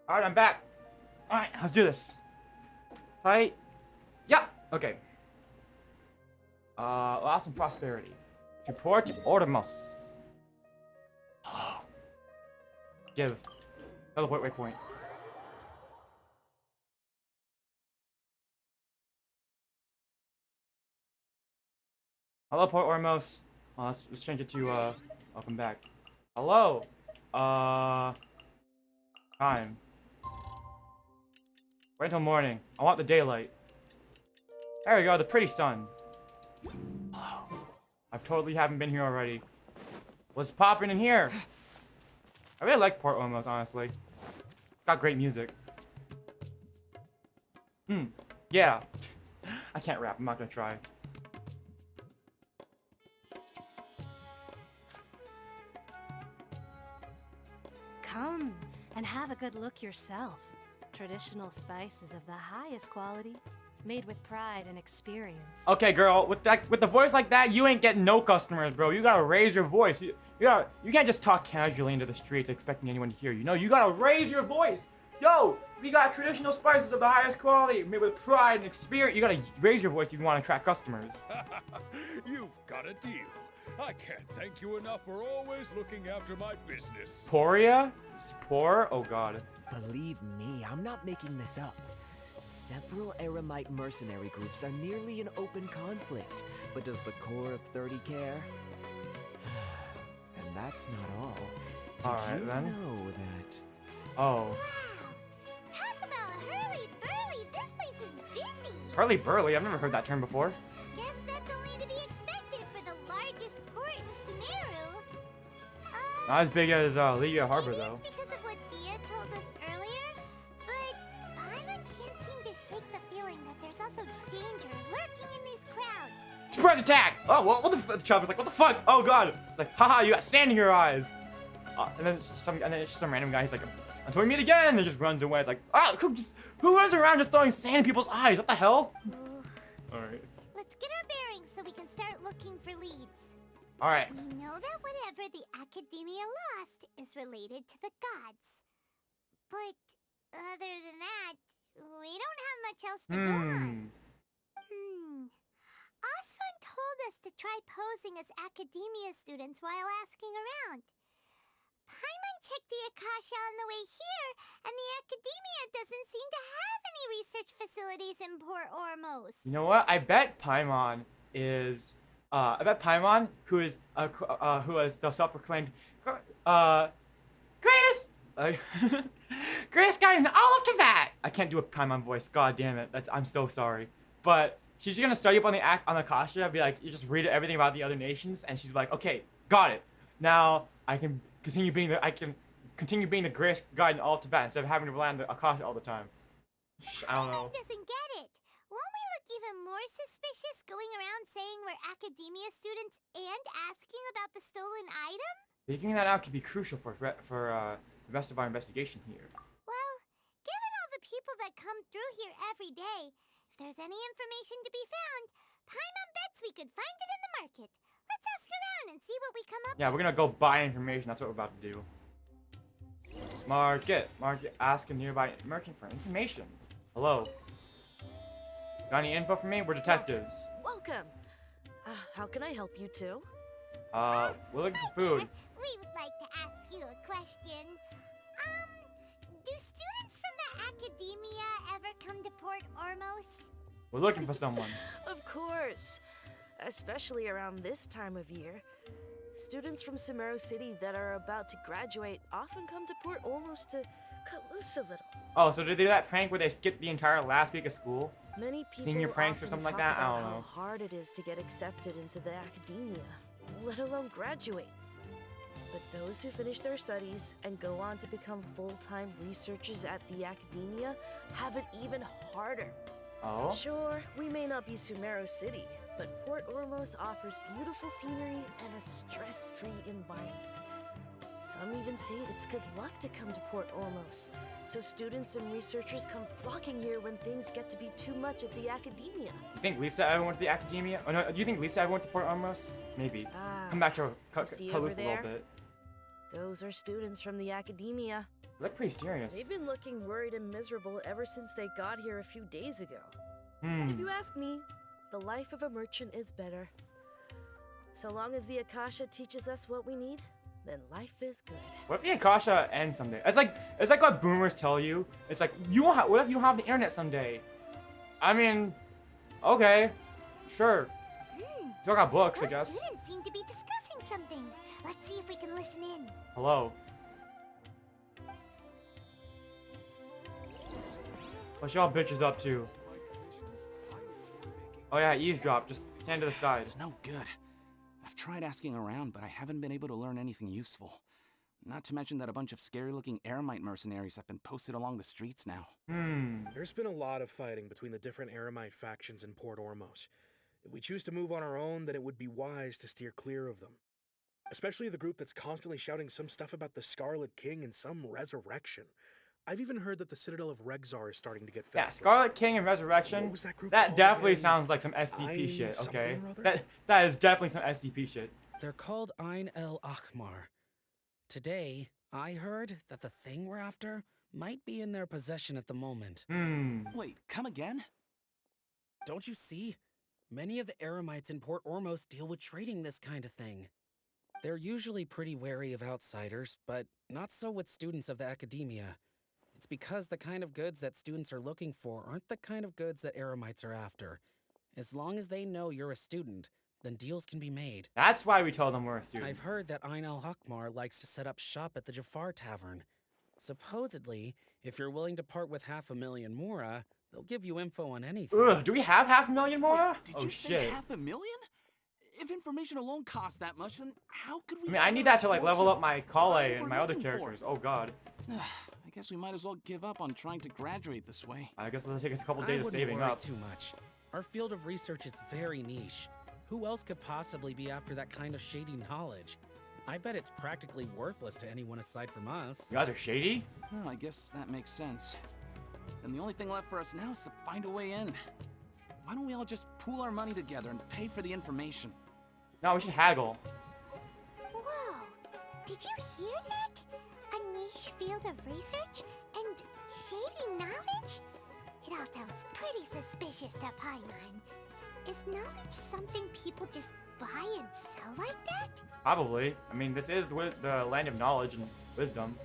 Alright, I'm back. Alright, let's do this. Alright. Yeah. Okay. Loss and prosperity. To Port Ormus. Give. Teleport waypoint. Hello, Port Ormus. Let's change it to, welcome back. Hello. Time. Wait until morning. I want the daylight. There we go, the pretty sun. I totally haven't been here already. What's popping in here? I really like Port Ormus, honestly. Got great music. Yeah. I can't rap, I'm not gonna try. Come and have a good look yourself. Traditional spices of the highest quality, made with pride and experience. Okay, girl, with the voice like that, you ain't getting no customers, bro. You gotta raise your voice. You can't just talk casually into the streets expecting anyone to hear you. No, you gotta raise your voice. Yo, we got traditional spices of the highest quality, made with pride and experience. You gotta raise your voice if you want to attract customers. You've got a deal. I can't thank you enough for always looking after my business. Poria? Spore? Oh god. Believe me, I'm not making this up. Several Eremite mercenary groups are nearly in open conflict, but does the core of 30 care? And that's not all. Did you know that? Oh. Wow! Talk about hurly-burly! This place is busy! Hurly-burly? I've never heard that term before. Guess that's only to be expected for the largest port in Sumeru. Not as big as Liga Harbor, though. It's because of what Thea told us earlier, but Paimon can't seem to shake the feeling that there's also danger lurking in these crowds. Surprise attack! Oh, what the Chopper's like, what the fuck? Oh god! It's like, haha, you got sand in your eyes. And then it's just some random guy. He's like, until we meet again, and just runs away. It's like, ah, who runs around just throwing sand in people's eyes? What the hell? All right. Let's get our bearings so we can start looking for leads. All right. We know that whatever the Academia lost is related to the gods. But other than that, we don't have much else to go on. Osfun told us to try posing as Academia students while asking around. Paimon checked the Akasha on the way here, and the Academia doesn't seem to have any research facilities in Port Ormus. You know what? I bet Paimon is. I bet Paimon, who is the self-proclaimed greatest, greatest guy in all of Teyvat. I can't do a Paimon voice. God damn it. I'm so sorry. But she's gonna study up on the Akasha and be like, you just read everything about the other nations, and she's like, okay, got it. Now I can continue being the greatest guy in all of Teyvat instead of having to rely on the Akasha all the time. I don't know. Doesn't get it. Won't we look even more suspicious going around saying we're Academia students and asking about the stolen item? Figuring that out could be crucial for the rest of our investigation here. Well, given all the people that come through here every day, if there's any information to be found, Paimon bets we could find it in the market. Let's ask around and see what we come up with. Yeah, we're gonna go buy information. That's what we're about to do. Market. Ask a nearby merchant for information. Hello. Got any info for me? We're detectives. Welcome. How can I help you two? We're looking for food. We would like to ask you a question. Do students from the Academia ever come to Port Ormus? We're looking for someone. Of course. Especially around this time of year. Students from Sumeru City that are about to graduate often come to Port Ormus to cut loose a little. Oh, so did they do that prank where they skipped the entire last week of school? Many people Senior pranks or something like that? I don't know. How hard it is to get accepted into the Academia, let alone graduate. But those who finish their studies and go on to become full-time researchers at the Academia have it even harder. Oh? Sure, we may not be Sumeru City, but Port Ormus offers beautiful scenery and a stress-free environment. Some even say it's good luck to come to Port Ormus, so students and researchers come flocking here when things get to be too much at the Academia. You think Lisa ever went to the Academia? Oh no, do you think Lisa ever went to Port Ormus? Maybe. Come back to her, cut loose a little bit. Those are students from the academia. They look pretty serious. They've been looking worried and miserable ever since they got here a few days ago. Hmm. If you ask me, the life of a merchant is better. So long as the Akasha teaches us what we need, then life is good. What if the Akasha ends someday? It's like what boomers tell you. It's like what if you don't have the internet someday? I mean, okay, sure. Still got books, I guess. Students seem to be discussing something. Let's see if we can listen in. Hello. What y'all bitches up to? Oh yeah, eavesdrop. Just stand to the side. It's no good. I've tried asking around, but I haven't been able to learn anything useful. Not to mention that a bunch of scary-looking Eremite mercenaries have been posted along the streets now. There's been a lot of fighting between the different Eremite factions in Port Ormos. If we choose to move on our own, then it would be wise to steer clear of them. Especially the group that's constantly shouting some stuff about the Scarlet King and some resurrection. I've even heard that the Citadel of Regzar is starting to get fed. Yeah, Scarlet King and Resurrection. What was that group that called definitely again? sounds like some SCP shit. Okay, something or other? that is definitely some SCP shit. They're called Ain el Akhmar. Today, I heard that the thing we're after might be in their possession at the moment. Wait, come again? Don't you see? Many of the Eremites in Port Ormos deal with trading this kind of thing. They're usually pretty wary of outsiders, but not so with students of the academia. It's because the kind of goods that students are looking for aren't the kind of goods that Eremites are after. As long as they know you're a student, then deals can be made. That's why we told them we're a student. I've heard that Ain al-Hakmar likes to set up shop at the Jafar Tavern. Supposedly, if you're willing to part with 500,000 mora, they'll give you info on anything. Ugh, do we have 500,000 mora? Did Oh you shit. say 500,000? If information alone costs that much, then how could we... I mean, I need that to like level up my Kale and my other characters. Oh god. I guess we might as well give up on trying to graduate this way. I guess it'll take us a couple days of saving worry up. too much. Our field of research is very niche. Who else could possibly be after that kind of shady knowledge? I bet it's practically worthless to anyone aside from us. You guys are shady? Well, I guess that makes sense. Then the only thing left for us now is to find a way in. Why don't we all just pool our money together and pay for the information? No, we should haggle. Whoa! Did you hear that? A niche field of research and shady knowledge? It all sounds pretty suspicious to Paimon. Is knowledge something people just buy and sell like that? Probably. I mean, this is the land of knowledge and wisdom.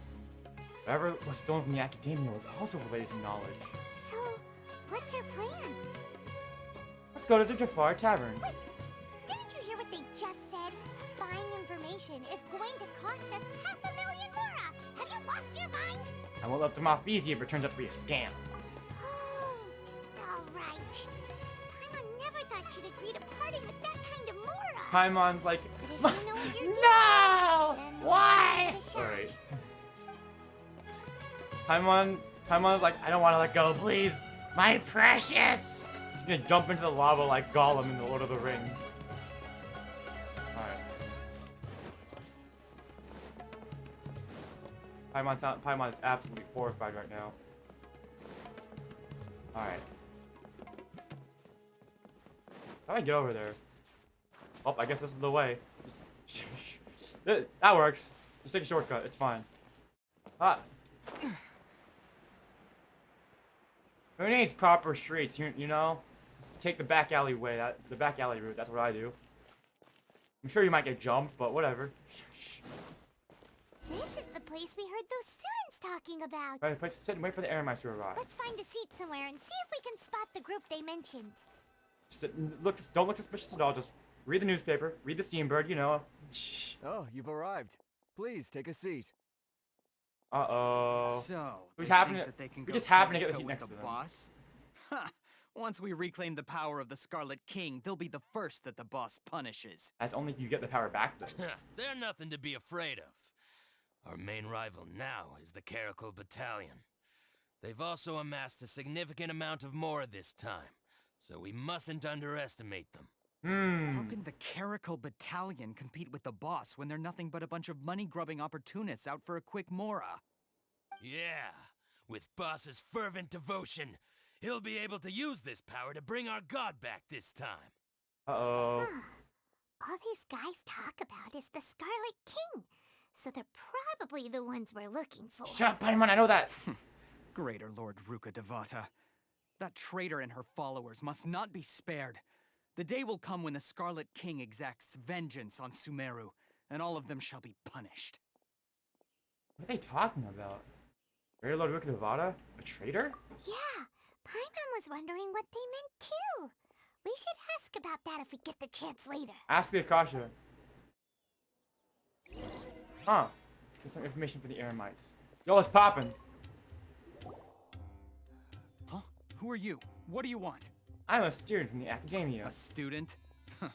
Whatever was stolen from the academia was also related to knowledge. So, what's your plan? Let's go to the Jafar Tavern. Wait, didn't you hear what they just said? Buying information is going to cost us 500,000 mora! Have you lost your mind? I won't let them off easy if it turns out to be a scam. Alright. Paimon never thought she'd agree to parting with that kind of mora. Paimon's like, But if you know what you're doing, no! then Why? give it a shot. Alright. Paimon's like, I don't want to let go, please. My precious! He's gonna jump into the lava like Gollum in the Lord of the Rings. Alright. Paimon is absolutely horrified right now. Alright. How do I get over there? Oh, I guess this is the way. Just that works. Just take a shortcut. It's fine. Ah. Who needs proper streets? You know? Just take the back alley way. The back alley route. That's what I do. I'm sure you might get jumped, but whatever. This is the place we heard those students talking about. Right, place to sit and wait for the Eremites to arrive. Let's find a seat somewhere and see if we can spot the group they mentioned. Don't look suspicious at all. Just read the newspaper, read the Steam Bird, you know. Oh, you've arrived. Please take a seat. So, We they happen think to- that they can we go just happen to get the toe-to-toe seat with next the to them. boss? Ha! Once we reclaim the power of the Scarlet King, they'll be the first that the boss punishes. That's only if you get the power back, though. They're nothing to be afraid of. Our main rival now is the Caracal Battalion. They've also amassed a significant amount of more this time, so we mustn't underestimate them. How can the Caracal Battalion compete with the boss when they're nothing but a bunch of money-grubbing opportunists out for a quick mora? Yeah, with Boss's fervent devotion, he'll be able to use this power to bring our god back this time. Uh-oh. All these guys talk about is the Scarlet King, so they're probably the ones we're looking for. Shut up, Paimon, I know that. Greater Lord Ruka Devata. That traitor and her followers must not be spared. The day will come when the Scarlet King exacts vengeance on Sumeru, and all of them shall be punished. What are they talking about? Greater Lord Ruka Devata? A traitor? Yeah, Paimon was wondering what they meant too. We should ask about that if we get the chance later. Ask the Akasha. Huh. Get some information for the Eremites. Yo, it's poppin'. Huh? Who are you? What do you want? I'm a student from the academia. A student? Huh.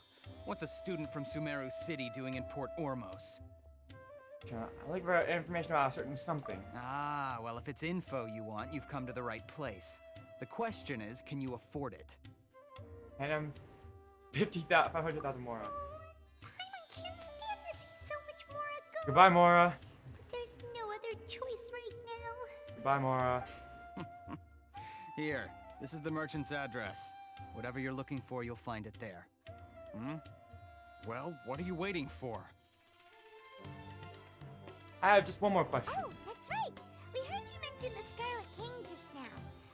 What's a student from Sumeru City doing in Port Ormos? I like for information about a certain something. Ah, well, if it's info you want, you've come to the right place. The question is, can you afford it? And I'm 500,000 Mora. Paimon can't stand to see so much Mora go. Goodbye, Mora. But there's no other choice right now. Goodbye, Mora. Here, this is the merchant's address. Whatever you're looking for, you'll find it there. Hmm? Well, what are you waiting for? I have just one more question. Oh, that's right. We heard you mention the Scarlet King just now.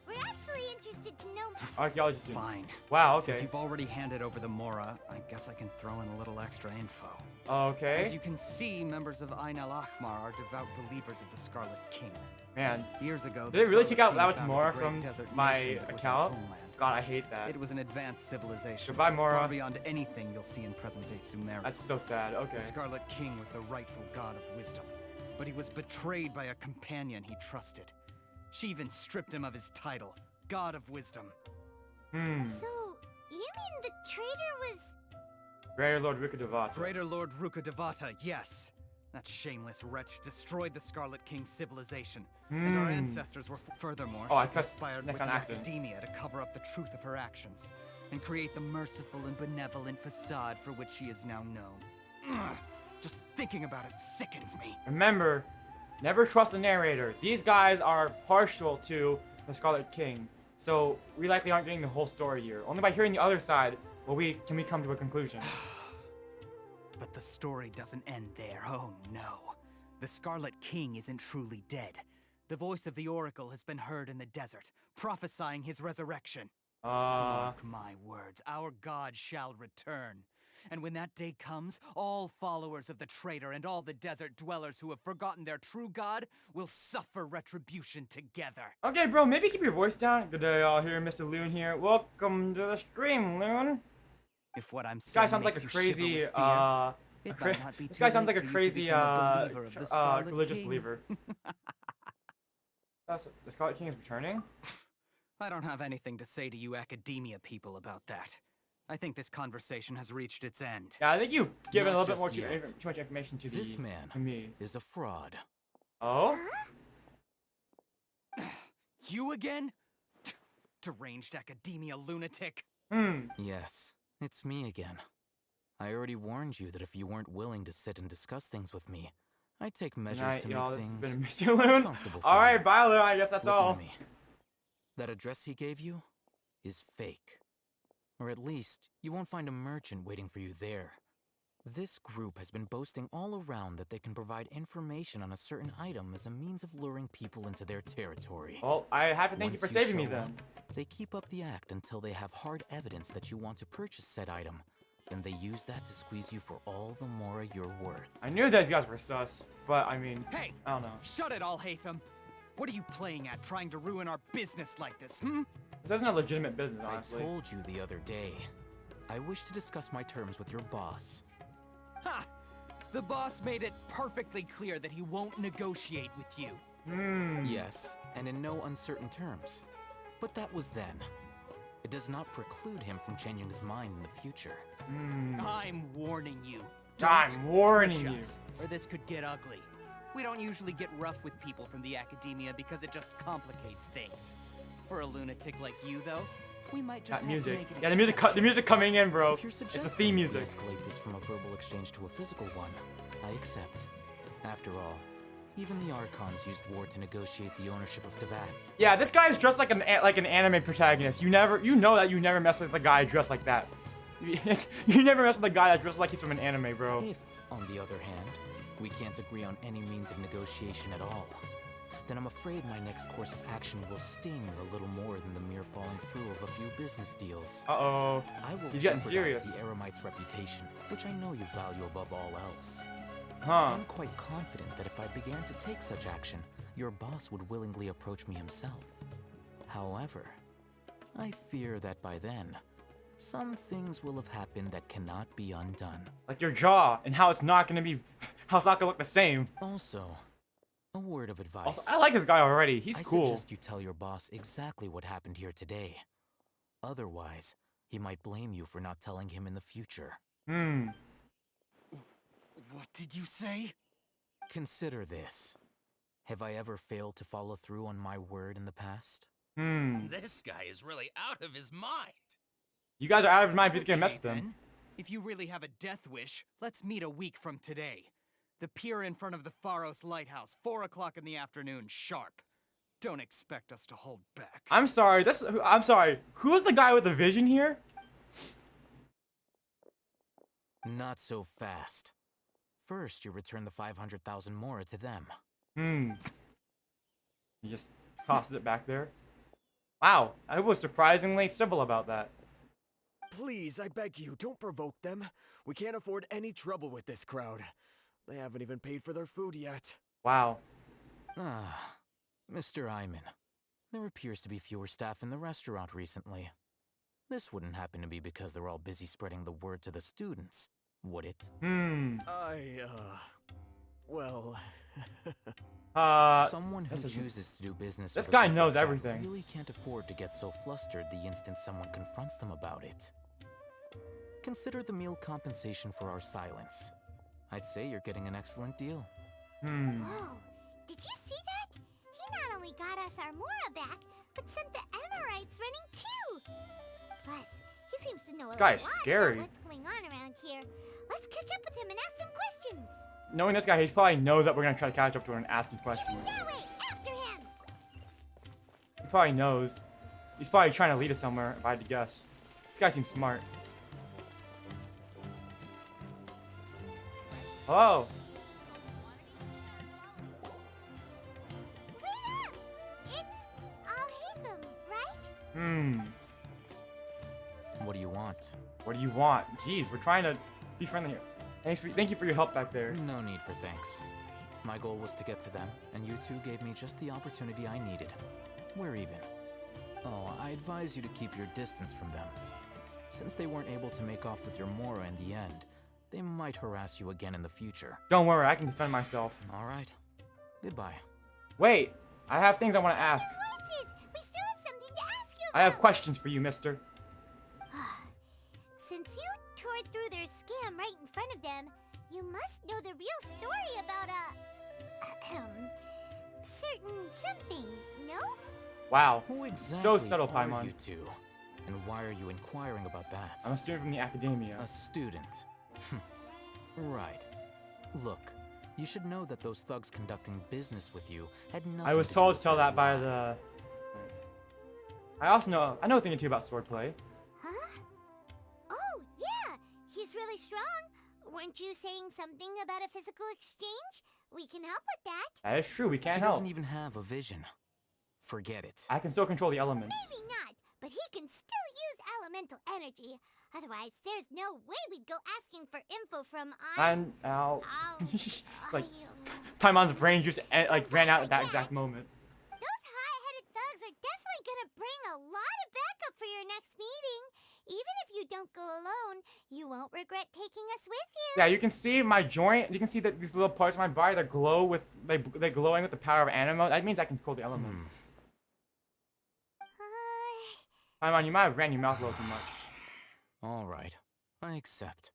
We're actually interested to know. Archaeology students. Fine. Wow, okay. Since you've already handed over the Mora, I guess I can throw in a little extra info. Okay. As you can see, members of Ain al-Ahmar are devout believers of the Scarlet King. Man. Years ago, did they really take out that much founded Mora the great from desert my nation that was our account? homeland. God, I hate that. It was an advanced civilization. Goodbye, Mora. Far beyond anything you'll see in present-day Sumeru. That's so sad. Okay. The Scarlet King was the rightful god of wisdom, but he was betrayed by a companion he trusted. She even stripped him of his title, God of Wisdom. So, you mean the traitor was... Greater Lord Ruka Devata. Greater Lord Ruka Devata, yes. That shameless wretch destroyed the Scarlet King's civilization, and our ancestors were furthermore conspired with the academia to cover up the truth of her actions, and create the merciful and benevolent facade for which she is now known. Ugh, just thinking about it sickens me. Remember, never trust the narrator. These guys are partial to the Scarlet King, so we likely aren't getting the whole story here. Only by hearing the other side can we come to a conclusion. But the story doesn't end there, oh no. The Scarlet King isn't truly dead. The voice of the Oracle has been heard in the desert, prophesying his resurrection. Mark my words, our god shall return. And when that day comes, all followers of the traitor and all the desert dwellers who have forgotten their true god will suffer retribution together. Okay, bro, maybe keep your voice down. Good day, all here, Mr. Loon here. Welcome to the stream, Loon. If what I'm This guy saying sounds like a makes you crazy, shiver with fear, this guy sounds like a crazy, religious believer. The Scarlet King is returning? I don't have anything to say to you academia people about that. I think this conversation has reached its end. Yeah, I think you've given a Not little bit more just yet. too much information to This man to me. is a fraud. Oh? You again? Deranged academia lunatic. Yes, it's me again. I already warned you that if you weren't willing to sit and discuss things with me, I'd take measures to make this has things been Mr. Loon. comfortable for Alright, you. bye, Loon. I guess that's Listen all. to me. That address he gave you is fake. Or at least, you won't find a merchant waiting for you there. This group has been boasting all around that they can provide information on a certain item as a means of luring people into their territory. Well, I have to thank you for Once saving me show then. up, they keep up the act until they have hard evidence that you want to purchase said item. Then they use that to squeeze you for all the more you're worth. I knew those guys were sus, but I mean, Hey! I don't know. Shut it all, Hatham. What are you playing at, trying to ruin our business like this, hmm? This isn't a legitimate business, honestly. I told you the other day. I wish to discuss my terms with your boss. Ha! The boss made it perfectly clear that he won't negotiate with you. Yes, and in no uncertain terms. But that was then. It does not preclude him from changing his mind in the future. I'm warning you. I'm Don't warning push you. us, or this could get ugly. We don't usually get rough with people from the academia because it just complicates things. For a lunatic like you, though, we might just That have to music. make an Yeah, exception. the music coming in, bro. If you're It's the suggesting theme we music. escalate this from a verbal exchange to a physical one, I accept. After all, even the Archons used war to negotiate the ownership of Teyvat. Yeah, this guy's dressed like an anime protagonist. You know that you never mess with a guy dressed like that. You never mess with a guy that dresses like he's from an anime, bro. If, on the other hand, We can't agree on any means of negotiation at all. Then I'm afraid my next course of action will sting a little more than the mere falling through of a few business deals. Uh-oh. I will He's getting jeopardize serious. the Eremite's reputation, which I know you value above all else. Huh. I'm quite confident that if I began to take such action, your boss would willingly approach me himself. However, I fear that by then, some things will have happened that cannot be undone. Like your jaw, and how it's not gonna be, how it's not gonna look the same. Also, a word of advice. Also, I like this guy already. He's cool. I suggest you tell your boss exactly what happened here today. Otherwise, he might blame you for not telling him in the future. What did you say? Consider this. Have I ever failed to follow through on my word in the past? This guy is really out of his mind. You guys are out of his mind if you're gonna mess with then. him. If you really have a death wish, let's meet a week from today. The pier in front of the Pharos Lighthouse, 4 o'clock in the afternoon, sharp. Don't expect us to hold back. I'm sorry. I'm sorry. Who's the guy with the vision here? Not so fast. First, you return the 500,000 mora to them. He just tosses it back there. Wow, I was surprisingly civil about that. Please, I beg you, don't provoke them. We can't afford any trouble with this crowd. They haven't even paid for their food yet. Wow. Ah, Mr. Iman. There appears to be fewer staff in the restaurant recently. This wouldn't happen to be because they're all busy spreading the word to the students, would it? Well... Someone who chooses to do business This with a guy group knows like that everything. really can't afford to get so flustered the instant someone confronts them about it. Consider the meal compensation for our silence. I'd say you're getting an excellent deal. Whoa, did you see that? He not only got us our Mora back, but sent the Amorites running too. Plus, he seems to know This a guy lot is scary. about what's going on around here. Let's catch up with him and ask some questions. Knowing this guy, he probably knows that we're gonna try to catch up to him and ask him questions. That way, after him. He probably knows. He's probably trying to lead us somewhere, if I had to guess. This guy seems smart. Hello. Wait up! It's Al-Haytham, right? What do you want? What do you want? Jeez, we're trying to be friendly here. Thank you for your help back there. No need for thanks. My goal was to get to them, and you two gave me just the opportunity I needed. We're even. Oh, I advise you to keep your distance from them. Since they weren't able to make off with your Mora in the end, they might harass you again in the future. Don't worry, I can defend myself. All right. Goodbye. Wait, I have things I want to ask. Horses! We still have something to ask you I have questions for you, mister. Since you tore through their scam right in front of them, you must know the real story about certain something, no? Wow. Who exactly So subtle, are Paimon. you two? And why are you inquiring about that? I'm a student from the academia. A student? Right. Look, you should know that those thugs conducting business with you had nothing I was to do told with to tell your that by lie. the... I know a thing or two about swordplay. Huh? Oh, yeah! He's really strong. Weren't you saying something about a physical exchange? We can help with that. That is true, we can't He help. doesn't even have a vision. Forget it. I can still control the elements. Maybe not, but he can still use elemental energy. Otherwise, there's no way we'd go asking for info from Ow. It's like, Paimon's brain just like ran out at that exact moment. Those high-headed thugs are definitely gonna bring a lot of backup for your next meeting. Even if you don't go alone, you won't regret taking us with you. Yeah, you can see my joint. You can see that these little parts of my body that glow with they're glowing with the power of animo. That means I can control the elements. Paimon, you might have ran your mouth a little too much. All right. I accept.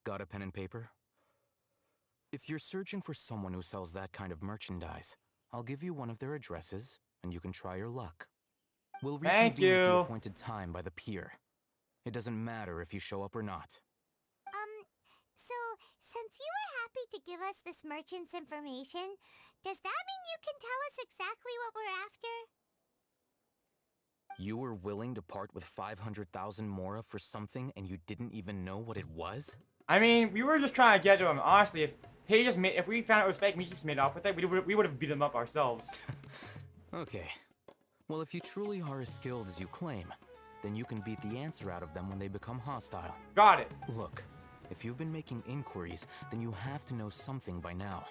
Got a pen and paper? If you're searching for someone who sells that kind of merchandise, I'll give you one of their addresses, and you can try your luck. We'll Thank reconvene at the you. appointed time by the pier. It doesn't matter if you show up or not. So, since you were happy to give us this merchant's information, does that mean you can tell us exactly what we're after? You were willing to part with 500,000 mora for something and you didn't even know what it was? I mean, we were just trying to get to him. Honestly, if he just made, if we found out it was fake, we just made off with it, we would have beat him up ourselves. Okay. Well, if you truly are as skilled as you claim, then you can beat the answer out of them when they become hostile. Got it. Look, if you've been making inquiries, then you have to know something by now.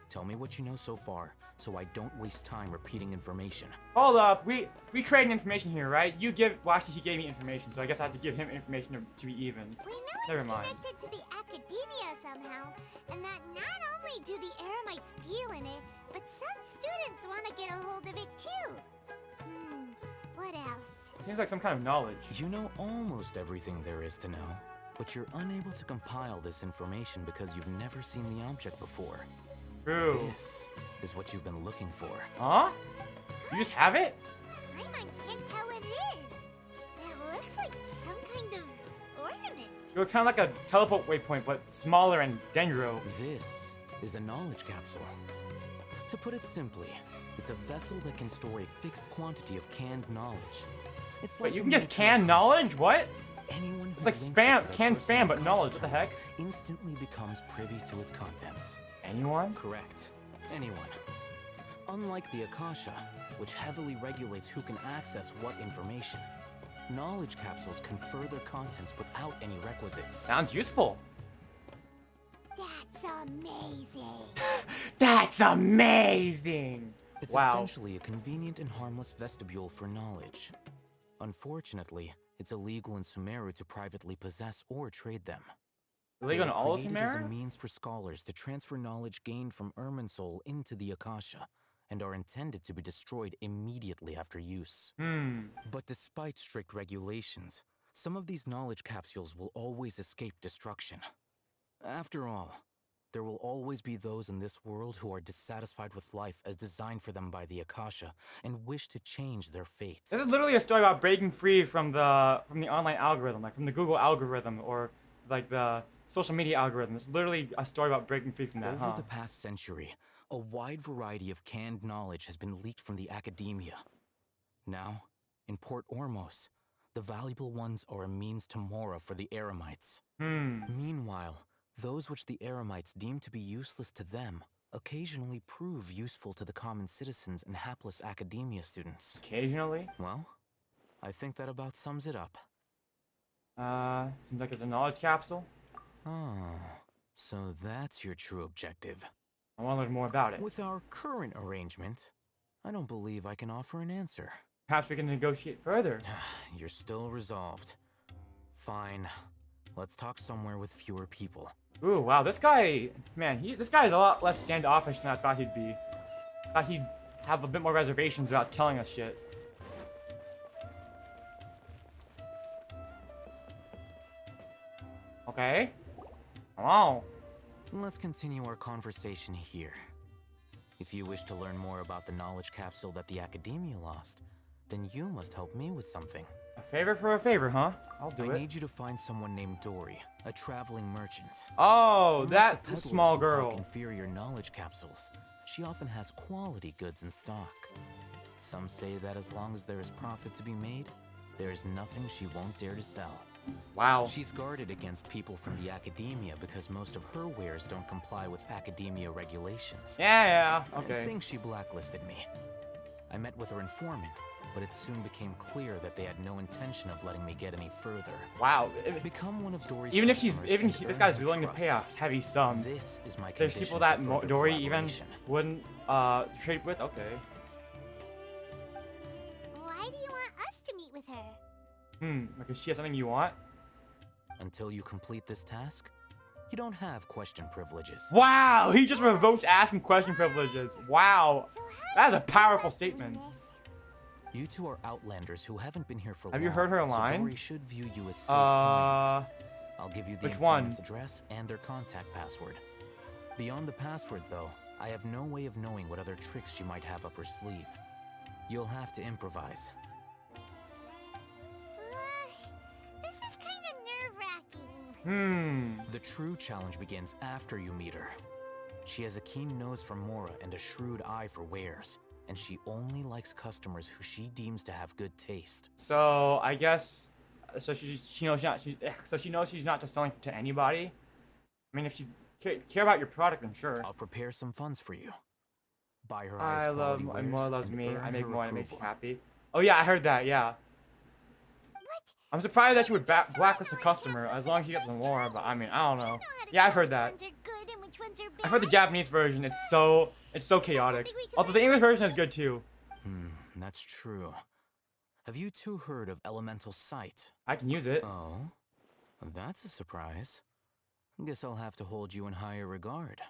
Tell me what you know so far, so I don't waste time repeating information. Hold up, we trading information here, right? You give, well actually he gave me information, so I guess I have to give him information to be even. We know Never it's mind. connected to the academia somehow, and that not only do the Eremites deal in it, but some students want to get a hold of it too. What else? Seems like some kind of knowledge. You know almost everything there is to know, but you're unable to compile this information because you've never seen the object before. True. This is what you've been looking for. Huh? You just have it? Paimon can't tell what it is. It looks like some kind of ornament. It looks kind of like a teleport waypoint, but smaller and dendro. This is a knowledge capsule. To put it simply, it's a vessel that can store a fixed quantity of canned knowledge. It's But like you a can just miniature can knowledge? What? Anyone It's who like links it spam, to their canned personal spam, but knowledge. What the construct heck? instantly becomes privy to its contents. Anyone? Correct. Anyone. Unlike the Akasha, which heavily regulates who can access what information, knowledge capsules confer their contents without any requisites. Sounds useful. That's amazing. That's amazing! It's Wow. essentially a convenient and harmless vestibule for knowledge. Unfortunately, it's illegal in Sumeru to privately possess or trade them. Illegal They in were all of created as a Sumeru? means for scholars to transfer knowledge gained from Irminsul into the Akasha, and are intended to be destroyed immediately after use. But despite strict regulations, some of these knowledge capsules will always escape destruction. After all, there will always be those in this world who are dissatisfied with life as designed for them by the Akasha and wish to change their fate. This is literally a story about breaking free from the online algorithm, like from the Google algorithm or like the social media algorithm. It's literally a story about breaking free from that, Over huh? the past century, a wide variety of canned knowledge has been leaked from the academia. Now, in Port Ormos, the valuable ones are a means to Mora for the Eremites. Meanwhile, those which the Eremites deem to be useless to them occasionally prove useful to the common citizens and hapless academia students. Occasionally? Well, I think that about sums it up. Seems like it's a knowledge capsule. Oh, so that's your true objective. I want to learn more about it. With our current arrangement, I don't believe I can offer an answer. Perhaps we can negotiate further. You're still resolved. Fine. Let's talk somewhere with fewer people. Ooh, wow, this guy, man, this guy is a lot less standoffish than I thought he'd be. I thought he'd have a bit more reservations about telling us shit. Okay. Come on. Let's continue our conversation here. If you wish to learn more about the knowledge capsule that the Academia lost, then you must help me with something. A favor for a favor, huh? I'll do I it. need you to find someone named Dory, a traveling merchant. Oh, Unlike that the peddlers small who hawk girl. inferior knowledge capsules, she often has quality goods in stock. Some say that as long as there is profit to be made, there is nothing she won't dare to sell. Wow. She's guarded against people from the academia because most of her wares don't comply with academia regulations. Yeah, okay. I think she blacklisted me. I met with her informant, but it soon became clear that they had no intention of letting me get any further. Wow. Become one of Dory's Even if customers and this earn guy's her willing to pay a trust. heavy sum. This is my There's condition people for that further Dory even collaboration. wouldn't trade with. Okay. Why do you want us to meet with her? Because she has something you want. Until you complete this task, you don't have question privileges. Wow, he just revoked asking question privileges. Wow, that's a powerful statement. You two are outlanders who haven't been here for long. Have you heard her so line? Dory should view you as safe clients. I'll give you the Which one? informant's address and their contact password. Beyond the password, though, I have no way of knowing what other tricks she might have up her sleeve. You'll have to improvise. This is kind of nerve-wracking. The true challenge begins after you meet her. She has a keen nose for Mora and a shrewd eye for wares, and she only likes customers who she deems to have good taste. So I guess, so she knows she's not just selling to anybody. I mean, if she care about your product, I'm sure. I'll prepare some funds for you. Buy her I highest love, quality and wares more loves and me. earn I make her more, and it makes you approval. happy. Oh yeah, I heard that. Yeah. I'm surprised that she would blacklist a customer as long as she gets some more. But I mean, I don't know. Yeah, I've heard that. I've heard the Japanese version. It's so chaotic. Although the English version is good too. That's true. Have you two heard of elemental sight? I can use it. Oh, that's a surprise. Guess I'll have to hold you in higher regard.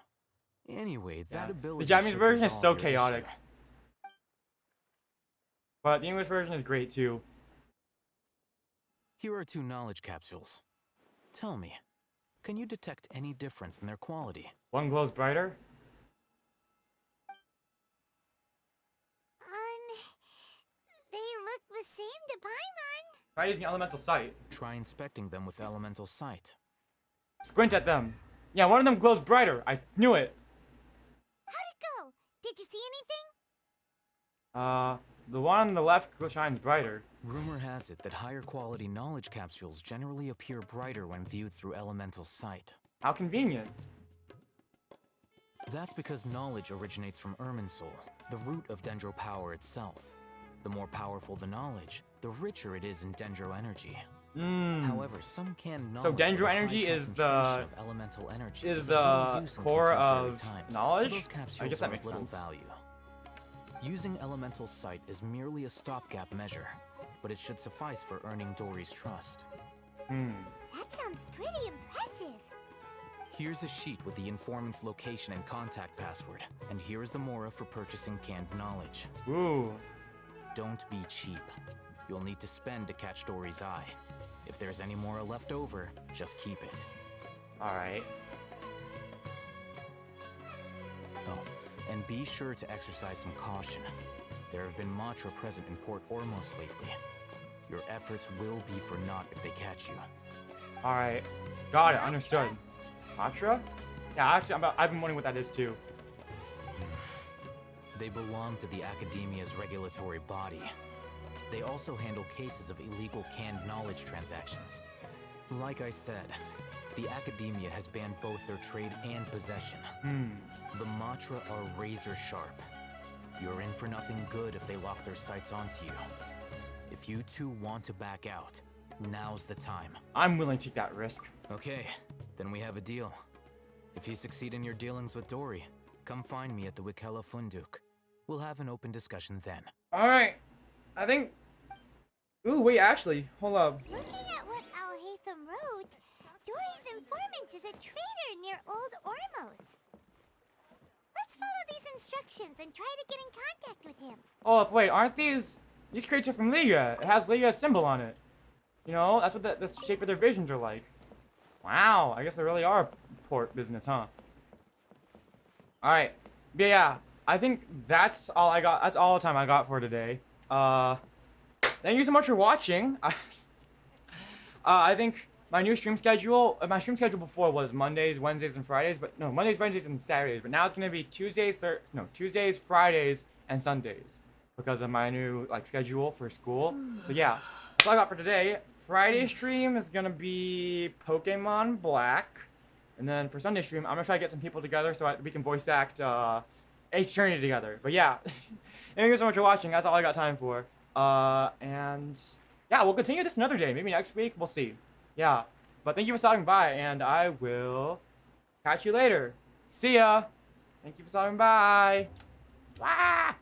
Anyway, that ability. The Japanese should version is so resolve your chaotic. issue. But the English version is great too. Here are 2 knowledge capsules. Tell me, can you detect any difference in their quality? One glows brighter. They look the same to Paimon. Try using elemental sight. Try inspecting them with elemental sight. Squint at them. Yeah, one of them glows brighter. I knew it. How'd it go? Did you see anything? The one on the left shines brighter. Rumor has it that higher quality knowledge capsules generally appear brighter when viewed through elemental sight. How convenient. That's because knowledge originates from Irminsul, the root of Dendro power itself. The more powerful the knowledge, the richer it is in Dendro energy. However, some canned knowledge So Dendro energy is the core of knowledge. So those capsules I guess that are makes of little sense. value. Using elemental sight is merely a stopgap measure, but it should suffice for earning Dory's trust. That sounds pretty impressive. Here's a sheet with the informant's location and contact password, and here's the mora for purchasing canned knowledge. Ooh. Don't be cheap. You'll need to spend to catch Dory's eye. If there's any mora left over, just keep it. Alright. Oh, and be sure to exercise some caution. There have been Matra present in Port Ormos lately. Your efforts will be for naught if they catch you. Alright. Got it. Understood. Matra? Yeah, actually, I've been wondering what that is too. They belong to the Academia's regulatory body. They also handle cases of illegal canned knowledge transactions. Like I said, the Academia has banned both their trade and possession. The Matra are razor sharp. You're in for nothing good if they lock their sights onto you. If you two want to back out, now's the time. I'm willing to take that risk. Okay, then we have a deal. If you succeed in your dealings with Dory, come find me at the Wikela Funduk. We'll have an open discussion then. Alright. I think... Ooh, wait, actually. Hold up. Looking at what Al-Haytham wrote, Dory's informant is a traitor near Old Ormos. Let's follow these instructions and try to get in contact with him. Oh, wait, aren't these crates are from Liga? It has Liga's symbol on it. You know, that's what the shape of their visions are like. Wow, I guess they really are port business, huh? Alright. But yeah, I think that's all I got. That's all the time I got for today. Thank you so much for watching. I think my new stream schedule, my stream schedule before was Mondays, Wednesdays, and Fridays, but no, Mondays, Wednesdays, and Saturdays. But now it's gonna be Tuesdays, Fridays, and Sundays because of my new schedule for school. So yeah, that's all I got for today. Friday stream is gonna be Pokemon Black, and then for Sunday stream, I'm gonna try to get some people together so we can voice act Ace Attorney together. But yeah, thank you so much for watching. That's all I got time for. And yeah, we'll continue this another day. Maybe next week. We'll see. Yeah. But thank you for stopping by, and I will catch you later. See ya. Thank you for stopping by. Bye.